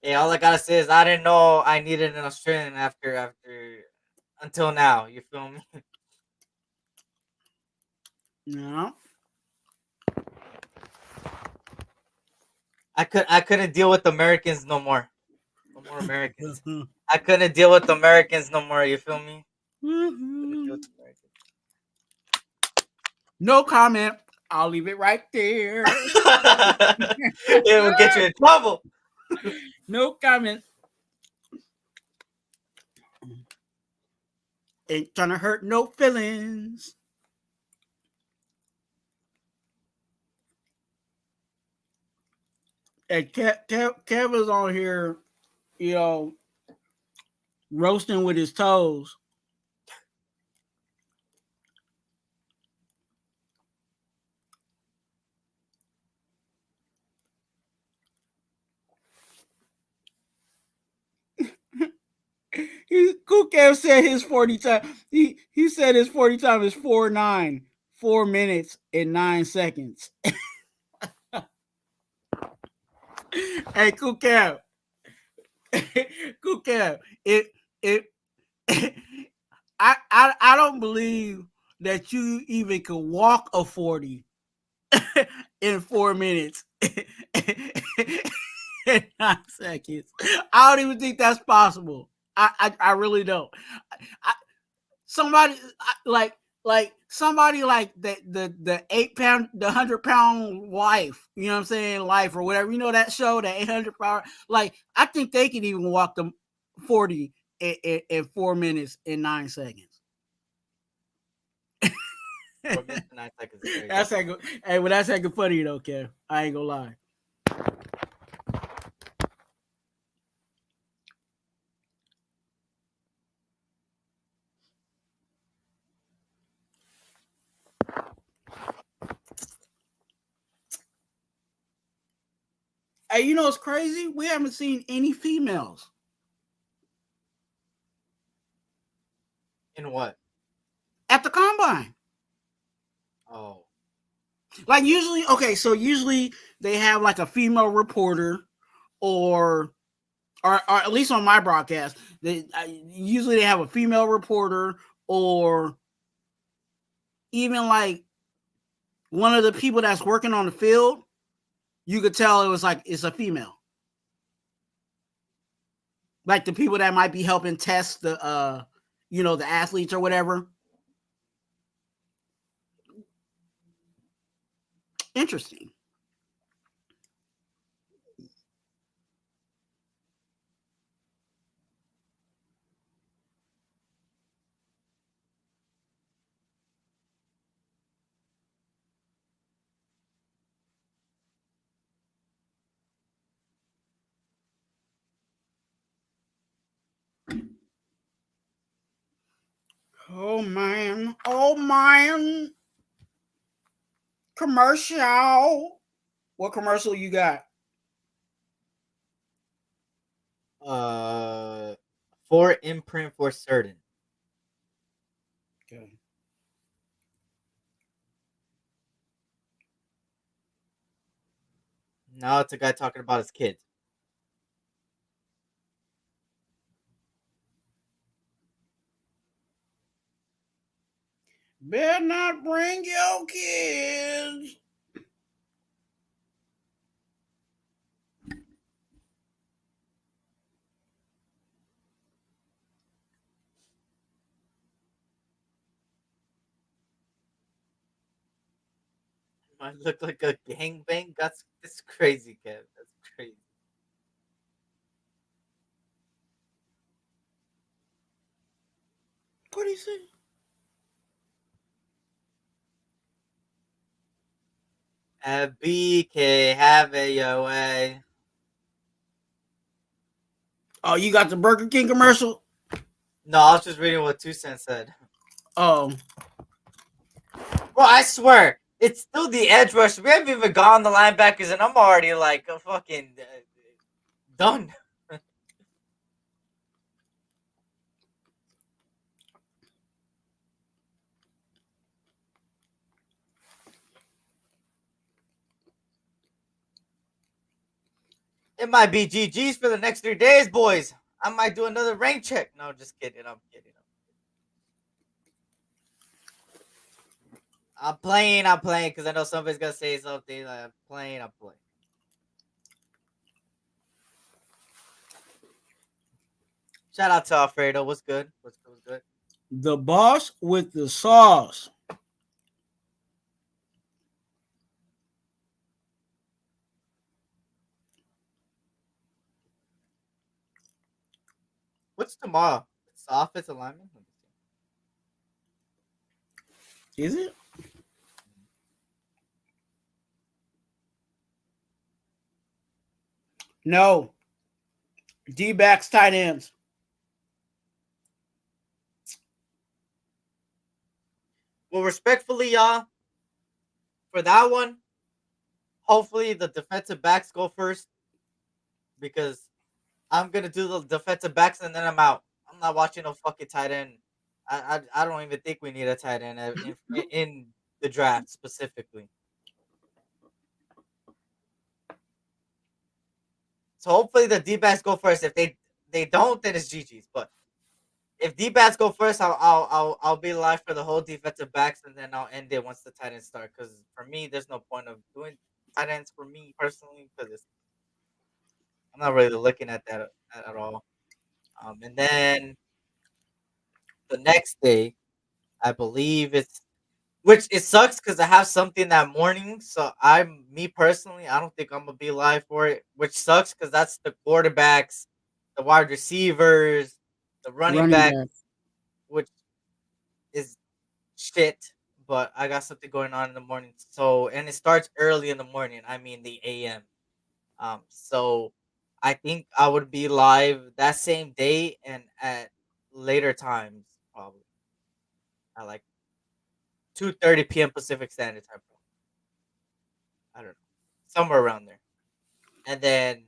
Hey, all I gotta say is I didn't know I needed an Australian after until now. You feel me? No. I couldn't deal with Americans no more. No more Americans. I couldn't deal with Americans no more. You feel me? Couldn't deal with Americans. No comment. I'll leave it right there. It will get you in trouble. No comment. Ain't trying to hurt no feelings. And Kev is on here, you know, roasting with his toes. Cool Kev said his 40 time. He said his 40 time is 4:09, 4 minutes and 9 seconds. Hey, Cool Kev. Cool Kev. It I don't believe that you even can walk a 40 in 4 minutes and 9 seconds. I don't even think that's possible. I really don't. Somebody somebody like the 8 pound, the 100-pound life, you know what I'm saying, life or whatever, you know that show, that 800 pound, like I think they could even walk them 40 in 4 minutes and 9 seconds. 4 minutes and 9 seconds. That's like, hey, well, that's like funny though, Kev. I ain't gonna lie. Hey, you know what's crazy? We haven't seen any females. In what? At the combine. Oh. Like usually, okay, so usually they have like a female reporter, or at least on my broadcast, usually they have a female reporter, or even like one of the people that's working on the field. You could tell it was like it's a female. Like the people that might be helping test the the athletes or whatever. Interesting. Oh man. Oh man. Commercial. What commercial you got? For imprint for certain. Okay. Now it's a guy talking about his kids. Better not bring your kids. I look like a gangbang. That's crazy, Kev. That's crazy. What do you say? BK, have it your way. Oh, you got the Burger King commercial? No, I was just reading what 2 Cents said. Oh, Bro, I swear, it's still the edge rush. We haven't even gone the linebackers, and I'm already like a fucking done. It might be GG's for the next 3 days, boys. I might do another rank check. No, just kidding. I'm kidding. I'm playing. I'm playing because I know somebody's gonna say something. Like, I'm playing. I'm playing. Shout out to Alfredo. What's good? What's good? What's good? the boss with the sauce. What's tomorrow? It's the offensive lineman. Let me see. Is it? No. D backs tight ends. Well, respectfully, y'all, for that one, hopefully the defensive backs go first because I'm gonna do the defensive backs and then I'm out. I'm not watching no fucking tight end. I don't even think we need a tight end in the draft specifically. So hopefully the D backs go first. If they don't, then it's GG's. But if D backs go first, I'll be live for the whole defensive backs and then I'll end it once the tight ends start. Because for me, there's no point of doing tight ends for me personally because I'm not really looking at that at all. And then the next day, I believe it's which it sucks because I have something that morning. So I'm me personally, I don't think I'm gonna be live for it, which sucks because that's the quarterbacks, the wide receivers, the running Running back, back. which is shit. But I got something going on in the morning. So and it starts early in the morning. I mean the AM. So I think I would be live that same day and at later times, probably at like 2:30 p.m. Pacific Standard Time. I don't know, somewhere around there. And then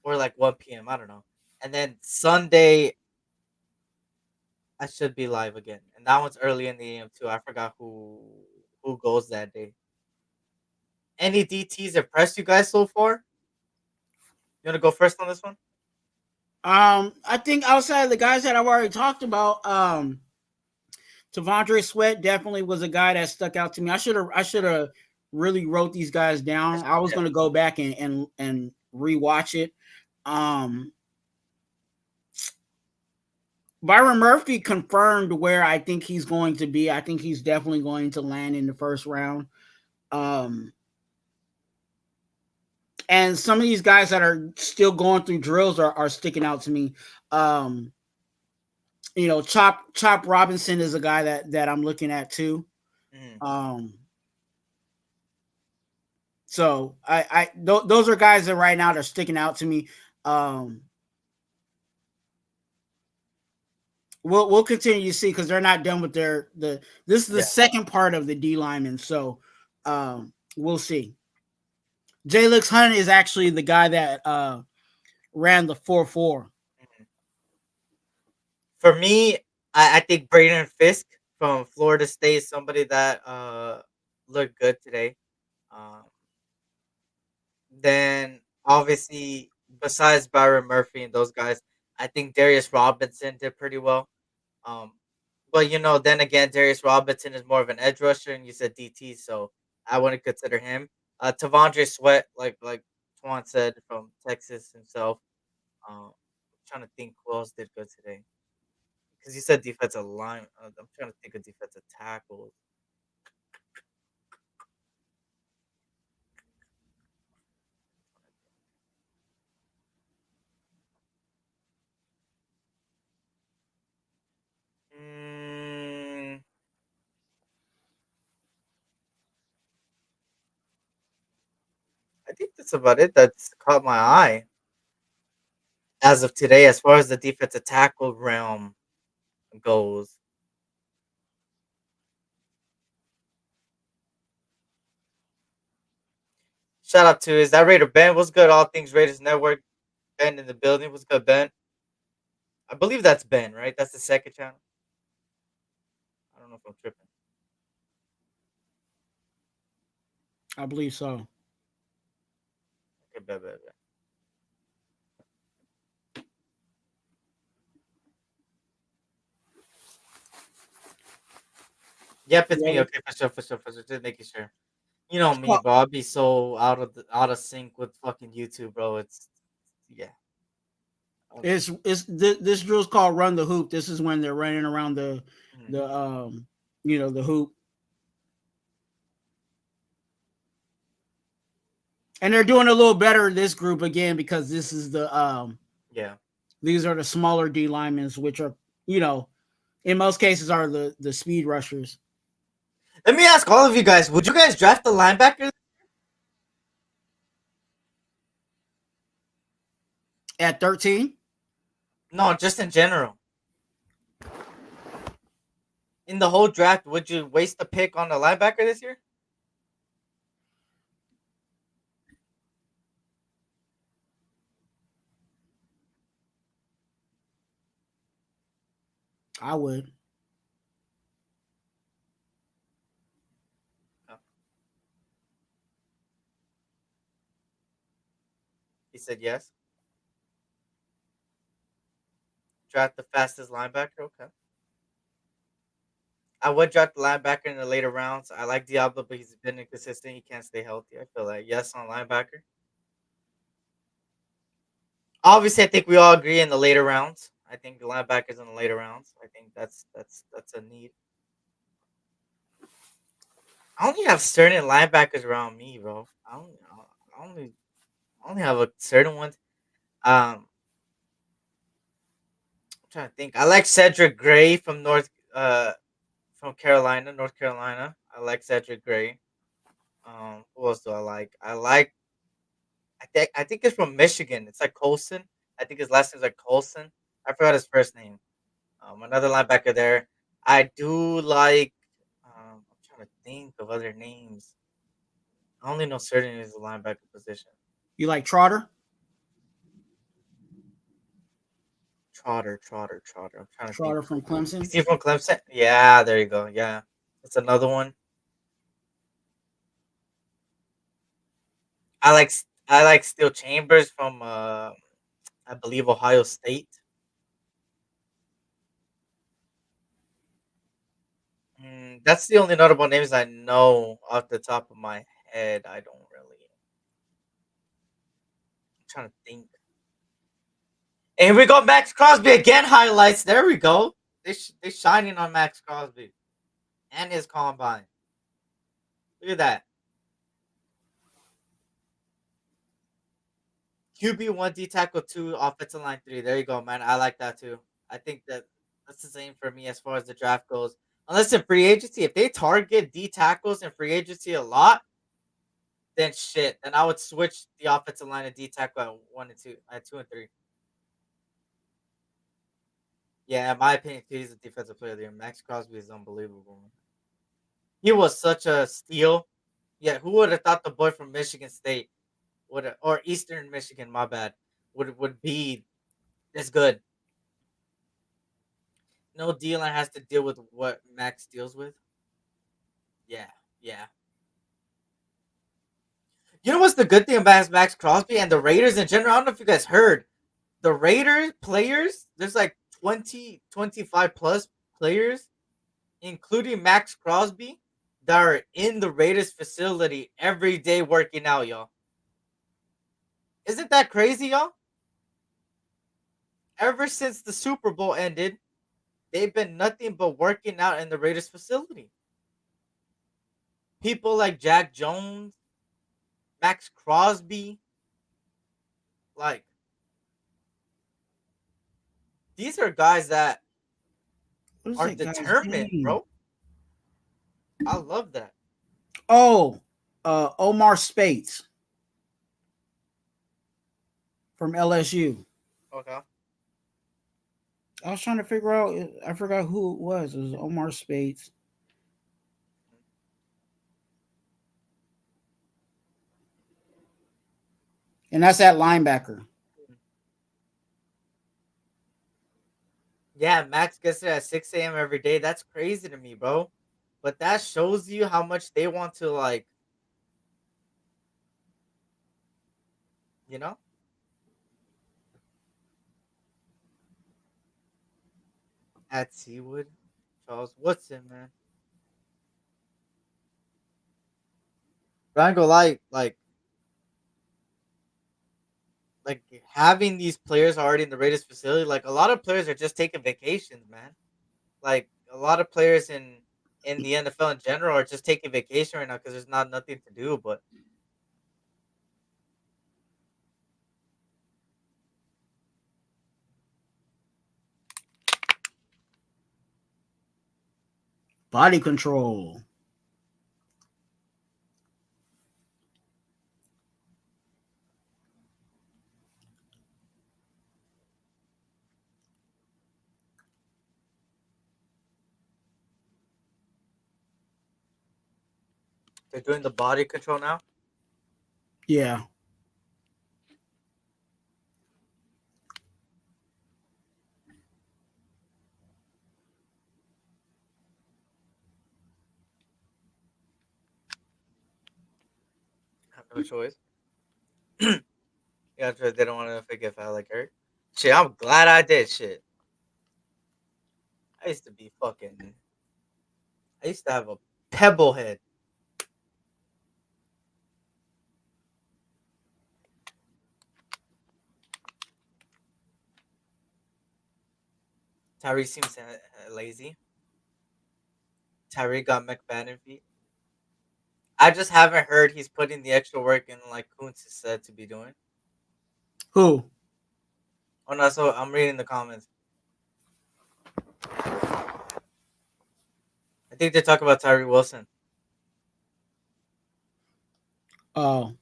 or like 1 p.m. I don't know. And then Sunday I should be live again, and that one's early in the AM too. I forgot who goes that day. Any DTs impressed you guys so far? You want to go first on this one? I think outside of the guys that I've already talked about, Tavondre Sweat definitely was a guy that stuck out to me. I should have really wrote these guys down. I was Yeah. gonna go back and rewatch it. Um, Byron Murphy confirmed where I think he's going to be. I think he's definitely going to land in the first round. Um, and some of these guys that are still going through drills are sticking out to me. Um, Chop Robinson is a guy that I'm looking at too. Mhm. Um, so those are guys that right now they're sticking out to me. Um, we'll continue to see because they're not done with this is the Yeah. second part of the D lineman. So we'll see. Jalix Hunt is actually the guy that ran the 4.4. Mhm. For me, I think Braden Fisk from Florida State is somebody that looked good today. Um, then obviously besides Byron Murphy and those guys, I think Darius Robinson did pretty well. Um, but then again, Darius Robinson is more of an edge rusher, and you said DT, so I wouldn't consider him. Tavondre Sweat, like Twan said from Texas himself. Trying to think who else did good today because you said defensive line. I'm trying to think of defensive tackles. I think that's about it. That's caught my eye as of today, as far as the defensive tackle realm goes. Shout out to, is that Raider Ben? What's good? All things Raiders Network. Ben in the building. What's good, Ben? I believe that's Ben, right? That's the second channel. I don't know if I'm tripping. I believe so. Okay, bet. Yep, it's me. Yeah, Okay, for sure. Just making sure. You know it's me, called, bro. I'll be so out of sync with fucking YouTube, bro. It's yeah. this drill's called run the hoop. This is when they're running around Mhm. the the hoop. And they're doing a little better in this group again because this is Yeah. these are the smaller D linemen, which are, in most cases are the speed rushers. Let me ask all of you guys: would you guys draft the linebacker? At 13, No, just in general. In the whole draft, would you waste a pick on a linebacker this year? I would. No. He said yes. Draft the fastest linebacker. Okay. I would draft the linebacker in the later rounds. I like Diablo, but he's been inconsistent. He can't stay healthy. I feel like yes on linebacker. Obviously, I think we all agree in the later rounds. I think the linebackers in the later rounds. I think that's a need. I only have certain linebackers around me, bro. I only I only have a certain ones. I'm trying to think. I like Cedric Gray from from Carolina, North Carolina. I like Cedric Gray. Who else do I like? I think it's from Michigan. It's like Colson. I think his last name's like Colson. I forgot his first name. Another linebacker there. I do like. I'm trying to think of other names. I only know certain is the linebacker position. You like Trotter? Trotter. I'm trying to think. Trotter from Clemson? Is he from Clemson? Yeah, there you go. Yeah, that's another one. I like Steel Chambers from I believe Ohio State. That's the only notable names I know off the top of my head. I don't really. I'm trying to think. And here we go, Max Crosby again. Highlights. There we go. They shining on Max Crosby and his combine. Look at that. QB1, D tackle 2, offensive line 3. There you go, man. I like that too. I think that's the same for me as far as the draft goes. Unless in free agency, if they target D tackles in free agency a lot, then shit. Then I would switch the offensive line to D tackle at 1 and 2, at 2 and 3. Yeah, in my opinion, too, he's a defensive player of the year. Max Crosby is unbelievable. He was such a steal. Yeah, who would have thought the boy from Michigan State would, or Eastern Michigan, my bad, would be this good? No, D line has to deal with what Max deals with. Yeah, yeah. You know what's the good thing about Max Crosby and the Raiders in general? I don't know if you guys heard. The Raiders players, there's like 20, 25 plus players, including Max Crosby, that are in the Raiders facility every day working out, y'all. Isn't that crazy, y'all? Ever since the Super Bowl ended, they've been nothing but working out in the Raiders facility. People like Jack Jones, Max Crosby, like these are guys that What is are that guy's determined, name? bro. I love that. Oh, Omar Spates. from LSU. Okay. I was trying to figure out. I forgot who it was. It was Omar Spades. And that's at linebacker. Yeah, Max gets it at 6 a.m. every day. That's crazy to me, bro. But that shows you how much they want to, like, you know, at Seawood. Charles Woodson, man. But I ain't gonna lie, like having these players already in the Raiders facility, like a lot of players are just taking vacations, man. Like a lot of players in the NFL in general are just taking vacation right now because there's not nothing to do. But Body control. they're doing the body control now. Yeah. Have no choice. Yeah, they don't want to forget if I like hurt. Shit, I'm glad I did. Shit, I used to be fucking. I used to have a pebble head. Tyree seems lazy. Tyree got McFadden feet. I just haven't heard he's putting the extra work in like Kuntz is said to be doing. Who? Oh no, so I'm reading the comments. I think they talk about Tyree Wilson. Oh.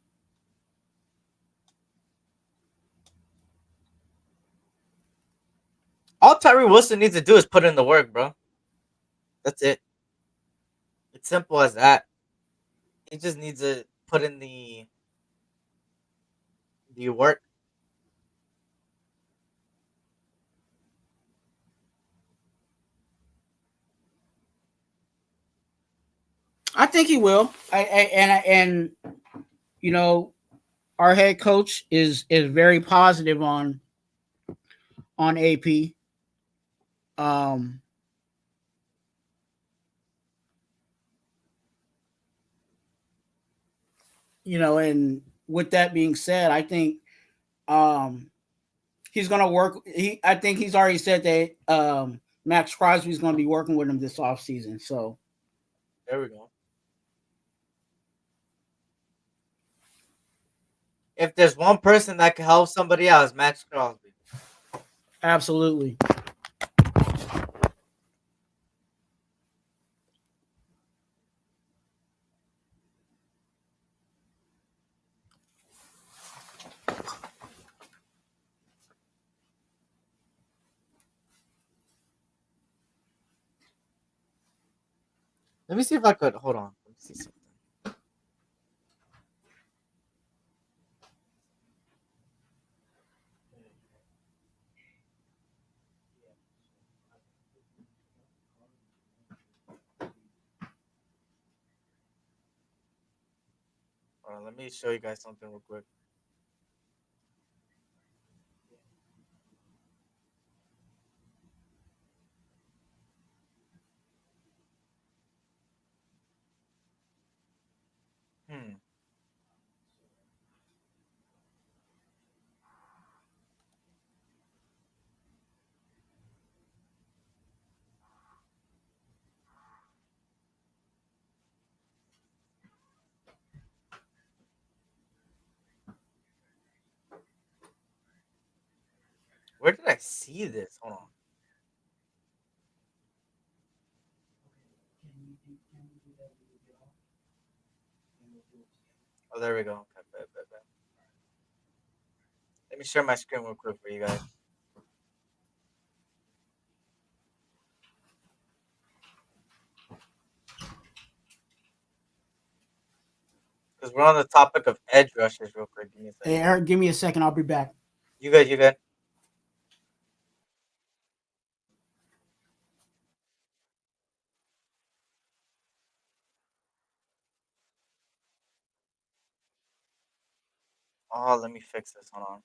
All Tyree Wilson needs to do is put in the work, bro. That's it. It's simple as that. He just needs to put in the work. I think he will. And you know, our head coach is very positive on AP. Um, and with that being said, I think um he's gonna work. I think he's already said that Max Crosby's gonna be working with him this offseason. So There we go. If there's one person that can help somebody out, it's Max Crosby. absolutely. Let me see if I could hold on. Let me see something. Hold on, let me show you guys something real quick. Hmm. Where did I see this? Hold on. Oh, there we go. Okay, bet. me share my screen real quick for you guys. Because we're on the topic of edge rushers real quick. Give me a second. Hey, Eric, give me a second. I'll be back. You good, you good. Oh, let me fix this. Hold on.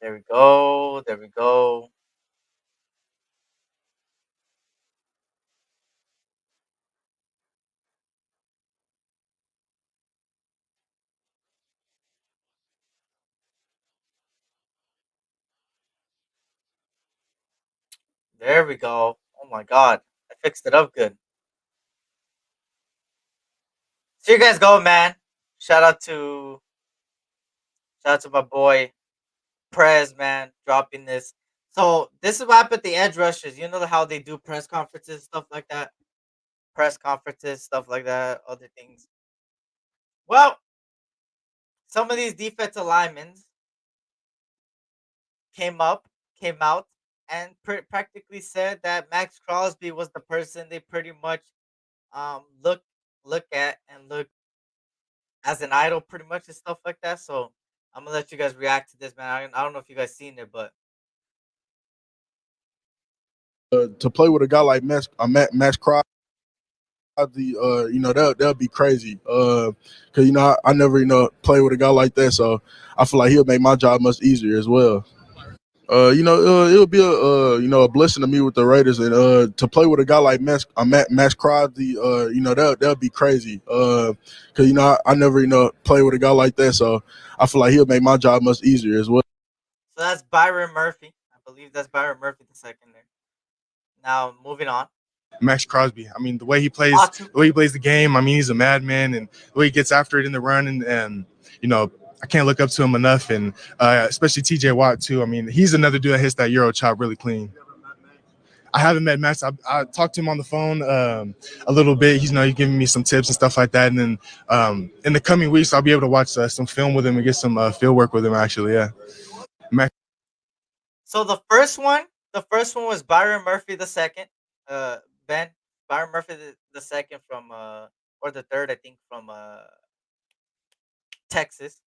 There we go. There we go. There we go. Oh my god. I fixed it up good. So you guys go, man. Shout out to my boy Prez, man, dropping this. So this is what happened at the edge rushers. You know how they do press conferences, stuff like that. Press conferences, stuff like that, other things. Well, some of these defensive linemen came out, and practically said that Max Crosby was the person they pretty much look at and look as an idol, pretty much, and stuff like that. So I'm gonna let you guys react to this, man. I don't know if you guys seen it, but To play with a guy like Max Crosby, that'll be crazy. Cause I never play with a guy like that, so I feel like he'll make my job much easier as well. It'll be a blessing to me with the Raiders, and to play with a guy like Max Crosby, that'll be crazy. Cause I never play with a guy like that, so I feel like he'll make my job much easier as well. so that's Byron Murphy. I believe that's Byron Murphy the second there. Now moving on. Max Crosby. I mean, the way he plays the game. I mean, he's a madman, and the way he gets after it in the run, and I can't look up to him enough, and especially T.J. Watt too. I mean, he's another dude that hits that Euro chop really clean. I haven't met Max. I talked to him on the phone a little bit. He's giving me some tips and stuff like that. And then in the coming weeks, I'll be able to watch some film with him and get some field work with him. Actually, yeah. Max. So the first one was Byron Murphy the second. Ben Byron Murphy the second from or the third, I think, from Texas.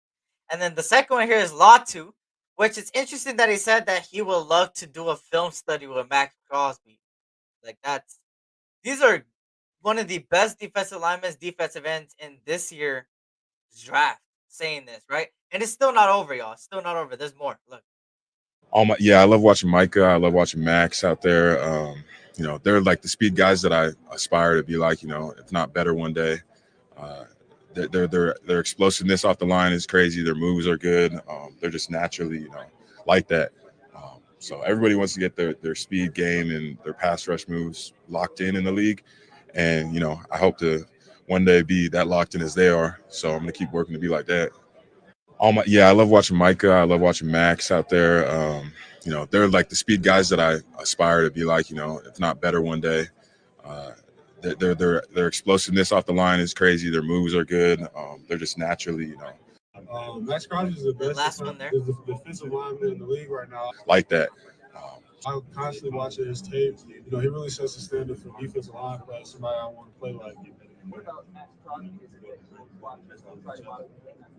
And then the second one here is Latu, which is interesting that he said that he would love to do a film study with Max Crosby. Like these are one of the best defensive linemen, defensive ends in this year's draft. Saying this, right? And it's still not over, y'all. It's still not over. There's more. Look. I love watching Micah. I love watching Max out there. They're like the speed guys that I aspire to be like. If not better one day. Their explosiveness off the line is crazy. Their moves are good. They're just naturally, like that. So everybody wants to get their speed game and their pass rush moves locked in the league. And, I hope to one day be that locked in as they are. So I'm going to keep working to be like that. I love watching Micah. I love watching Max out there. They're like the speed guys that I aspire to be like, if not better one day. Their explosiveness off the line is crazy. Their moves are good. They're just naturally, Max Crosby is the best defensive lineman in the league right now. Like that. I'm constantly watching his tape. He really sets the standard for defensive line play. Somebody I want to play like.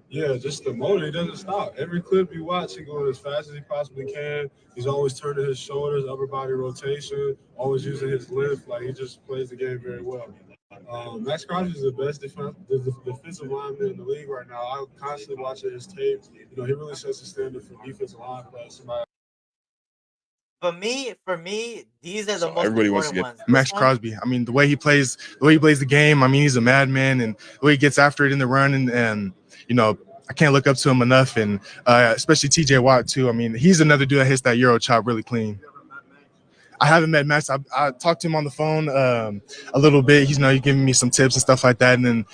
Yeah, just the motor. He doesn't stop. Every clip you watch, he going as fast as he possibly can. He's always turning his shoulders, upper body rotation, always using his lift. Like, he just plays the game very well. Max Crosby is the best defensive lineman in the league right now. I'm constantly watching his tape. He really sets the standard for defensive line play. Somebody. For me, these are the most everybody wants to important get ones. Max Crosby. I mean, the way he plays the game. I mean, he's a madman, and the way he gets after it in the run, and I can't look up to him enough, and especially T.J. Watt too. I mean, he's another dude that hits that Euro chop really clean. I haven't met Max. I talked to him on the phone a little bit. He's giving me some tips and stuff like that. And then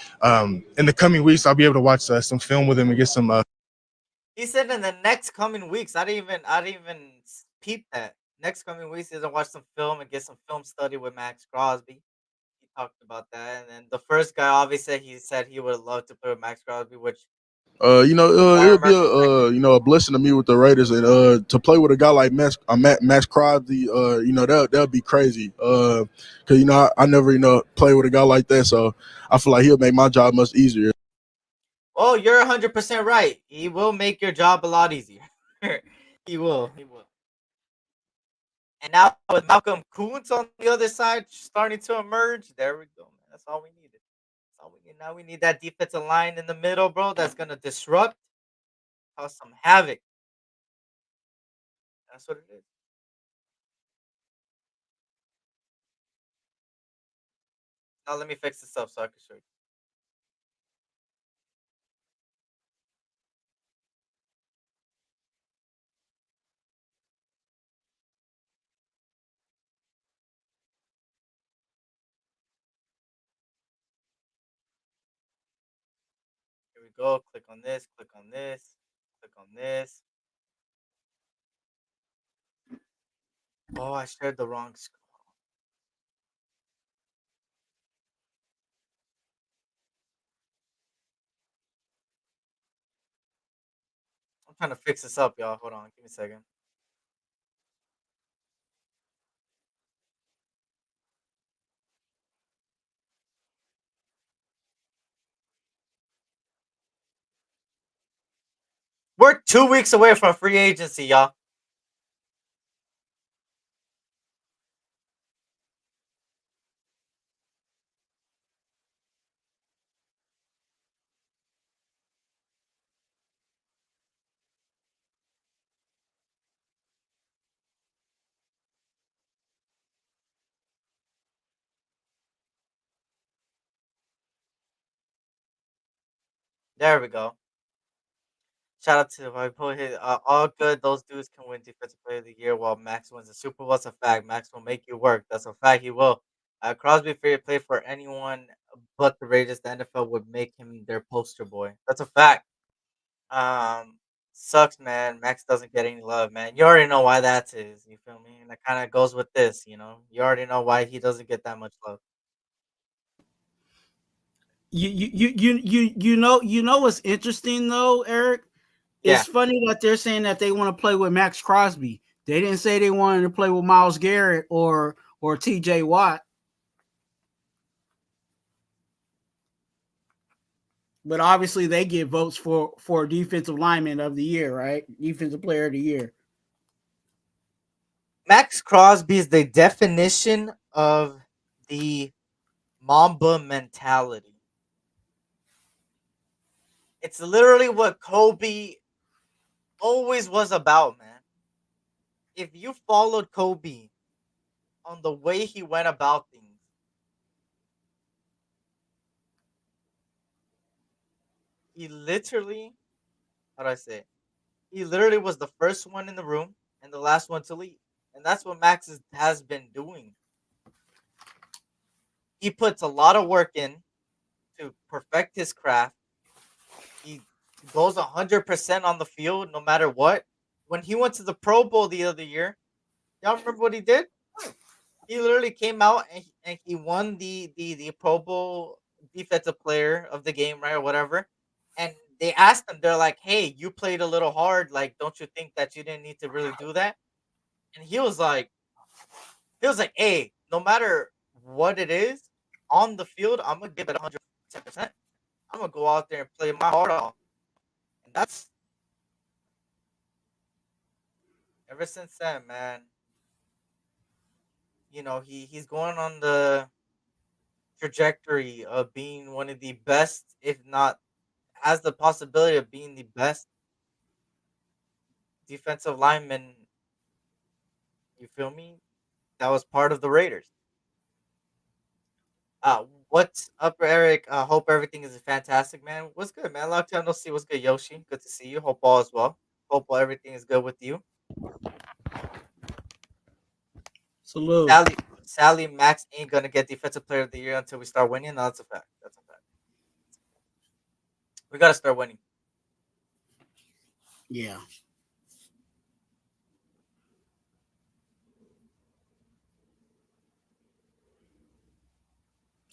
in the coming weeks, I'll be able to watch some film with him and get some. He said in the next coming weeks. I didn't even peep that. next coming weeks is to watch some film and get some film study with Max Crosby. He talked about that, and then the first guy obviously he said he would love to play with Max Crosby, which It would be warmer a a blessing to me with the Raiders, and to play with a guy like Max Crosby, that'd be crazy. Cause I never play with a guy like that, so I feel like he'll make my job much easier. Oh, you're 100% right. He will make your job a lot easier. He will. He will. And now with Malcolm Kuntz on the other side starting to emerge, there we go, man. That's all we needed. That's all we need. Now we need that defensive line in the middle, bro. That's gonna disrupt, cause some havoc. That's what it is. Now let me fix this up so I can show you. Here we go. Click on this. Click on this. Click on this. Oh, I shared the wrong screen. I'm trying to fix this up, y'all. Hold on. Give me a second. We're 2 weeks away from free agency, y'all. There we go. Shout out to my boy. All good. Those dudes can win Defensive Player of the Year while Max wins the Super Bowl. That's a fact. Max will make you work. That's a fact. He will. Crosby fair play for anyone but the Raiders. The NFL would make him their poster boy. That's a fact. Um, sucks, man. Max doesn't get any love, man. You already know why that is. You feel me? And that kind of goes with this. You already know why he doesn't get that much love. You know what's interesting though, Eric? Yeah, It's funny that they're saying that they want to play with Max Crosby. They didn't say they wanted to play with Miles Garrett or TJ Watt. But obviously they get votes for defensive lineman of the year, right? Defensive player of the year. Max Crosby is the definition of the Mamba mentality. It's literally what Kobe always was about, man. If you followed Kobe on the way he went about things, he literally, how do I say it? He literally was the first one in the room and the last one to leave. And that's what has been doing. He puts a lot of work in to perfect his craft. He goes 100% on the field no matter what. When he went to the Pro Bowl the other year, y'all remember what he did? He literally came out and he won the Pro Bowl defensive player of the game, right, or whatever. And they asked him, they're like, "Hey, you played a little hard. Like, don't you think that you didn't need to really do that?" And he was like, "Hey, no matter what it is on the field, I'm gonna give it 110%. I'm gonna go out there and play my heart off." And that's ever since then, man. He's going on the trajectory of being one of the best, if not has the possibility of being the best defensive lineman. You feel me? That was part of the Raiders. What's up, Eric? Hope everything is fantastic, man. What's good, man? Long time no see. What's good, Yoshi? Good to see you. Hope all is well. Hope everything is good with you. Salute. Sally, Max ain't gonna get Defensive Player of the Year until we start winning. No, that's a fact. That's a fact. We gotta start winning. Yeah.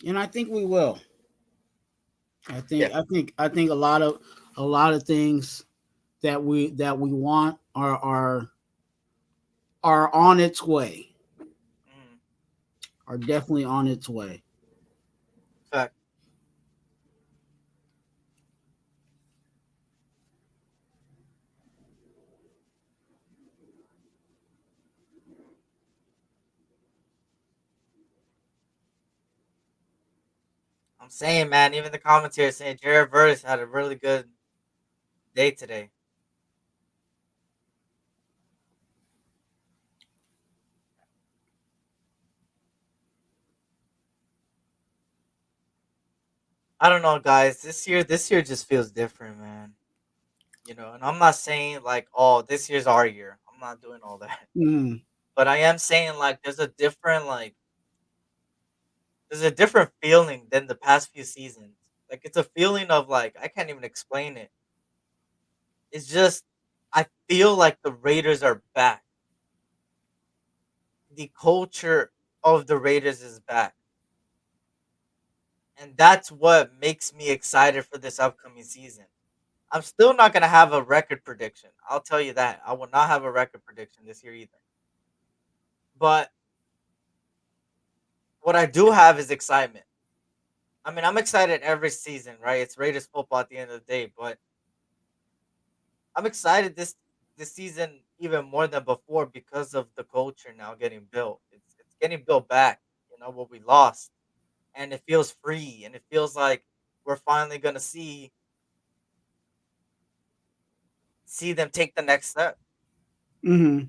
And I think we will. Yeah. I think a lot of things that we want are on its way. Mm, Are definitely on its way. fact. I'm saying, man, even the commentators saying Jared Verse had a really good day today. I don't know, guys. This year just feels different, man. You know, and I'm not saying like, oh, this year's our year. I'm not doing all that. Mm, But I am saying like there's a different feeling than the past few seasons. Like it's a feeling of like I can't even explain it. It's just I feel like the Raiders are back. The culture of the Raiders is back. And that's what makes me excited for this upcoming season. I'm still not going to have a record prediction. I'll tell you that. I will not have a record prediction this year either. But what I do have is excitement. I mean, I'm excited every season, right? It's Raiders football at the end of the day, but I'm excited this season even more than before because of the culture now getting built. It's getting built back, you know, what we lost. And it feels free and it feels like we're finally going to see them take the next step. mm-hmm.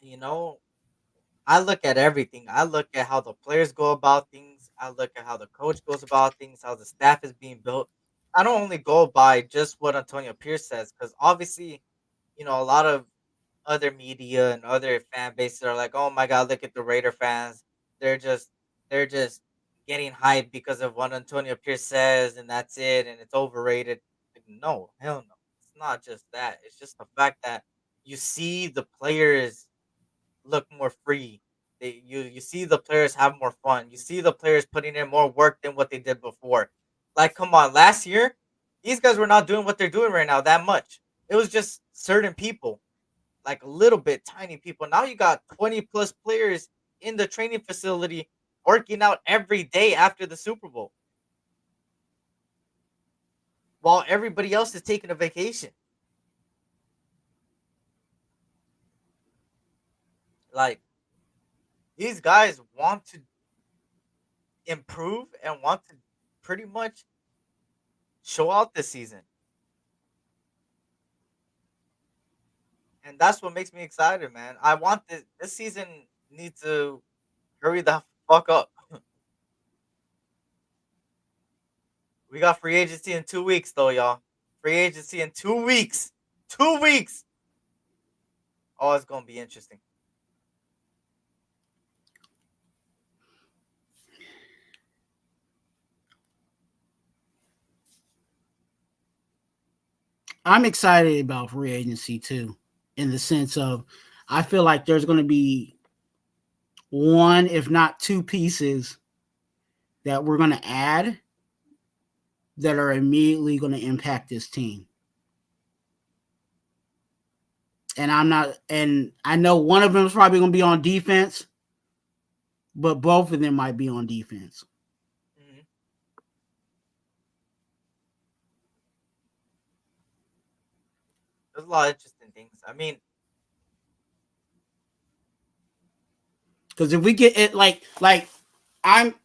You know, I look at everything. I look at how the players go about things. I look at how the coach goes about things, how the staff is being built. I don't only go by just what Antonio Pierce says, because obviously, you know, a lot of other media and other fan bases are like, "Oh my God, look at the Raider fans. They're just they're just getting hyped because of what Antonio Pierce says, and that's it, and it's overrated." Like, no, hell no. It's not just that. It's just the fact that you see the players look more free. You see the players have more fun. You see the players putting in more work than what they did before. Like, come on, last year, these guys were not doing what they're doing right now that much. It was just certain people, like a little bit, tiny people. Now you got 20 plus players in the training facility working out every day after the Super Bowl, while everybody else is taking a vacation. Like these guys want to improve and want to pretty much show out this season. And that's what makes me excited, man. I want this season needs to hurry the fuck up. We got free agency in 2 weeks though, y'all. Free agency in 2 weeks. 2 weeks. Oh, it's gonna be interesting. I'm excited about free agency too, in the sense of I feel like there's going to be one, if not two pieces that we're going to add that are immediately going to impact this team. And I know one of them is probably going to be on defense, but both of them might be on defense. Mm-hmm. There's a lot of interesting things. I mean, because if we get it, I'm,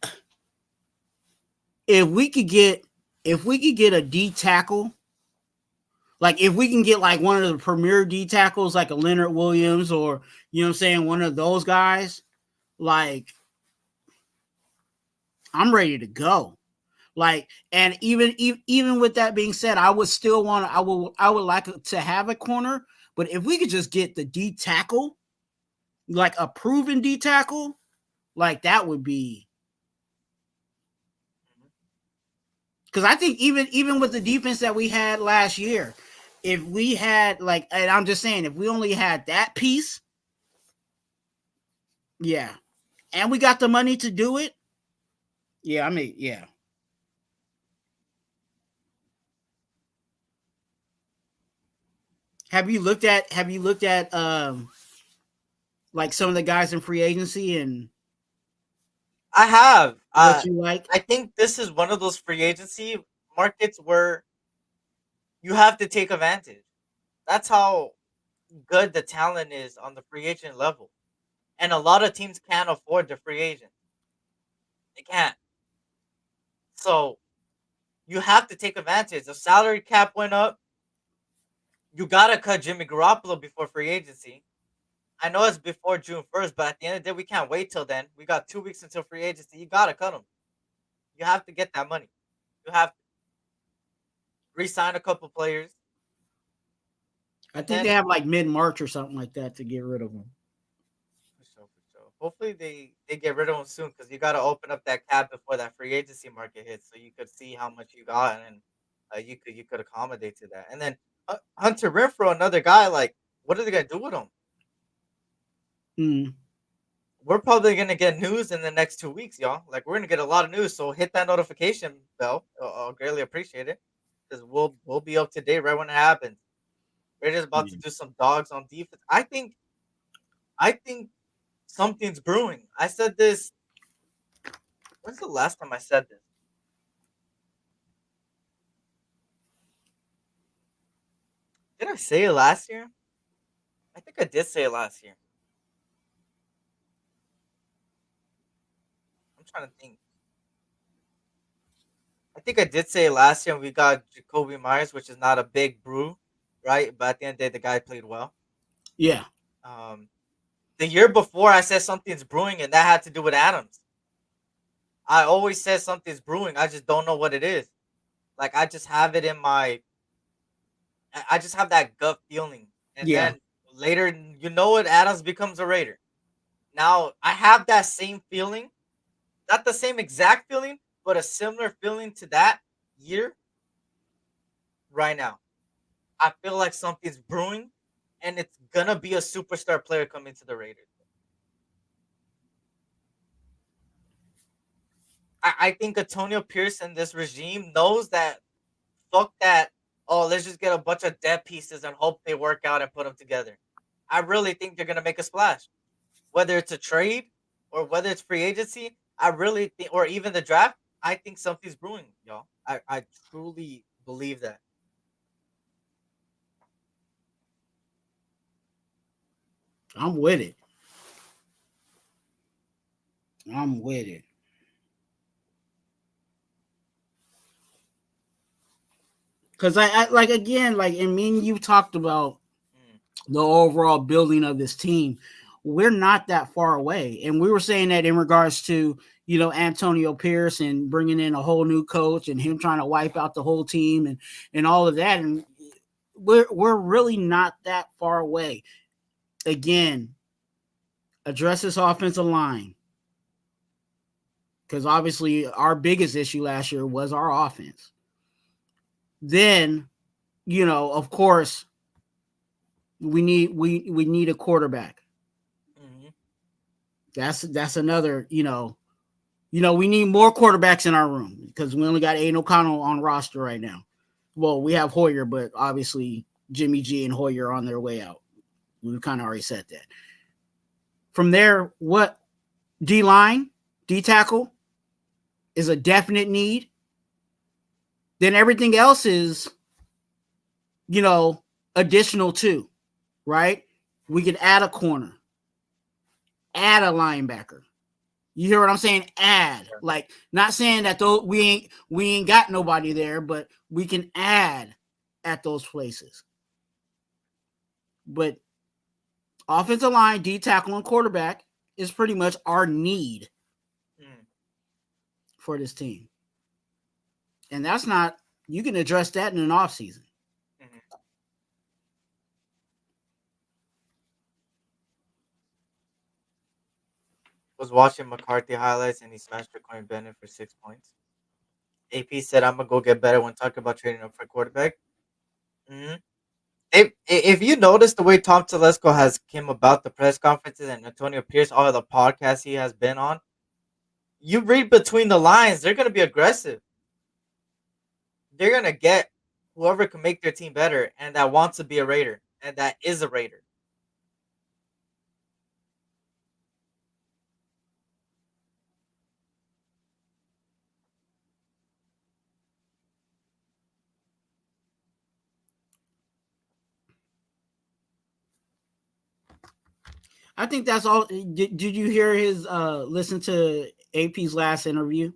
if we could get a D tackle, like if we can get like one of the premier D tackles, like a Leonard Williams, or you know what I'm saying, one of those guys, like I'm ready to go. Like, and even with that being said, I would still want to. I would like to have a corner, but if we could just get the D tackle, like a proven D tackle, like that would be. Because I think even with the defense that we had last year, if we had like, and I'm just saying, if we only had that piece, yeah, and we got the money to do it. Yeah, I mean, yeah. Have you looked at like some of the guys in free agency and I have. what you like? I think this is one of those free agency markets where you have to take advantage. That's how good the talent is on the free agent level. And a lot of teams can't afford the free agent. They can't. So you have to take advantage. The salary cap went up. You gotta cut Jimmy Garoppolo before free agency. I know it's before June 1st, but at the end of the day, we can't wait till then. We got 2 weeks until free agency. You gotta cut him. You have to get that money. You have to re-sign a couple players. I And think then they have like mid-March or something like that to get rid of them. for sure, for sure. Hopefully they get rid of him soon because you got to open up that cap before that free agency market hits, so you could see how much you got and you could accommodate to that. And then Hunter Renfro, another guy. Like, what are they gonna do with him? Mm. We're probably gonna get news in the next 2 weeks, y'all. Like, we're gonna get a lot of news. So hit that notification bell. I'll greatly appreciate it because we'll be up to date right when it happens. We're just about to do some dogs on defense. I think something's brewing. I said this. When's the last time I said this? Did I say it last year? I think I did say it last year. I'm trying to think. I think I did say it last year. We got Jacoby Myers, which is not a big brew, right? But at the end of the day, the guy played well. Yeah. Um, the year before, I said something's brewing, and that had to do with Adams. I always said something's brewing. I just don't know what it is. Like, I just have it in my. I just have that gut feeling, and Yeah. then later, you know what? Adams becomes a Raider. Now I have that same feeling, not the same exact feeling, but a similar feeling to that year right now. I feel like something's brewing, and it's gonna be a superstar player coming to the Raiders. I think Antonio Pierce and this regime knows that fuck that. Oh, let's just get a bunch of dead pieces and hope they work out and put them together. I really think they're gonna make a splash, whether it's a trade or whether it's free agency. I really think, or even the draft. I think something's brewing, y'all. I truly believe that. I'm with it. I'm with it. Because I like again, like, and me and you talked about Mm, the overall building of this team. We're not that far away. And we were saying that in regards to, Antonio Pierce and bringing in a whole new coach and him trying to wipe out the whole team and all of that. And we're really not that far away. Again, address this offensive line. Because obviously our biggest issue last year was our offense. Then, of course, we need a quarterback. mm-hmm. That's another, we need more quarterbacks in our room because we only got Aiden O'Connell on roster right now. Well, we have Hoyer, but obviously Jimmy G and Hoyer are on their way out. We've kind of already said that. From there, what D-line, D-tackle is a definite need. Then everything else is, additional too, right? We can add a corner, add a linebacker. You hear what I'm saying? Add, like, not saying that though we ain't got nobody there, but we can add at those places. But offensive line, D tackle, and quarterback is pretty much our need for this team. And that's not, you can address that in an offseason. Mm-hmm. Was watching McCarthy highlights and he smashed Bitcoin Bennett for 6 points. AP said, "I'm gonna go get better when talking about trading up for quarterback." Mm-hmm. If you notice the way Tom Telesco has came about the press conferences and Antonio Pierce, all of the podcasts he has been on, you read between the lines, they're gonna be aggressive. They're gonna get whoever can make their team better and that wants to be a Raider and that is a Raider. I think that's all. Did you hear his listen to AP's last interview?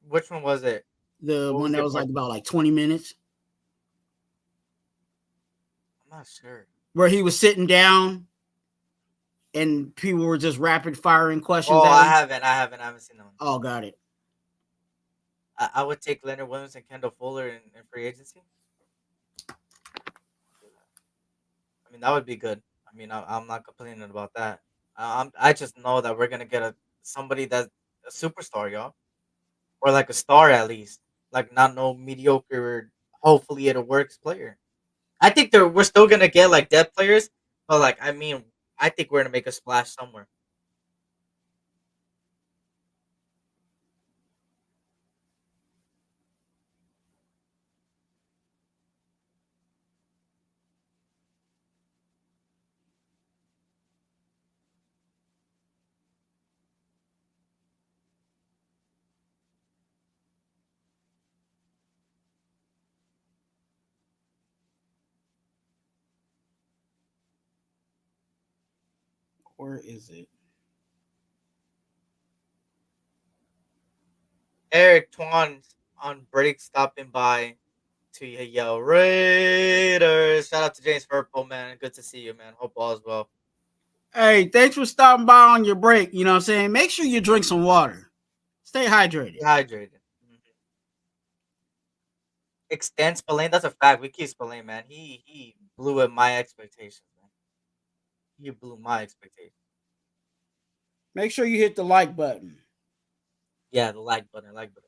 Which one was it? The What one was that it was for? like about like 20 minutes, I'm not sure. where he was sitting down and people were just rapid firing questions Oh, at him. I haven't seen that one. Oh, got it. I would take Leonard Williams and Kendall Fuller in free agency. I mean, that would be good. I mean, I'm not complaining about that. I just know that we're gonna get somebody that's a superstar, y'all, or like a star at least, like not no mediocre. Hopefully, it works player. I think we're still gonna get like depth players, but like I mean, I think we're gonna make a splash somewhere. Where is it? Eric Twuan on break stopping by to yell Raiders. Shout out to James Purple, man. Good to see you, man. Hope all is well. Hey, thanks for stopping by on your break. You know what I'm saying? Make sure you drink some water. Stay hydrated. Dehydrated. Extend Spillane. That's a fact. We keep Spillane, man. He blew up my expectations, man. He blew my expectations. Make sure you hit the like button. Yeah, the like button, like button.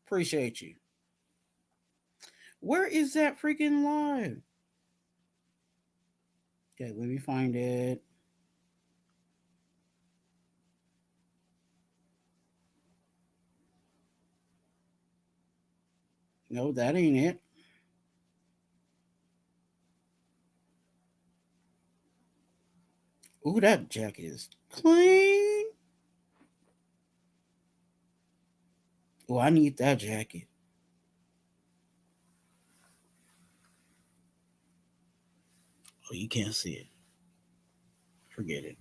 Appreciate you. Where is that freaking live? Okay, let me find it. No, that ain't it. Ooh, that jacket is clean. Oh, I need that jacket. Oh, you can't see it. Forget it.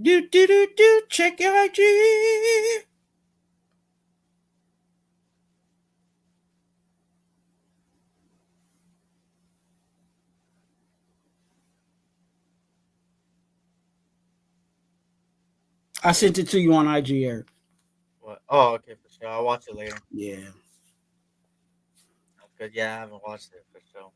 Do. Check your IG. I sent it to you on IG, Eric. What? Oh, okay, for sure. I'll watch it later. Yeah. That's good. Yeah, I haven't watched it for sure.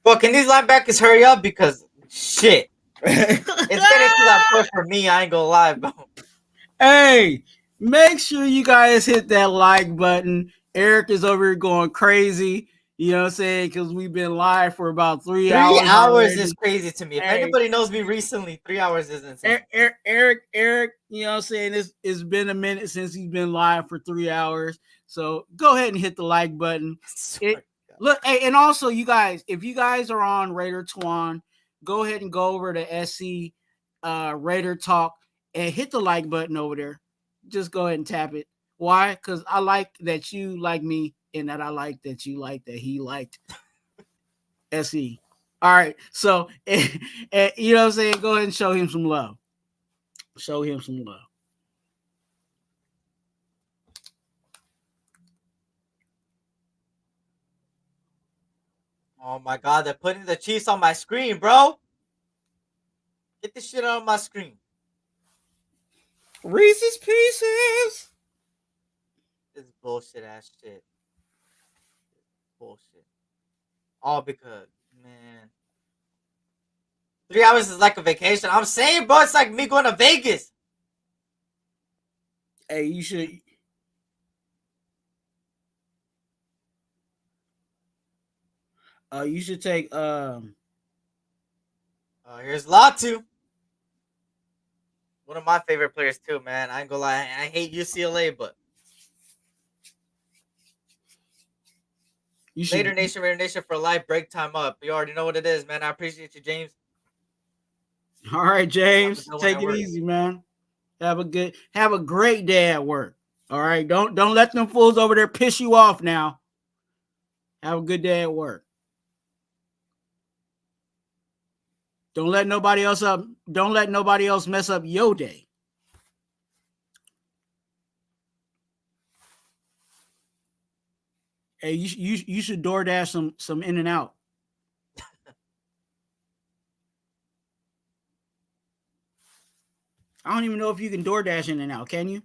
Well, can these linebackers hurry up? Because shit. It's getting to that point for me. I ain't gonna lie, bro. Hey, make sure you guys hit that like button. Eric is over here going crazy. You know what I'm saying? Because we've been live for about 3 hours. 3 hours already. is crazy to me. If Hey. anybody knows me recently, 3 hours is insane. Eric, you know what I'm saying? It's been a minute since he's been live for 3 hours. So go ahead and hit the like button. Look, hey, and also you guys, if you guys are on Raider Twuan, go ahead and go over to SC Raider Talk and hit the like button over there. Just go ahead and tap it. Why? Because I like that you like me, and that I like that you like that he liked SE. All right. So, you know what I'm saying? Go ahead and show him some love. Show him some love. Oh my god, they're putting the Chiefs on my screen, bro. Get this shit on my screen. Reese's Pieces. This bullshit ass shit. Bullshit. All because, man. 3 hours is like a vacation. I'm saying, bro, it's like me going to Vegas. Hey, you should. You should take. Here's Latu. One of my favorite players too, man. I ain't gonna lie. I hate UCLA, but You should. Raider Nation for life. Break time up. You already know what it is, man. I appreciate you, James. All right, James. Have a good one Take at it work. easy, man. Have a great day at work. All right. Don't let them fools over there piss you off now. Have a good day at work. Don't let nobody else mess up your day. Hey, you should DoorDash some In and Out. I don't even know if you can DoorDash In and Out. Can you?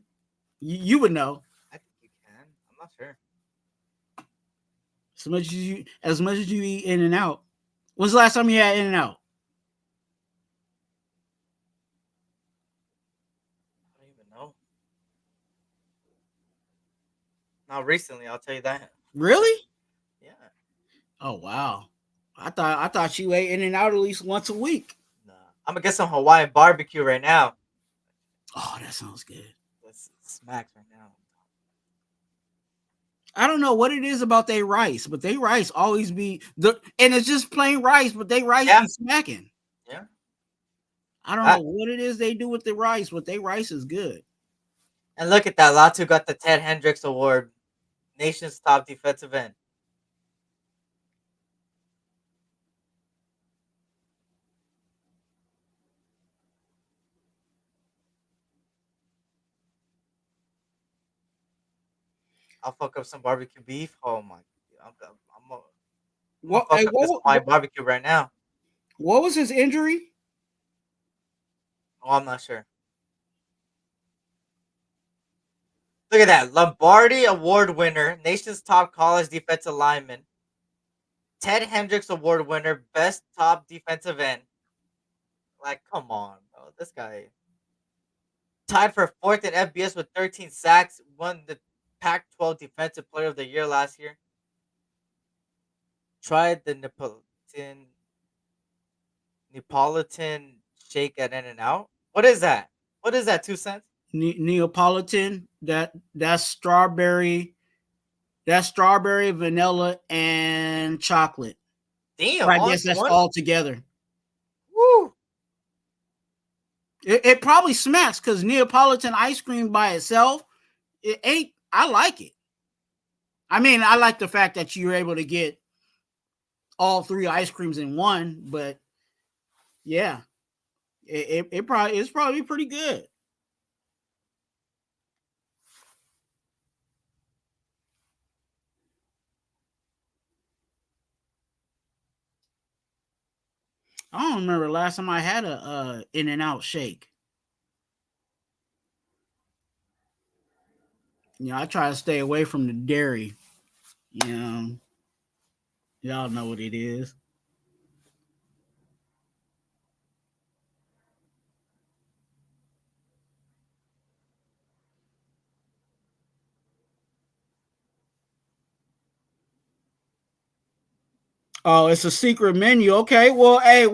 You would know. I think you can. I'm not sure. As much as you eat In and Out. When's the last time you had In and Out? I don't even know. Not recently, I'll tell you that. Really? Yeah. Oh wow. I thought you ate In and Out at least once a week. Nah. I'm gonna get some Hawaiian barbecue right now. Oh, that sounds good. That's smacks right now. I don't know what it is about their rice, but they rice always be and it's just plain rice, but they rice be smacking. Yeah. I don't know what it is they do with the rice, but they rice is good. And look at that. Latu got the Ted Hendricks Award. Nation's top defensive end. I'll fuck up some barbecue beef. Oh my! I'm gonna fuck up this Hawaiian barbecue right now. What was his injury? Oh, I'm not sure. Look at that. Lombardi Award winner, nation's top college defensive lineman. Ted Hendricks Award winner, best top defensive end. Like, come on, bro. This guy tied for 4th in FBS with 13 sacks, won the Pac-12 Defensive Player of the Year last year. Tried the Neapolitan shake at In-N-Out. What is that? What is that? 2 cents? Neapolitan. That's strawberry. That's strawberry, vanilla, and chocolate. Damn, I guess that's all together. Woo! It probably smacks because Neapolitan ice cream by itself, it ain't. I like it. I mean, I like the fact that you're able to get all 3 ice creams in one, but yeah, it's probably pretty good. I don't remember the last time I had a In-N-Out shake. I try to stay away from the dairy. Y'all know what it is. Oh, it's a secret menu. Okay, well, hey,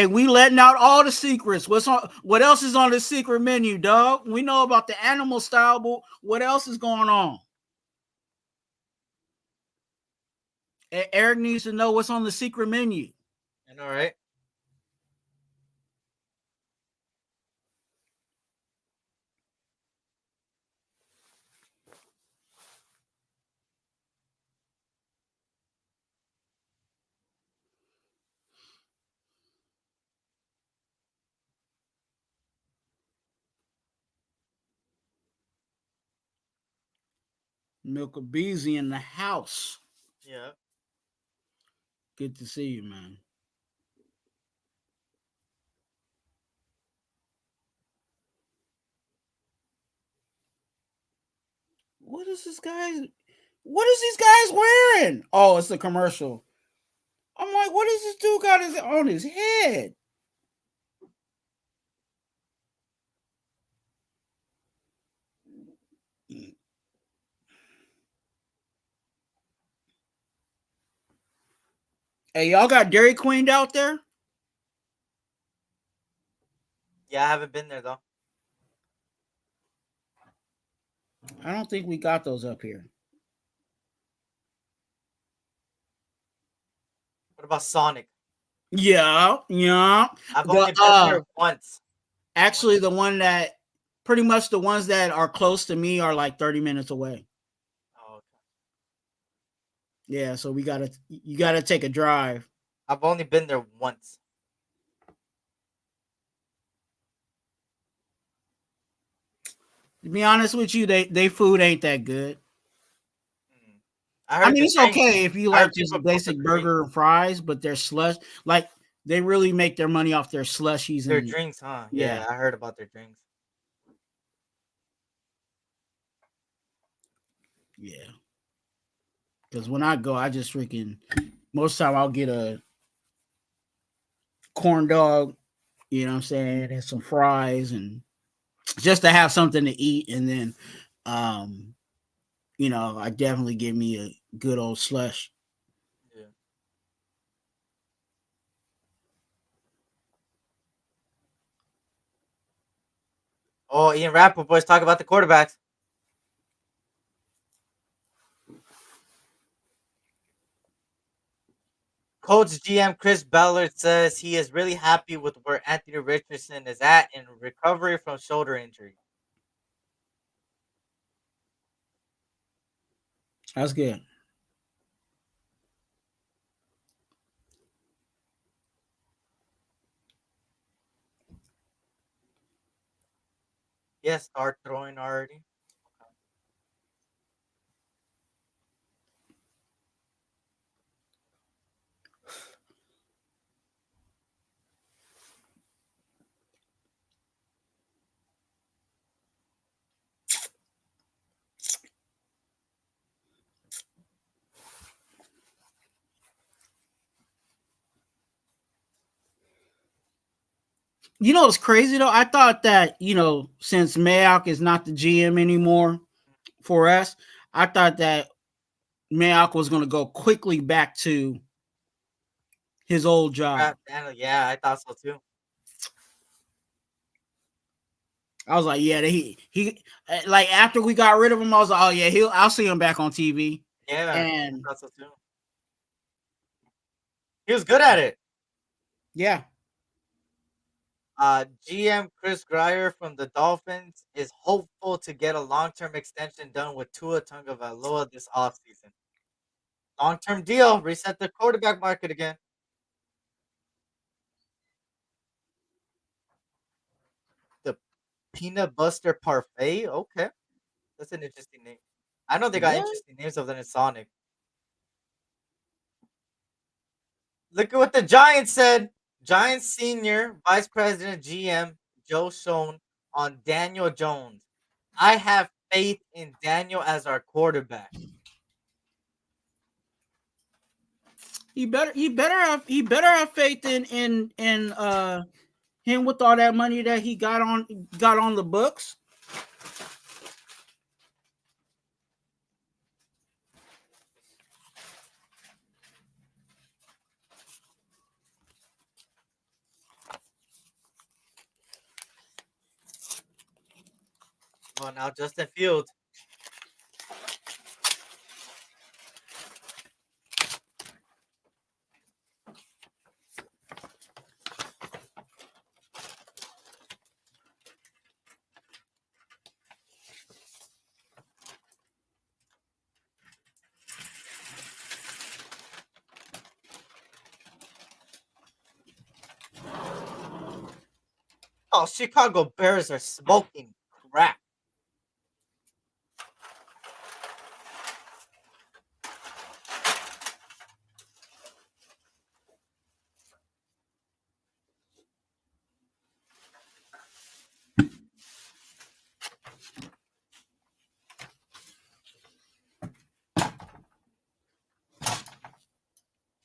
we letting out all the secrets. What else is on the secret menu, dog? We know about the animal style, but what else is going on? Eric needs to know what's on the secret menu. I know, right? Milk Beezy in the house. Yeah. Good to see you, man. What is these guys wearing? Oh, it's a commercial. I'm like, what is this dude got on his head? Hey, y'all got Dairy Queen out there? Yeah, I haven't been there though. I don't think we got those up here. What about Sonic? Yeah. I've only been there once. Actually, the one that pretty much the ones that are close to me are like 30 minutes away. Oh, okay. Yeah, so you gotta take a drive. I've only been there once. To be honest with you, they food ain't that good. I mean, it's drinks, okay if you like just basic burger and fries, but their slush, like they really make their money off their slushies their and drinks, huh? Yeah. Yeah, I heard about their drinks. Yeah. Because when I go, I just freaking most time I'll get a corn dog, you know what I'm saying, and some fries and just to have something to eat, and then you know, I definitely give me a good old slush. Yeah. Oh, Ian Rappaport boys talk about the quarterbacks. Coach GM Chris Ballard says he is really happy with where Anthony Richardson is at in recovery from shoulder injury. That's good. Yes, start throwing already. You know what's crazy though? I thought that, you know, since Mayock is not the GM anymore for us, I thought that Mayock was going to go quickly back to his old job. Yeah, I thought so too. I was like, yeah, he like after we got rid of him, I was like, oh yeah, I'll see him back on TV. Yeah, And I thought so too. He was good at it. Yeah. GM Chris Grier from the Dolphins is hopeful to get a long-term extension done with Tua Tagovailoa this offseason. Long-term deal, reset the quarterback market again. The Peanut Buster Parfait? Okay. That's an interesting name. I know they got interesting names other than Sonic. Look at what the Giants said. Giants senior vice president GM Joe Schoen on Daniel Jones. I have faith in Daniel as our quarterback. He better have faith in him with all that money that he got on the books. Oh, now Justin Fields. Oh, Chicago Bears are smoking crack.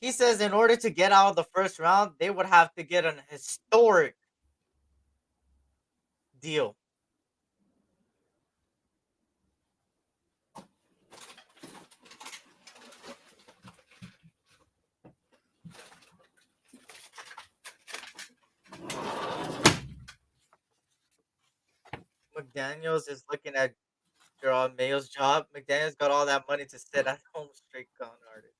He says in order to get out of the first round, they would have to get an historic deal. McDaniels is looking at Gerard Mayo's job. McDaniels got all that money to sit at home straight con artist.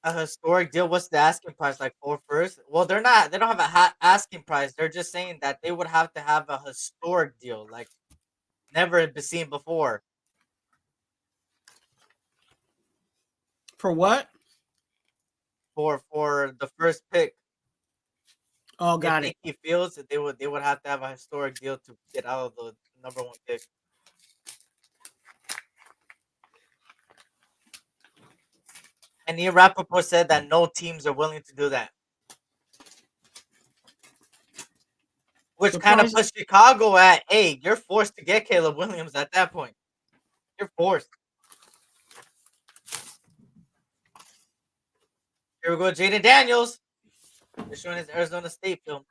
A historic deal. What's the asking price? Like 4 first? Well, they're not. They don't have a asking price. They're just saying that they would have to have a historic deal, like never been seen before. For what? For the first pick. Oh, got if it. He feels that they would have to have a historic deal to get out of the number 1 pick. And Ian Rappaport said that no teams are willing to do that. Which kind of puts Chicago at, hey, you're forced to get Caleb Williams at that point. You're forced. Here we go, Jaden Daniels. They're showing his Arizona State film.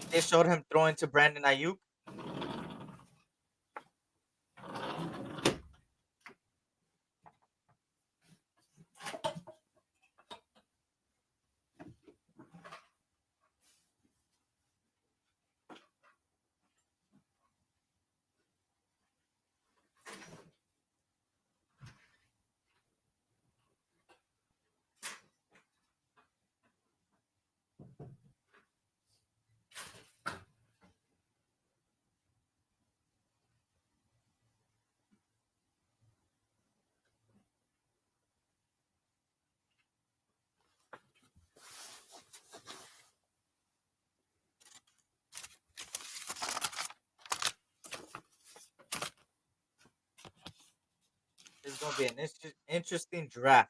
They showed him throwing to Brandon Ayuk. This is going to be an interesting draft.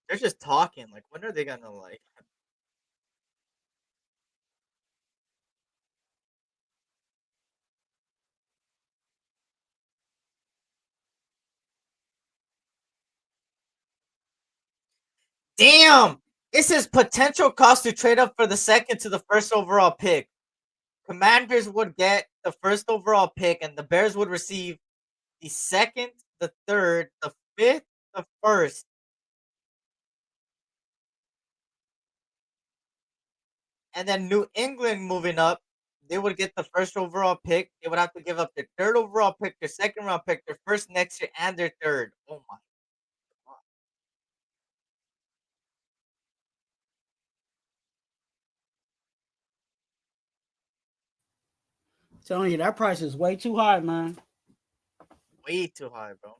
They're just talking. Like, when are they going to, like... Damn! It says potential cost to trade up for the second to the first overall pick. Commanders would get the first overall pick, and the Bears would receive the second, the third, the fifth, the first. And then New England moving up, they would get the first overall pick. They would have to give up their third overall pick, their second round pick, their first next year, and their third. Oh my. Telling you, that price is way too high, man. Way too high, bro.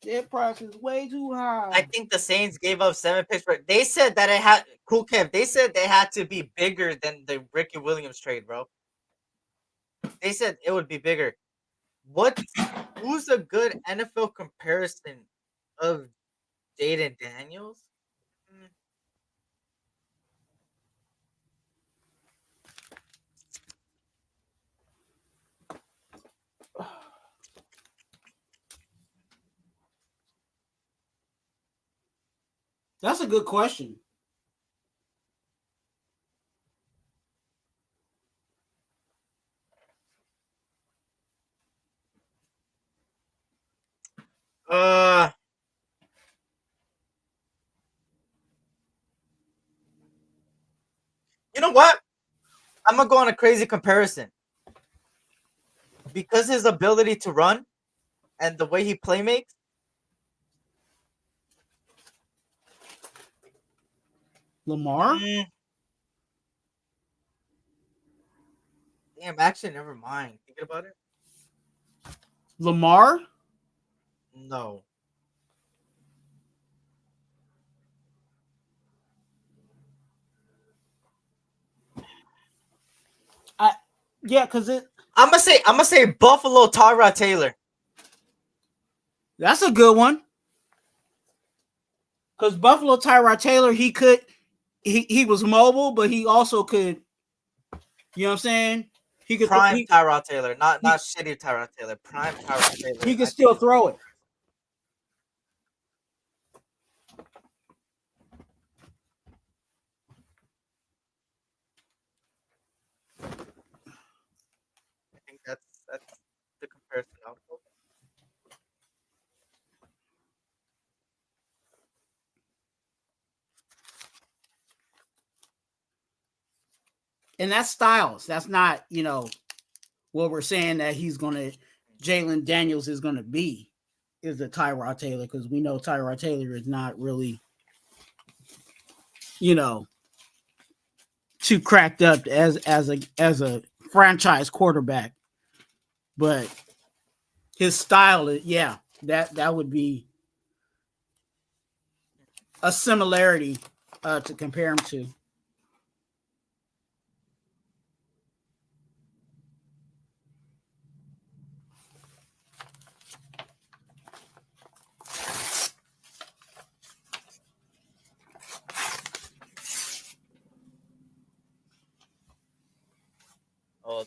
Their price is way too high. I think the Saints gave up 7 picks, but they said that it had cool Kev. They said they had to be bigger than the Ricky Williams trade, bro. They said it would be bigger. Who's a good NFL comparison of Jaden Daniels? That's a good question. You know what? I'm gonna go on a crazy comparison. Because his ability to run and the way he play makes. Lamar? Damn, actually, never mind. Thinking about it? Lamar? No. Yeah, because I'm gonna say Buffalo Tyrod Taylor. That's a good one. Because Buffalo Tyrod Taylor, he was mobile, but he also could, you know what I'm saying? He could prime Tyrod Taylor, not shitty Tyrod Taylor. Prime Tyrod Taylor. He could still throw it. I think that's the comparison I'll go. And that's Styles. That's not, what we're saying that Jalen Daniels is going to be is a Tyrod Taylor, because we know Tyrod Taylor is not really, too cracked up as a franchise quarterback. But his style, that would be a similarity to compare him to. Oh,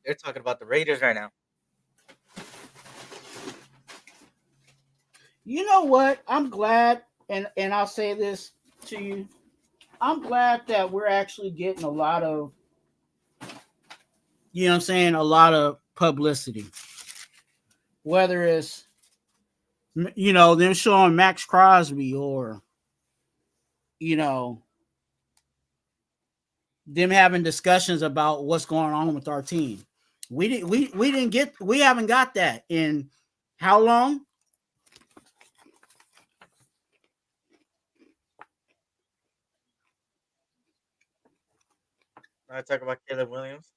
they're talking about the Raiders right now. You know what? I'm glad, and I'll say this to you. I'm glad that we're actually getting a lot of, a lot of publicity. Whether it's, them showing Max Crosby or, them having discussions about what's going on with our team. We haven't got that in how long? I talk about Caleb Williams.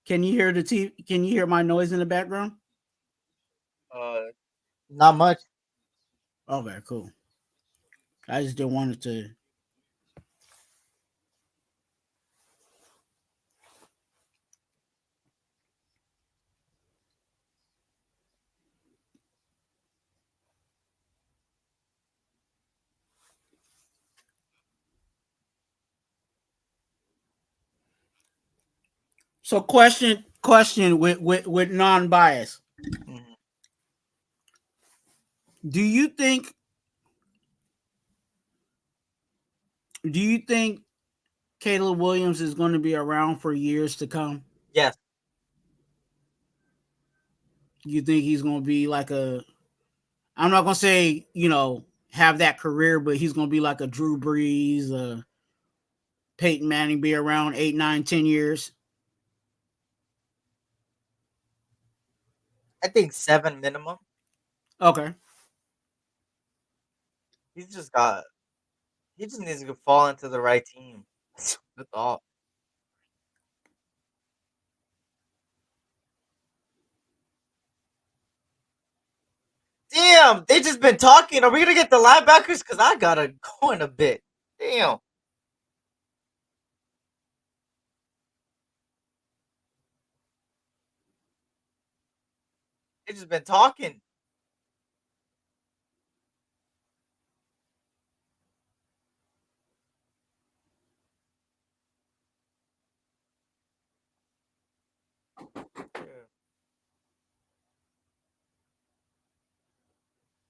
Can you hear Can you hear my noise in the background? Not much. Okay, cool. I just didn't want it to. So question with non-bias. Mm-hmm. Do you think Caleb Williams is going to be around for years to come? Yes. You think he's going to be like a, I'm not going to say, have that career, but he's going to be like a Drew Brees, Peyton Manning, be around 8, 9, 10 years? I think 7 minimum. Okay. He just needs to fall into the right team. That's all. Damn, they just been talking. Are we gonna get the linebackers? Cause I gotta go in a bit. Damn. They just been talking.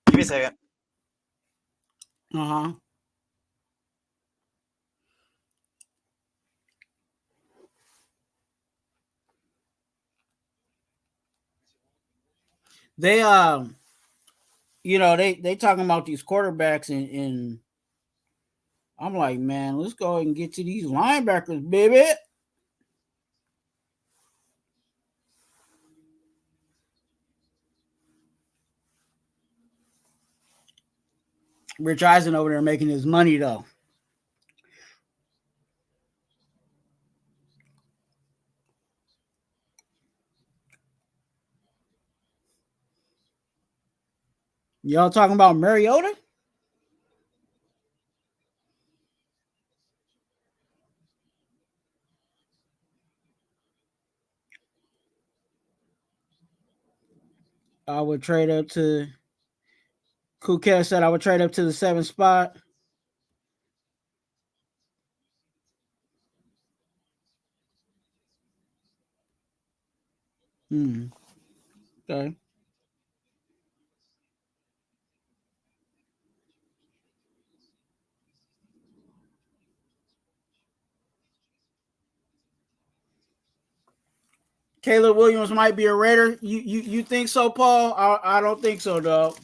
Give me a second. Uh-huh. They they talking about these quarterbacks and I'm like, man, let's go ahead and get to these linebackers, baby. Rich Eisen over there making his money though. Y'all talking about Mariota? I would trade up to Kukel said I would trade up to the 7th spot. Okay. Caleb Williams might be a Raider. You think so, Paul? I don't think so, dog.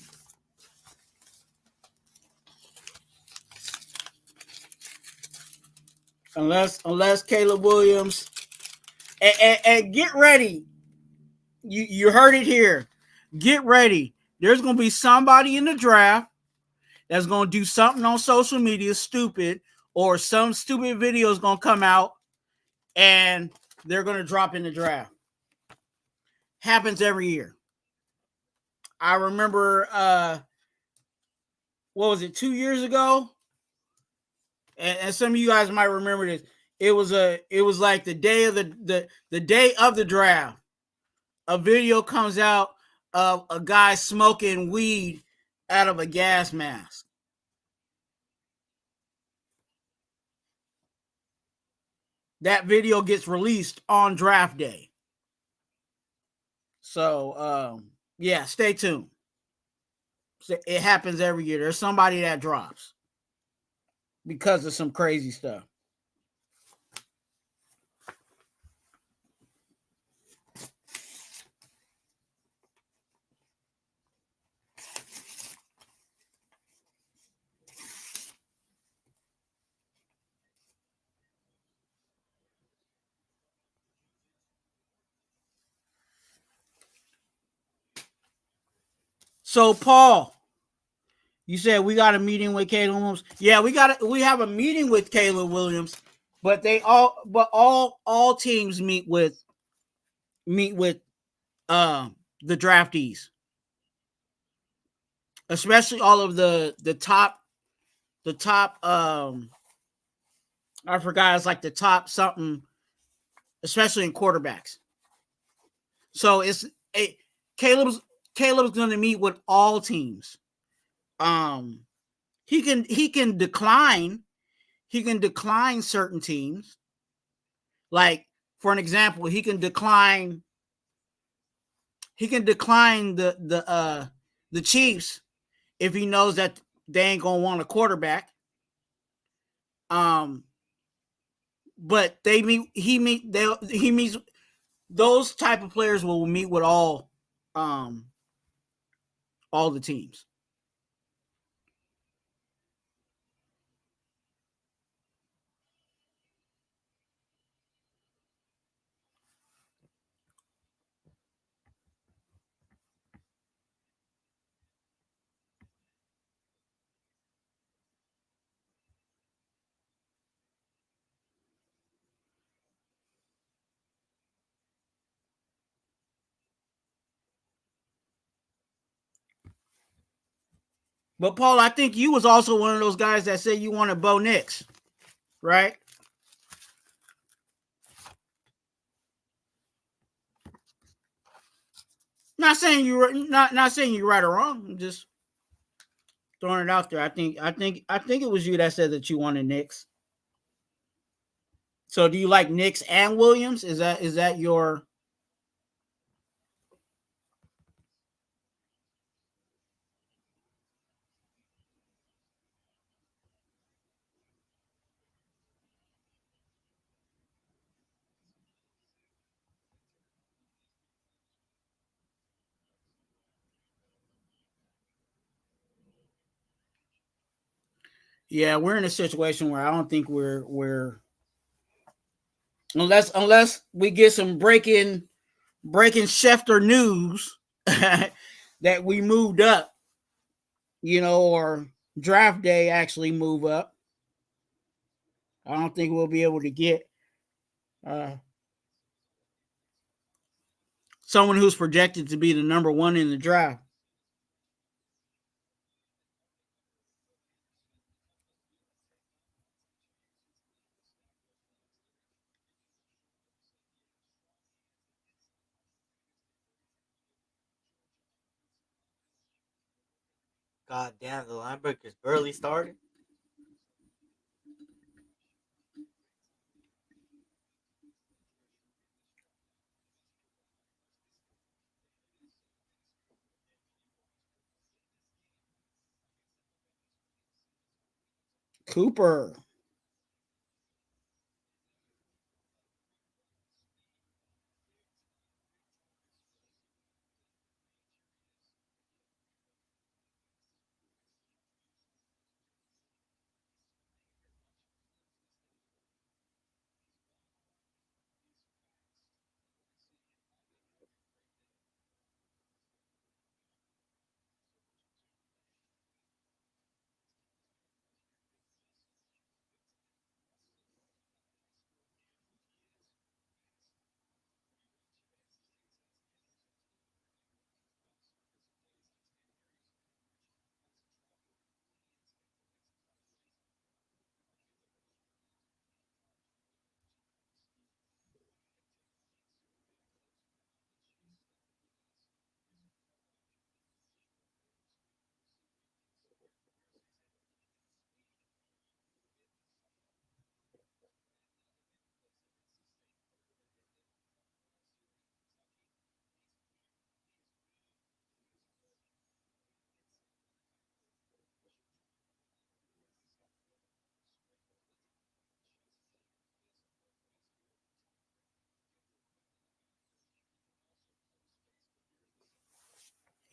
Unless Caleb Williams and get ready. You heard it here. Get ready. There's gonna be somebody in the draft that's gonna do something on social media stupid, or some stupid video is gonna come out and they're gonna drop in the draft. Happens every year. I remember what was it, 2 years ago? And some of you guys might remember this. It was like the day of the day of the draft. A video comes out of a guy smoking weed out of a gas mask. That video gets released on draft day. So yeah, stay tuned. It happens every year. There's somebody that drops because of some crazy stuff. So Paul, you said we got a meeting with Caleb Williams. Yeah, we have a meeting with Caleb Williams, but all teams meet with the draftees, especially all of the top I forgot, it's like the top something, especially in quarterbacks. So Caleb's going to meet with all teams. He can decline certain teams. Like, for an example, he can decline the Chiefs if he knows that they ain't gonna want a quarterback. but they meet. He meets those type of players will meet with all the teams. But Paul, I think you was also one of those guys that said you wanted Bo Nix, right? Not saying you not saying you're right or wrong. I'm just throwing it out there. I think it was you that said that you wanted Nix. So do you like Nix and Williams? Is that your? Yeah, we're in a situation where I don't think we're unless we get some breaking Schefter news that we moved up, or draft day actually move up. I don't think we'll be able to get uh, someone who's projected to be the number one in the draft. God damn, the linebackers barely started. Cooper.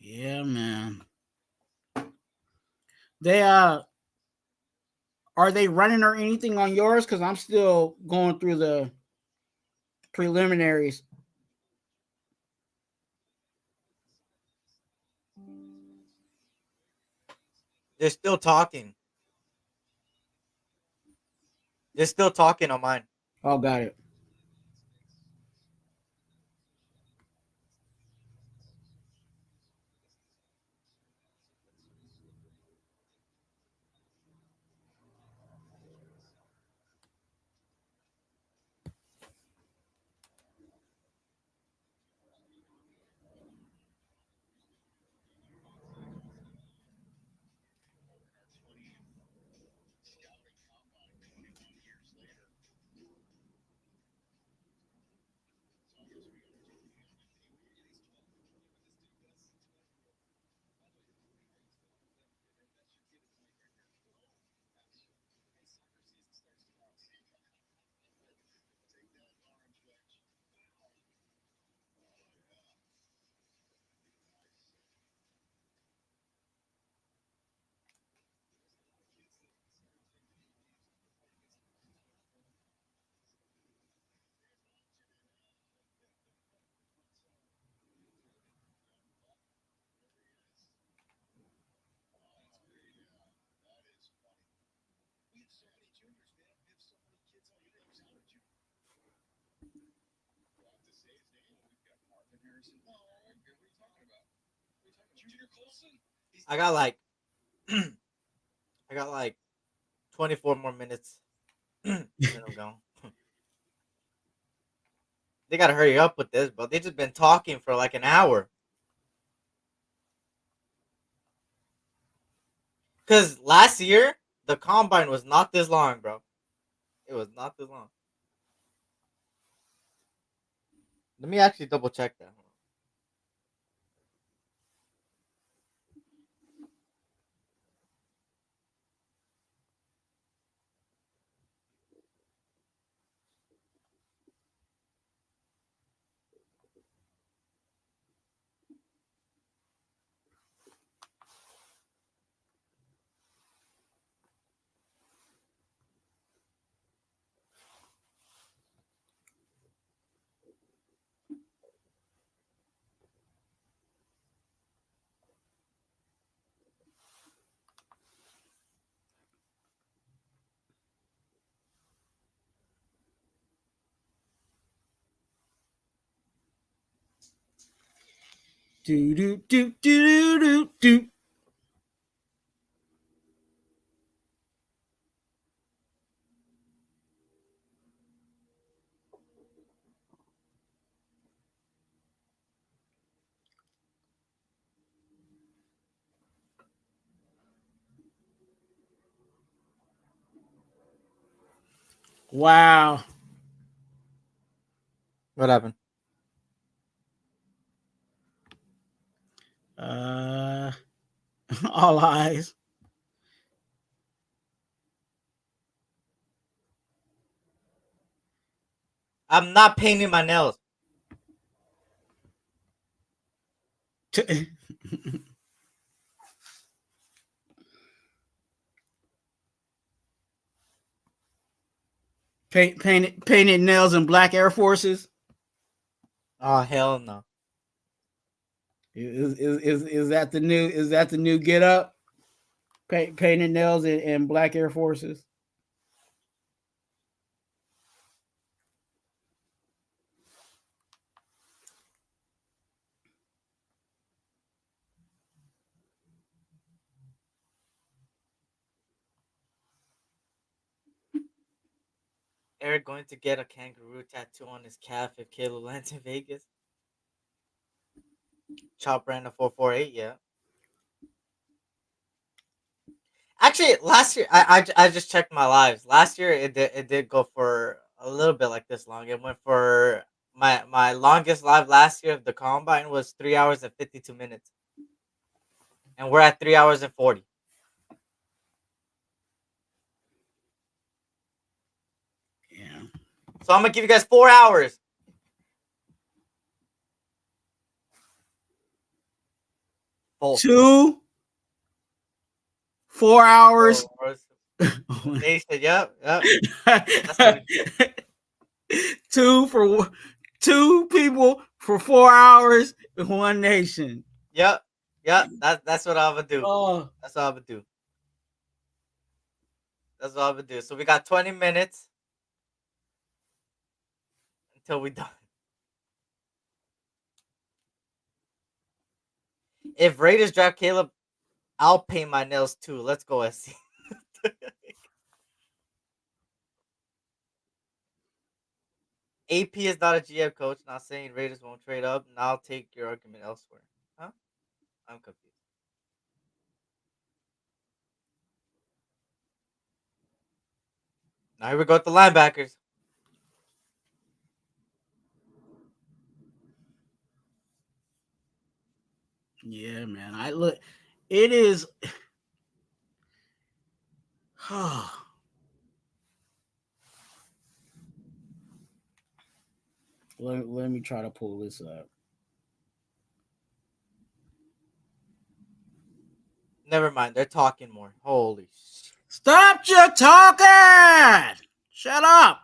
Yeah, man. They are they running or anything on yours? Because I'm still going through the preliminaries. They're still talking. They're still talking on mine. Oh, got it. I got like I got like 24 more minutes. And then I'm going. They gotta hurry up with this, but they just been talking for like an hour. Cause last year the combine was not this long, bro. It was not this long. Let me actually double check that. Do do do do do do. Wow. What happened? All eyes. I'm not painting my nails. Painted nails and black Air Forces. Oh hell no. Is that the new? Is that the new get up? Painted nails and black Air Forces. Eric going to get a kangaroo tattoo on his calf if Caleb lands in Vegas. Chop Brandon 448, yeah. Actually, last year I just checked my lives. Last year it did go for a little bit like this long. It went for my longest live last year of the combine was 3 hours and 52 minutes, and we're at 3 hours and 40. Yeah. So I'm gonna give you guys 4 hours. Full 4 hours. 4 hours. Nation, yep. That's what it is. Two people for 4 hours in one nation. Yep. That's what I'm gonna do. Oh, That's what I'm gonna do. That's what I'm gonna do. So we got 20 minutes until we done. If Raiders draft Caleb, I'll paint my nails too. Let's go, SC. AP is not a GM coach. Not saying Raiders won't trade up. Now I'll take your argument elsewhere. Huh? I'm confused. Now here we go with the linebackers. yeah, man. I look. It is. Let me try to pull this up. Never mind. They're talking more. Holy shit. Stop your talking! Shut up.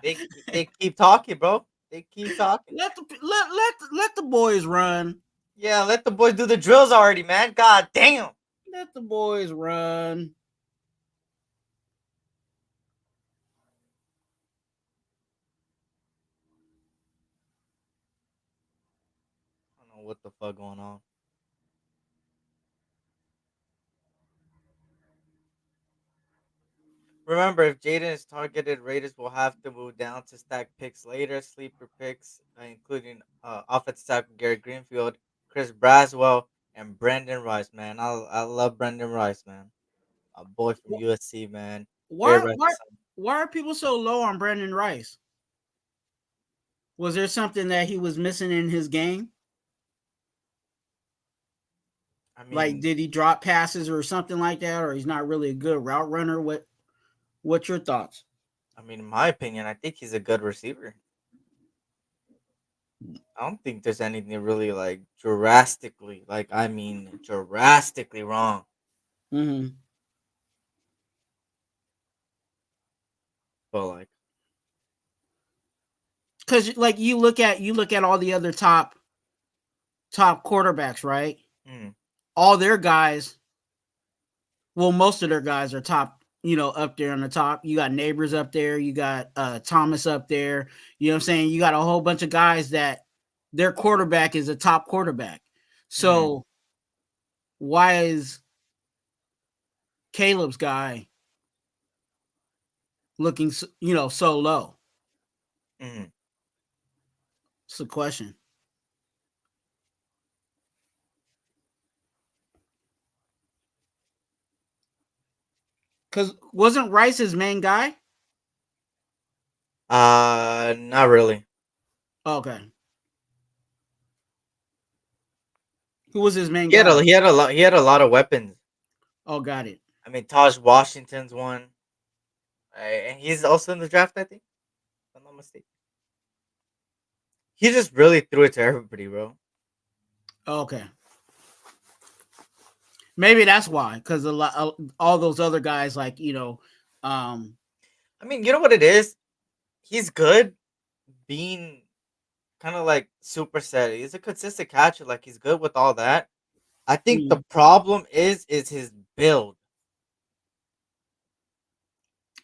They keep talking, bro. They keep talking. Let the boys run. Yeah, let the boys do the drills already, man. God damn. Let the boys run. what the fuck going on. Remember, if Jaden is targeted, Raiders will have to move down to stack picks later. Sleeper picks, including offensive tackle Gary Greenfield, Chris Braswell, and Brandon Rice. Man, I love Brandon Rice, man. A boy from USC, man. Very Why why Rice. why are people so low on Brandon Rice? Was there something that he was missing in his game? I Like, mean, did he drop passes or something like that, or he's not really a good route runner? What's your thoughts? in my opinion, I think he's a good receiver. I don't think there's anything really like drastically wrong. Mm-hmm. But like, Because like you look at all the other top quarterbacks, right? mm, All their guys, well, most of their guys are top, up there on the top. You got Neighbors up there, you got Thomas up there. You know what I'm saying? You got a whole bunch of guys that their quarterback is a top quarterback. mm, So why is Caleb's guy looking, so low? mm. It's the question. Because wasn't Rice his main guy? Not really. Okay. Who was his main He had guy? a he had a lot. He had a lot of weapons. Oh, got it. Taj Washington's one, and he's also in the draft. I think, if I'm not mistaken. He just really threw it to everybody, bro. Okay. Maybe that's why, because all those other guys, like You know what it is? He's good being kind of like super set. He's a consistent catcher. Like he's good with all that. I think the mm, problem is his build.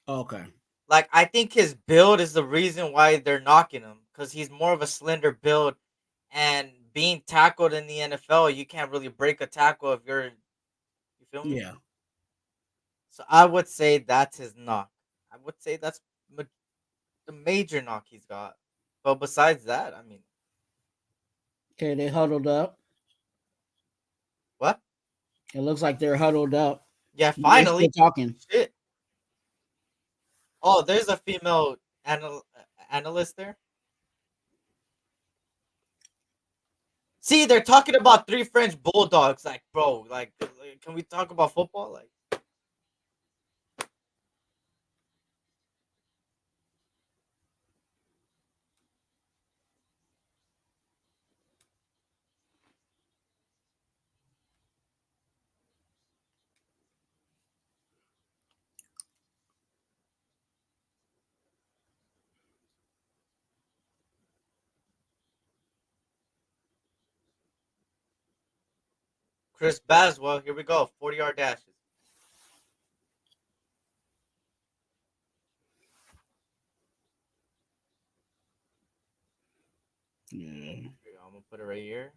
okay, Like I think his build is the reason why they're knocking him because he's more of a slender build, and being tackled in the NFL, you can't really break a tackle if you're. You feel me? yeah, So I would say that's his knock. I would say that's the major knock he's got. But besides that, okay. They huddled up. what? It looks like they're huddled up. Yeah, They still finally. talking. Shit. Oh, there's a female analyst there. See, they're talking about three French bulldogs. Like, bro, can we talk about football? Like, Chris Baswell, here we go. 40-yard dashes. Yeah. I'm gonna put it right here.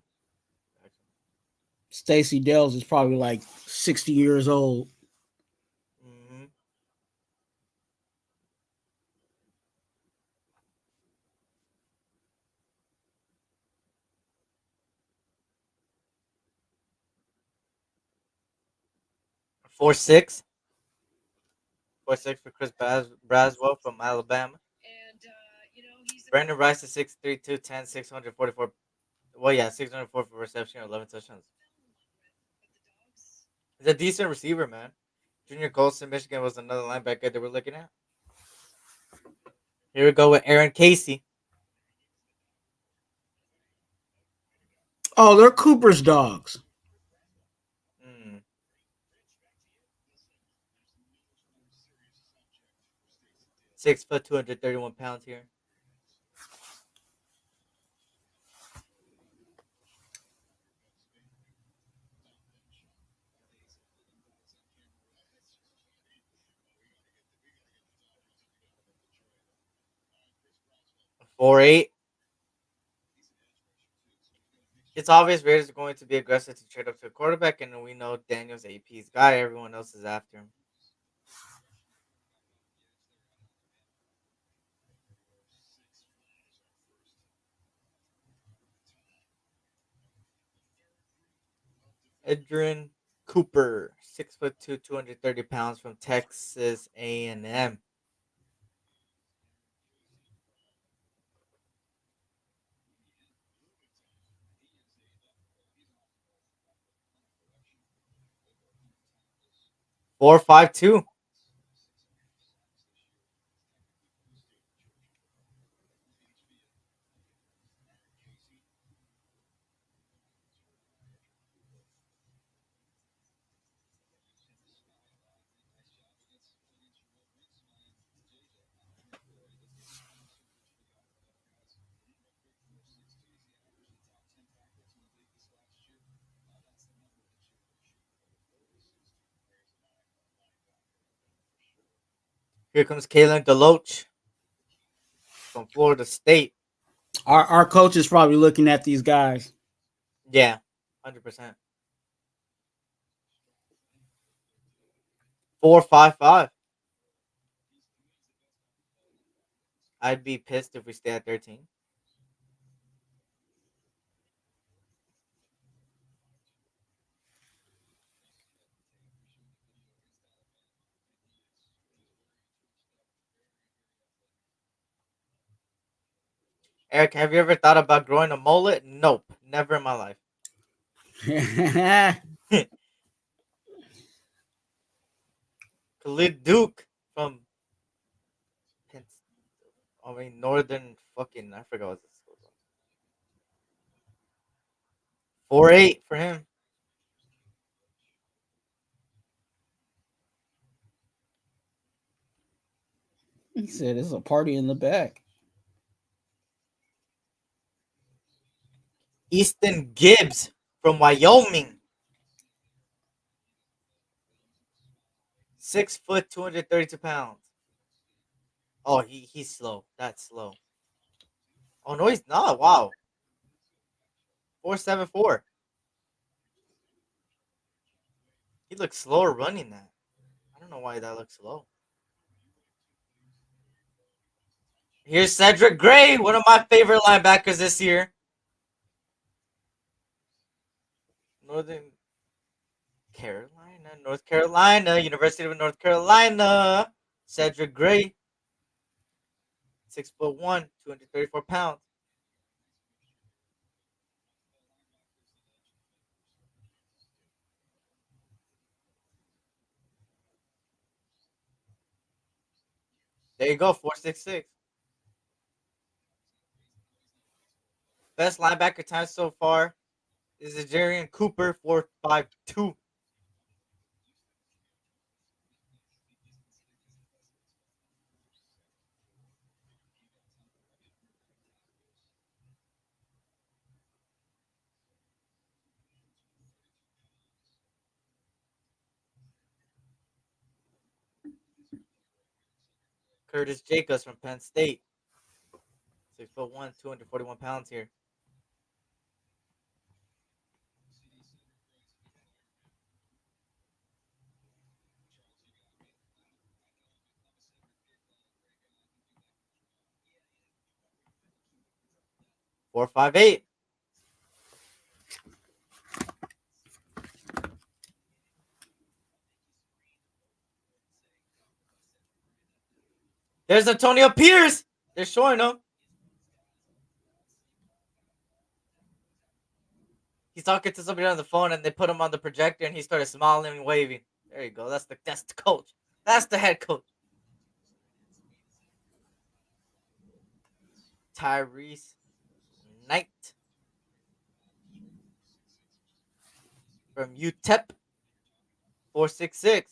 Stacy Dells is probably like 60 years old. Mm-hmm. Four six. 4'6" for Chris Braswell from Alabama. Brandon Rice is 6'3", 210, 644. Well, yeah, 604 for reception, 11 touchdowns. He's a decent receiver, man. Junior Colson, Michigan was another linebacker that we're looking at. Here we go with Aaron Casey. Oh, they're Cooper's dogs. 6', 231 pounds here. Four eight. It's obvious Raiders are going to be aggressive to trade up to a quarterback, and we know Daniel's AP's guy. Everyone else is after him. Edrin Cooper, 6'2", 230 pounds from Texas A&M. Four five two. Here comes Kalen Deloach from Florida State. Our coach is probably looking at these guys. Yeah, 100%. 4.55. I'd be pissed if we stay at 13. Eric, have you ever thought about growing a mullet? Nope, never in my life. Khalid Duke from Northern fucking, I forgot what this was. 4.8 for him. He said it's a party in the back. Easton Gibbs from Wyoming. 6', 232 pounds. Oh, he's slow. That's slow. Oh no, he's not. Wow. 4.74. He looks slower running that. I don't know why that looks slow. Here's Cedric Gray, one of my favorite linebackers this year. North Carolina, University of North Carolina. Cedric Gray, 6'1", 234 pounds. There you go, 4.66. Best linebacker time so far is Jarian Cooper, 4.52. Curtis Jacobs from Penn State, 6'1", 241 pounds here. 4.58. There's Antonio Pierce. They're showing him. He's talking to somebody on the phone, and they put him on the projector, and he started smiling and waving. There you go. That's the coach. That's the head coach. Tyrese Knight from UTEP, 4.66.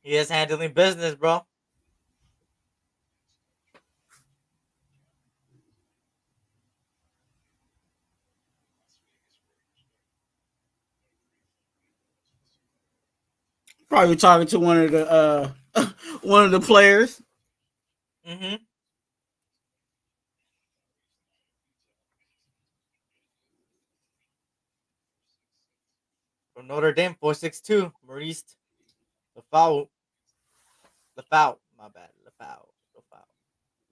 He is handling business, bro. Probably talking to one of the one of the players. Mm-hmm. From Notre Dame, 462. Maurice Lefau. Lefau. My bad. Lefau. Lefau.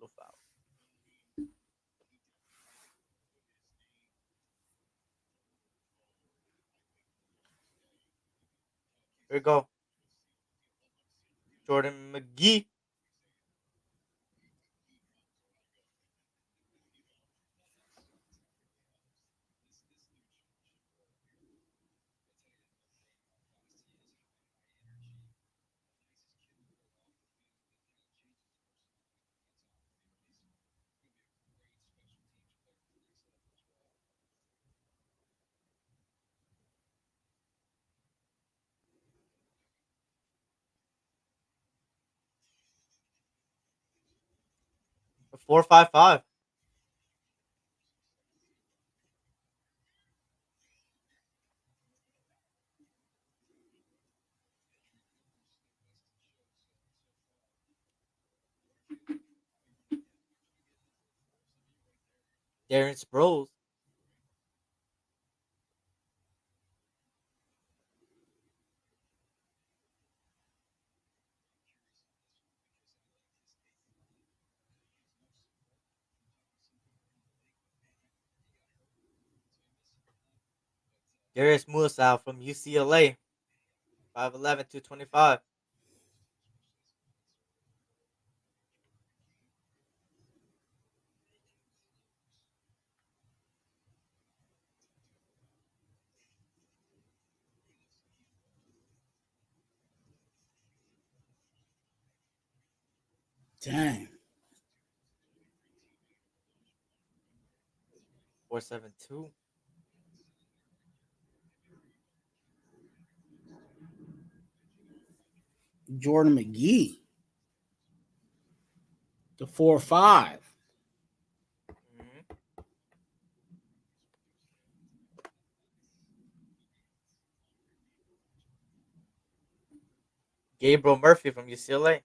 Lefau. Here we go. Jordan McGee. A 455. Darren Sproles. Darius Muasau from UCLA. 5'11", 225. Dang. 472. Jordan McGee. The 4.5. Mm-hmm. Gabriel Murphy from UCLA.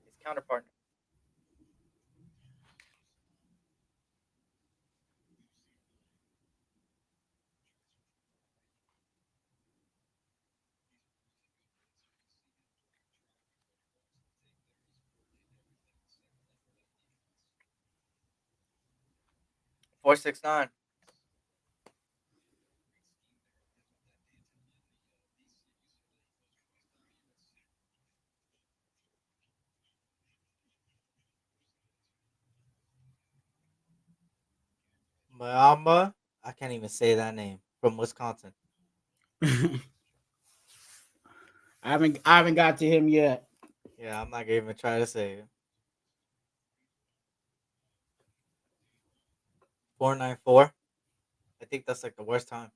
His counterpart. 469. Mayama. I can't even say that name. From Wisconsin. I haven't got to him yet. Yeah, I'm not gonna even try to say it. 494. I think that's like the worst time.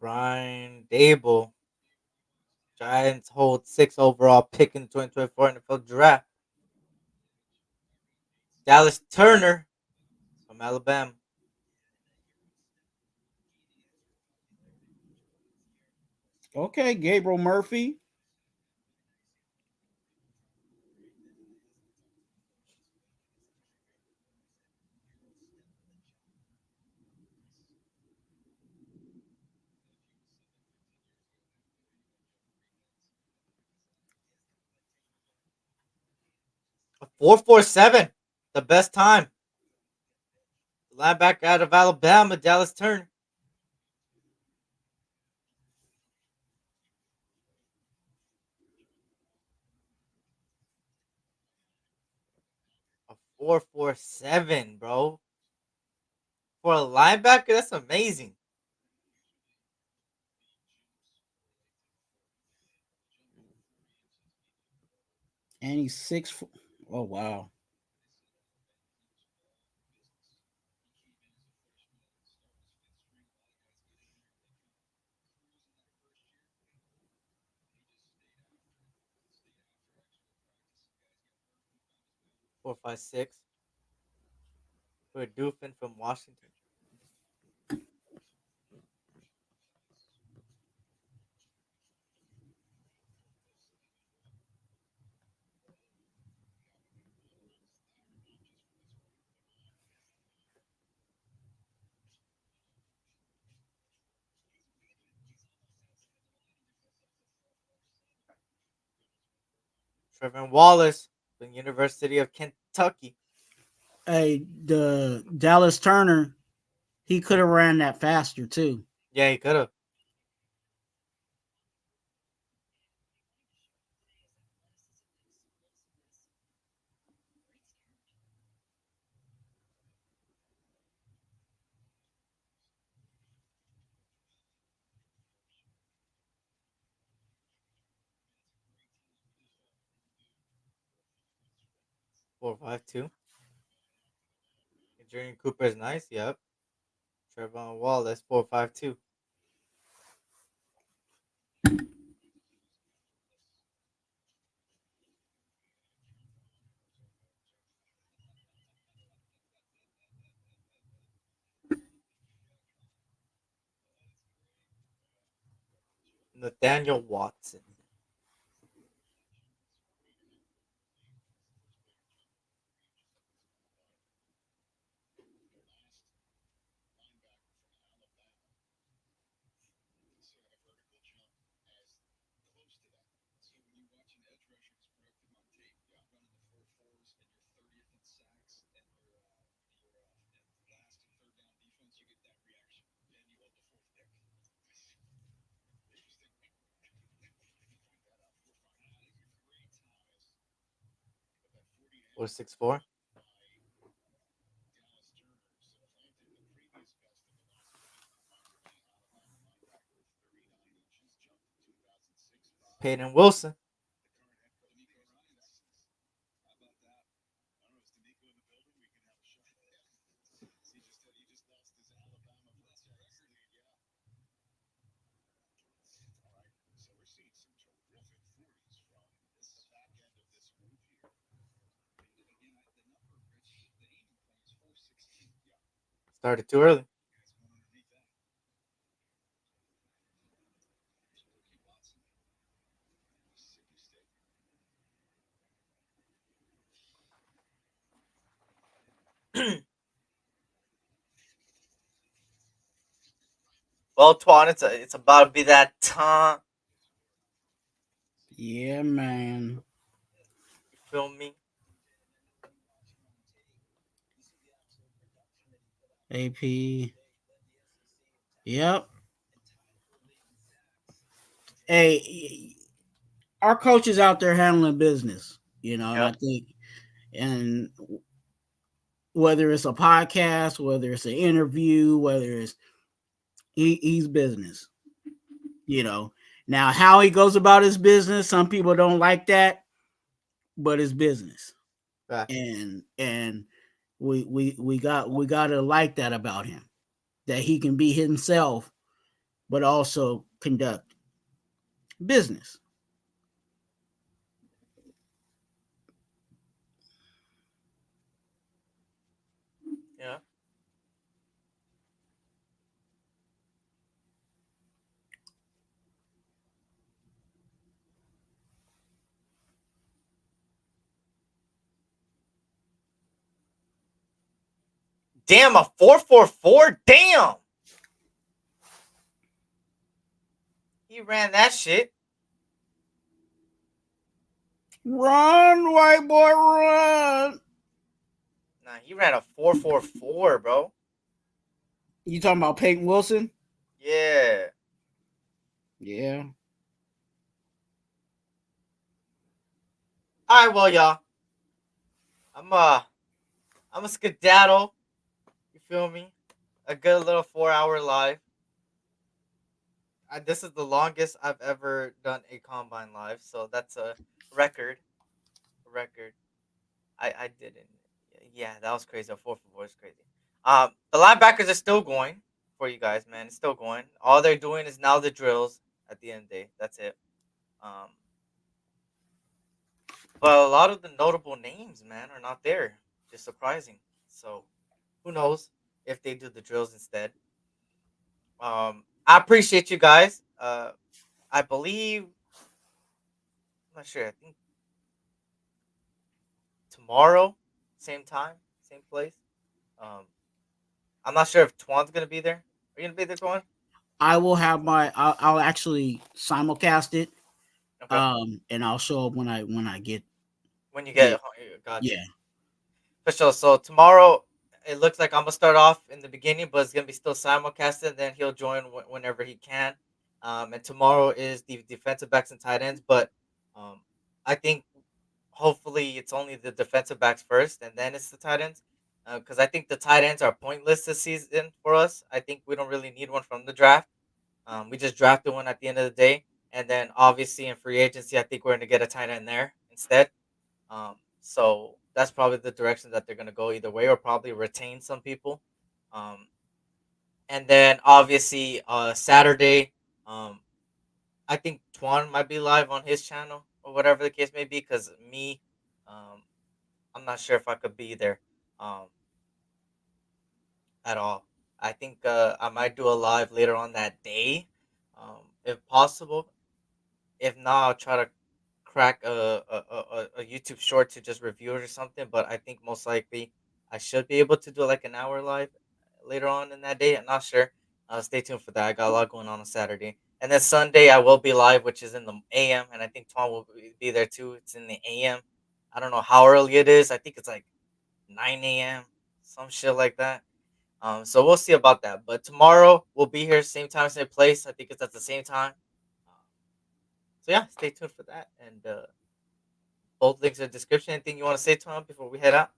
Brian Dable. Giants hold 6 overall pick in the 2024 NFL draft. Dallas Turner from Alabama. Okay, Gabriel Murphy. A 447. The best time. Linebacker out of Alabama, Dallas Turner. A 447, bro. For a linebacker, that's amazing. And he's 6. Oh, wow. 4.56 for a Doofin from Washington. Trevor Wallace from University of Kentucky. Hey, the Dallas Turner, he could have ran that faster too. Yeah, he could have. Four five two. Jordan Cooper is nice. Yep. Trevor Wallace 4.52. Nathaniel Watson. Or 6'4". Peyton Wilson. Started too early. Well, Twan, it's about to be that time. Yeah, man. You feel me? AP. Yep. Hey, our coaches out there handling business, and I Yep. think, and whether it's a podcast, whether it's an interview, whether it's he's business, Now, how he goes about his business, some people don't like that, but it's business, Back. and we got to like that about him, that he can be himself, but also conduct business. Yeah. Damn, a 4.44. Damn. He ran that shit. Run, white boy, run! Nah, he ran a 4.44, bro. You talking about Peyton Wilson? Yeah. Yeah. All right, well, y'all. I'm a skedaddle. You feel me? A good little 4-hour live. This is the longest I've ever done a combine live, so that's a record. I didn't. Yeah, that was crazy. A 4-4 is crazy. The linebackers are still going for you guys, man. It's still going. All they're doing is now the drills. At the end of the day, that's it. Um, But a lot of the notable names, man, are not there. Just surprising. So who knows if they do the drills instead. I appreciate you guys. I believe I'm not sure. I think tomorrow, same time, same place. Um, I'm not sure if Twan's gonna be there. Are you gonna be there, Twan? I will have I'll actually simulcast it, Okay. and I'll show up when I When you get get home, got you. yeah. For sure. So tomorrow, it looks like I'm gonna start off in the beginning, but it's gonna be still simulcasted. Then he'll join whenever he can. And tomorrow is the defensive backs and tight ends. But um, I think hopefully it's only the defensive backs first, and then it's the tight ends. Because I think the tight ends are pointless this season for us. I think we don't really need one from the draft. We just drafted one at the end of the day, and then obviously in free agency, I think we're gonna get a tight end there instead. So that's probably the direction that they're gonna go either way, or probably retain some people. Um, and then obviously Saturday, um, I think Twan might be live on his channel or whatever the case may be. Because me, um, I'm not sure if I could be there um, at all. I think I might do a live later on that day, if possible. If not, I'll try to crack a YouTube short to just review it or something. But I think most likely I should be able to do like an hour live later on in that day. I'm not sure. Stay tuned for that. I got a lot going on Saturday. And then Sunday I will be live, which is in the AM, and I think Tom will be there too. It's in the AM. I don't know how early it is. I think it's like 9 a.m. some shit like that. So we'll see about that. But tomorrow we'll be here, same time, same place. I think it's at the same time. So yeah, stay tuned for that. And both links in the description. Anything you want to say, Tom, before we head out?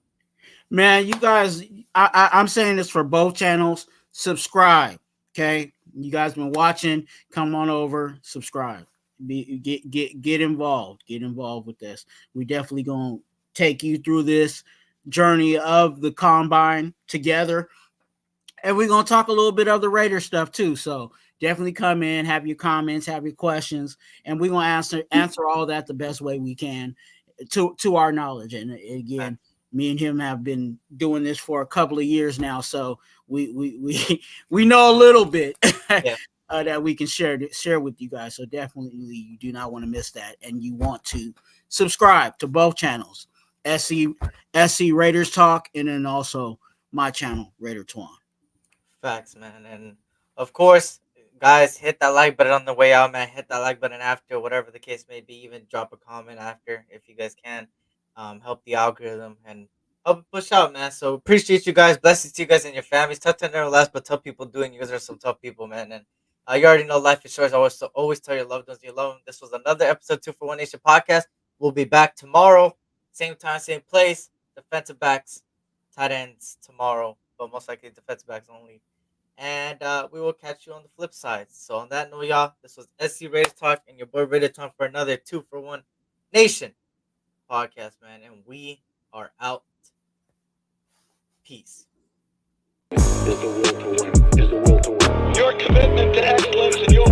Man, you guys, I'm saying this for both channels. Subscribe, okay? You guys been watching. Come on over, subscribe. Get involved. Get involved with this. We definitely gonna take you through this journey of the combine together, and we're gonna talk a little bit of the Raider stuff too. So definitely come in, have your comments, have your questions, and we're gonna answer all that the best way we can to our knowledge. And again, me and him have been doing this for a couple of years now, so we know a little bit that we can share with you guys. So definitely, you do not want to miss that, and you want to subscribe to both channels, SC Raiders Talk, and then also my channel, Raider Twuan. Facts, man. And of course, guys, hit that like button on the way out, man. Hit that like button after, whatever the case may be. Even drop a comment after if you guys can. Help the algorithm and help push out, man. So appreciate you guys. Blessings to you guys and your families. Tough to never last, but tough people doing. You guys are some tough people, man. And you already know life is short. Always tell your loved ones you love them. This was another episode 2 for 1 Nation podcast. We'll be back tomorrow, same time, same place. Defensive backs, tight ends tomorrow, but most likely defensive backs only. And we will catch you on the flip side. So on that note, y'all, this was SC Raiders Talk and your boy Raider Twuan for another 2 for 1 Nation podcast, man. And we are out. Peace. Is the will to win. Is the will to win. Your commitment to excellence and your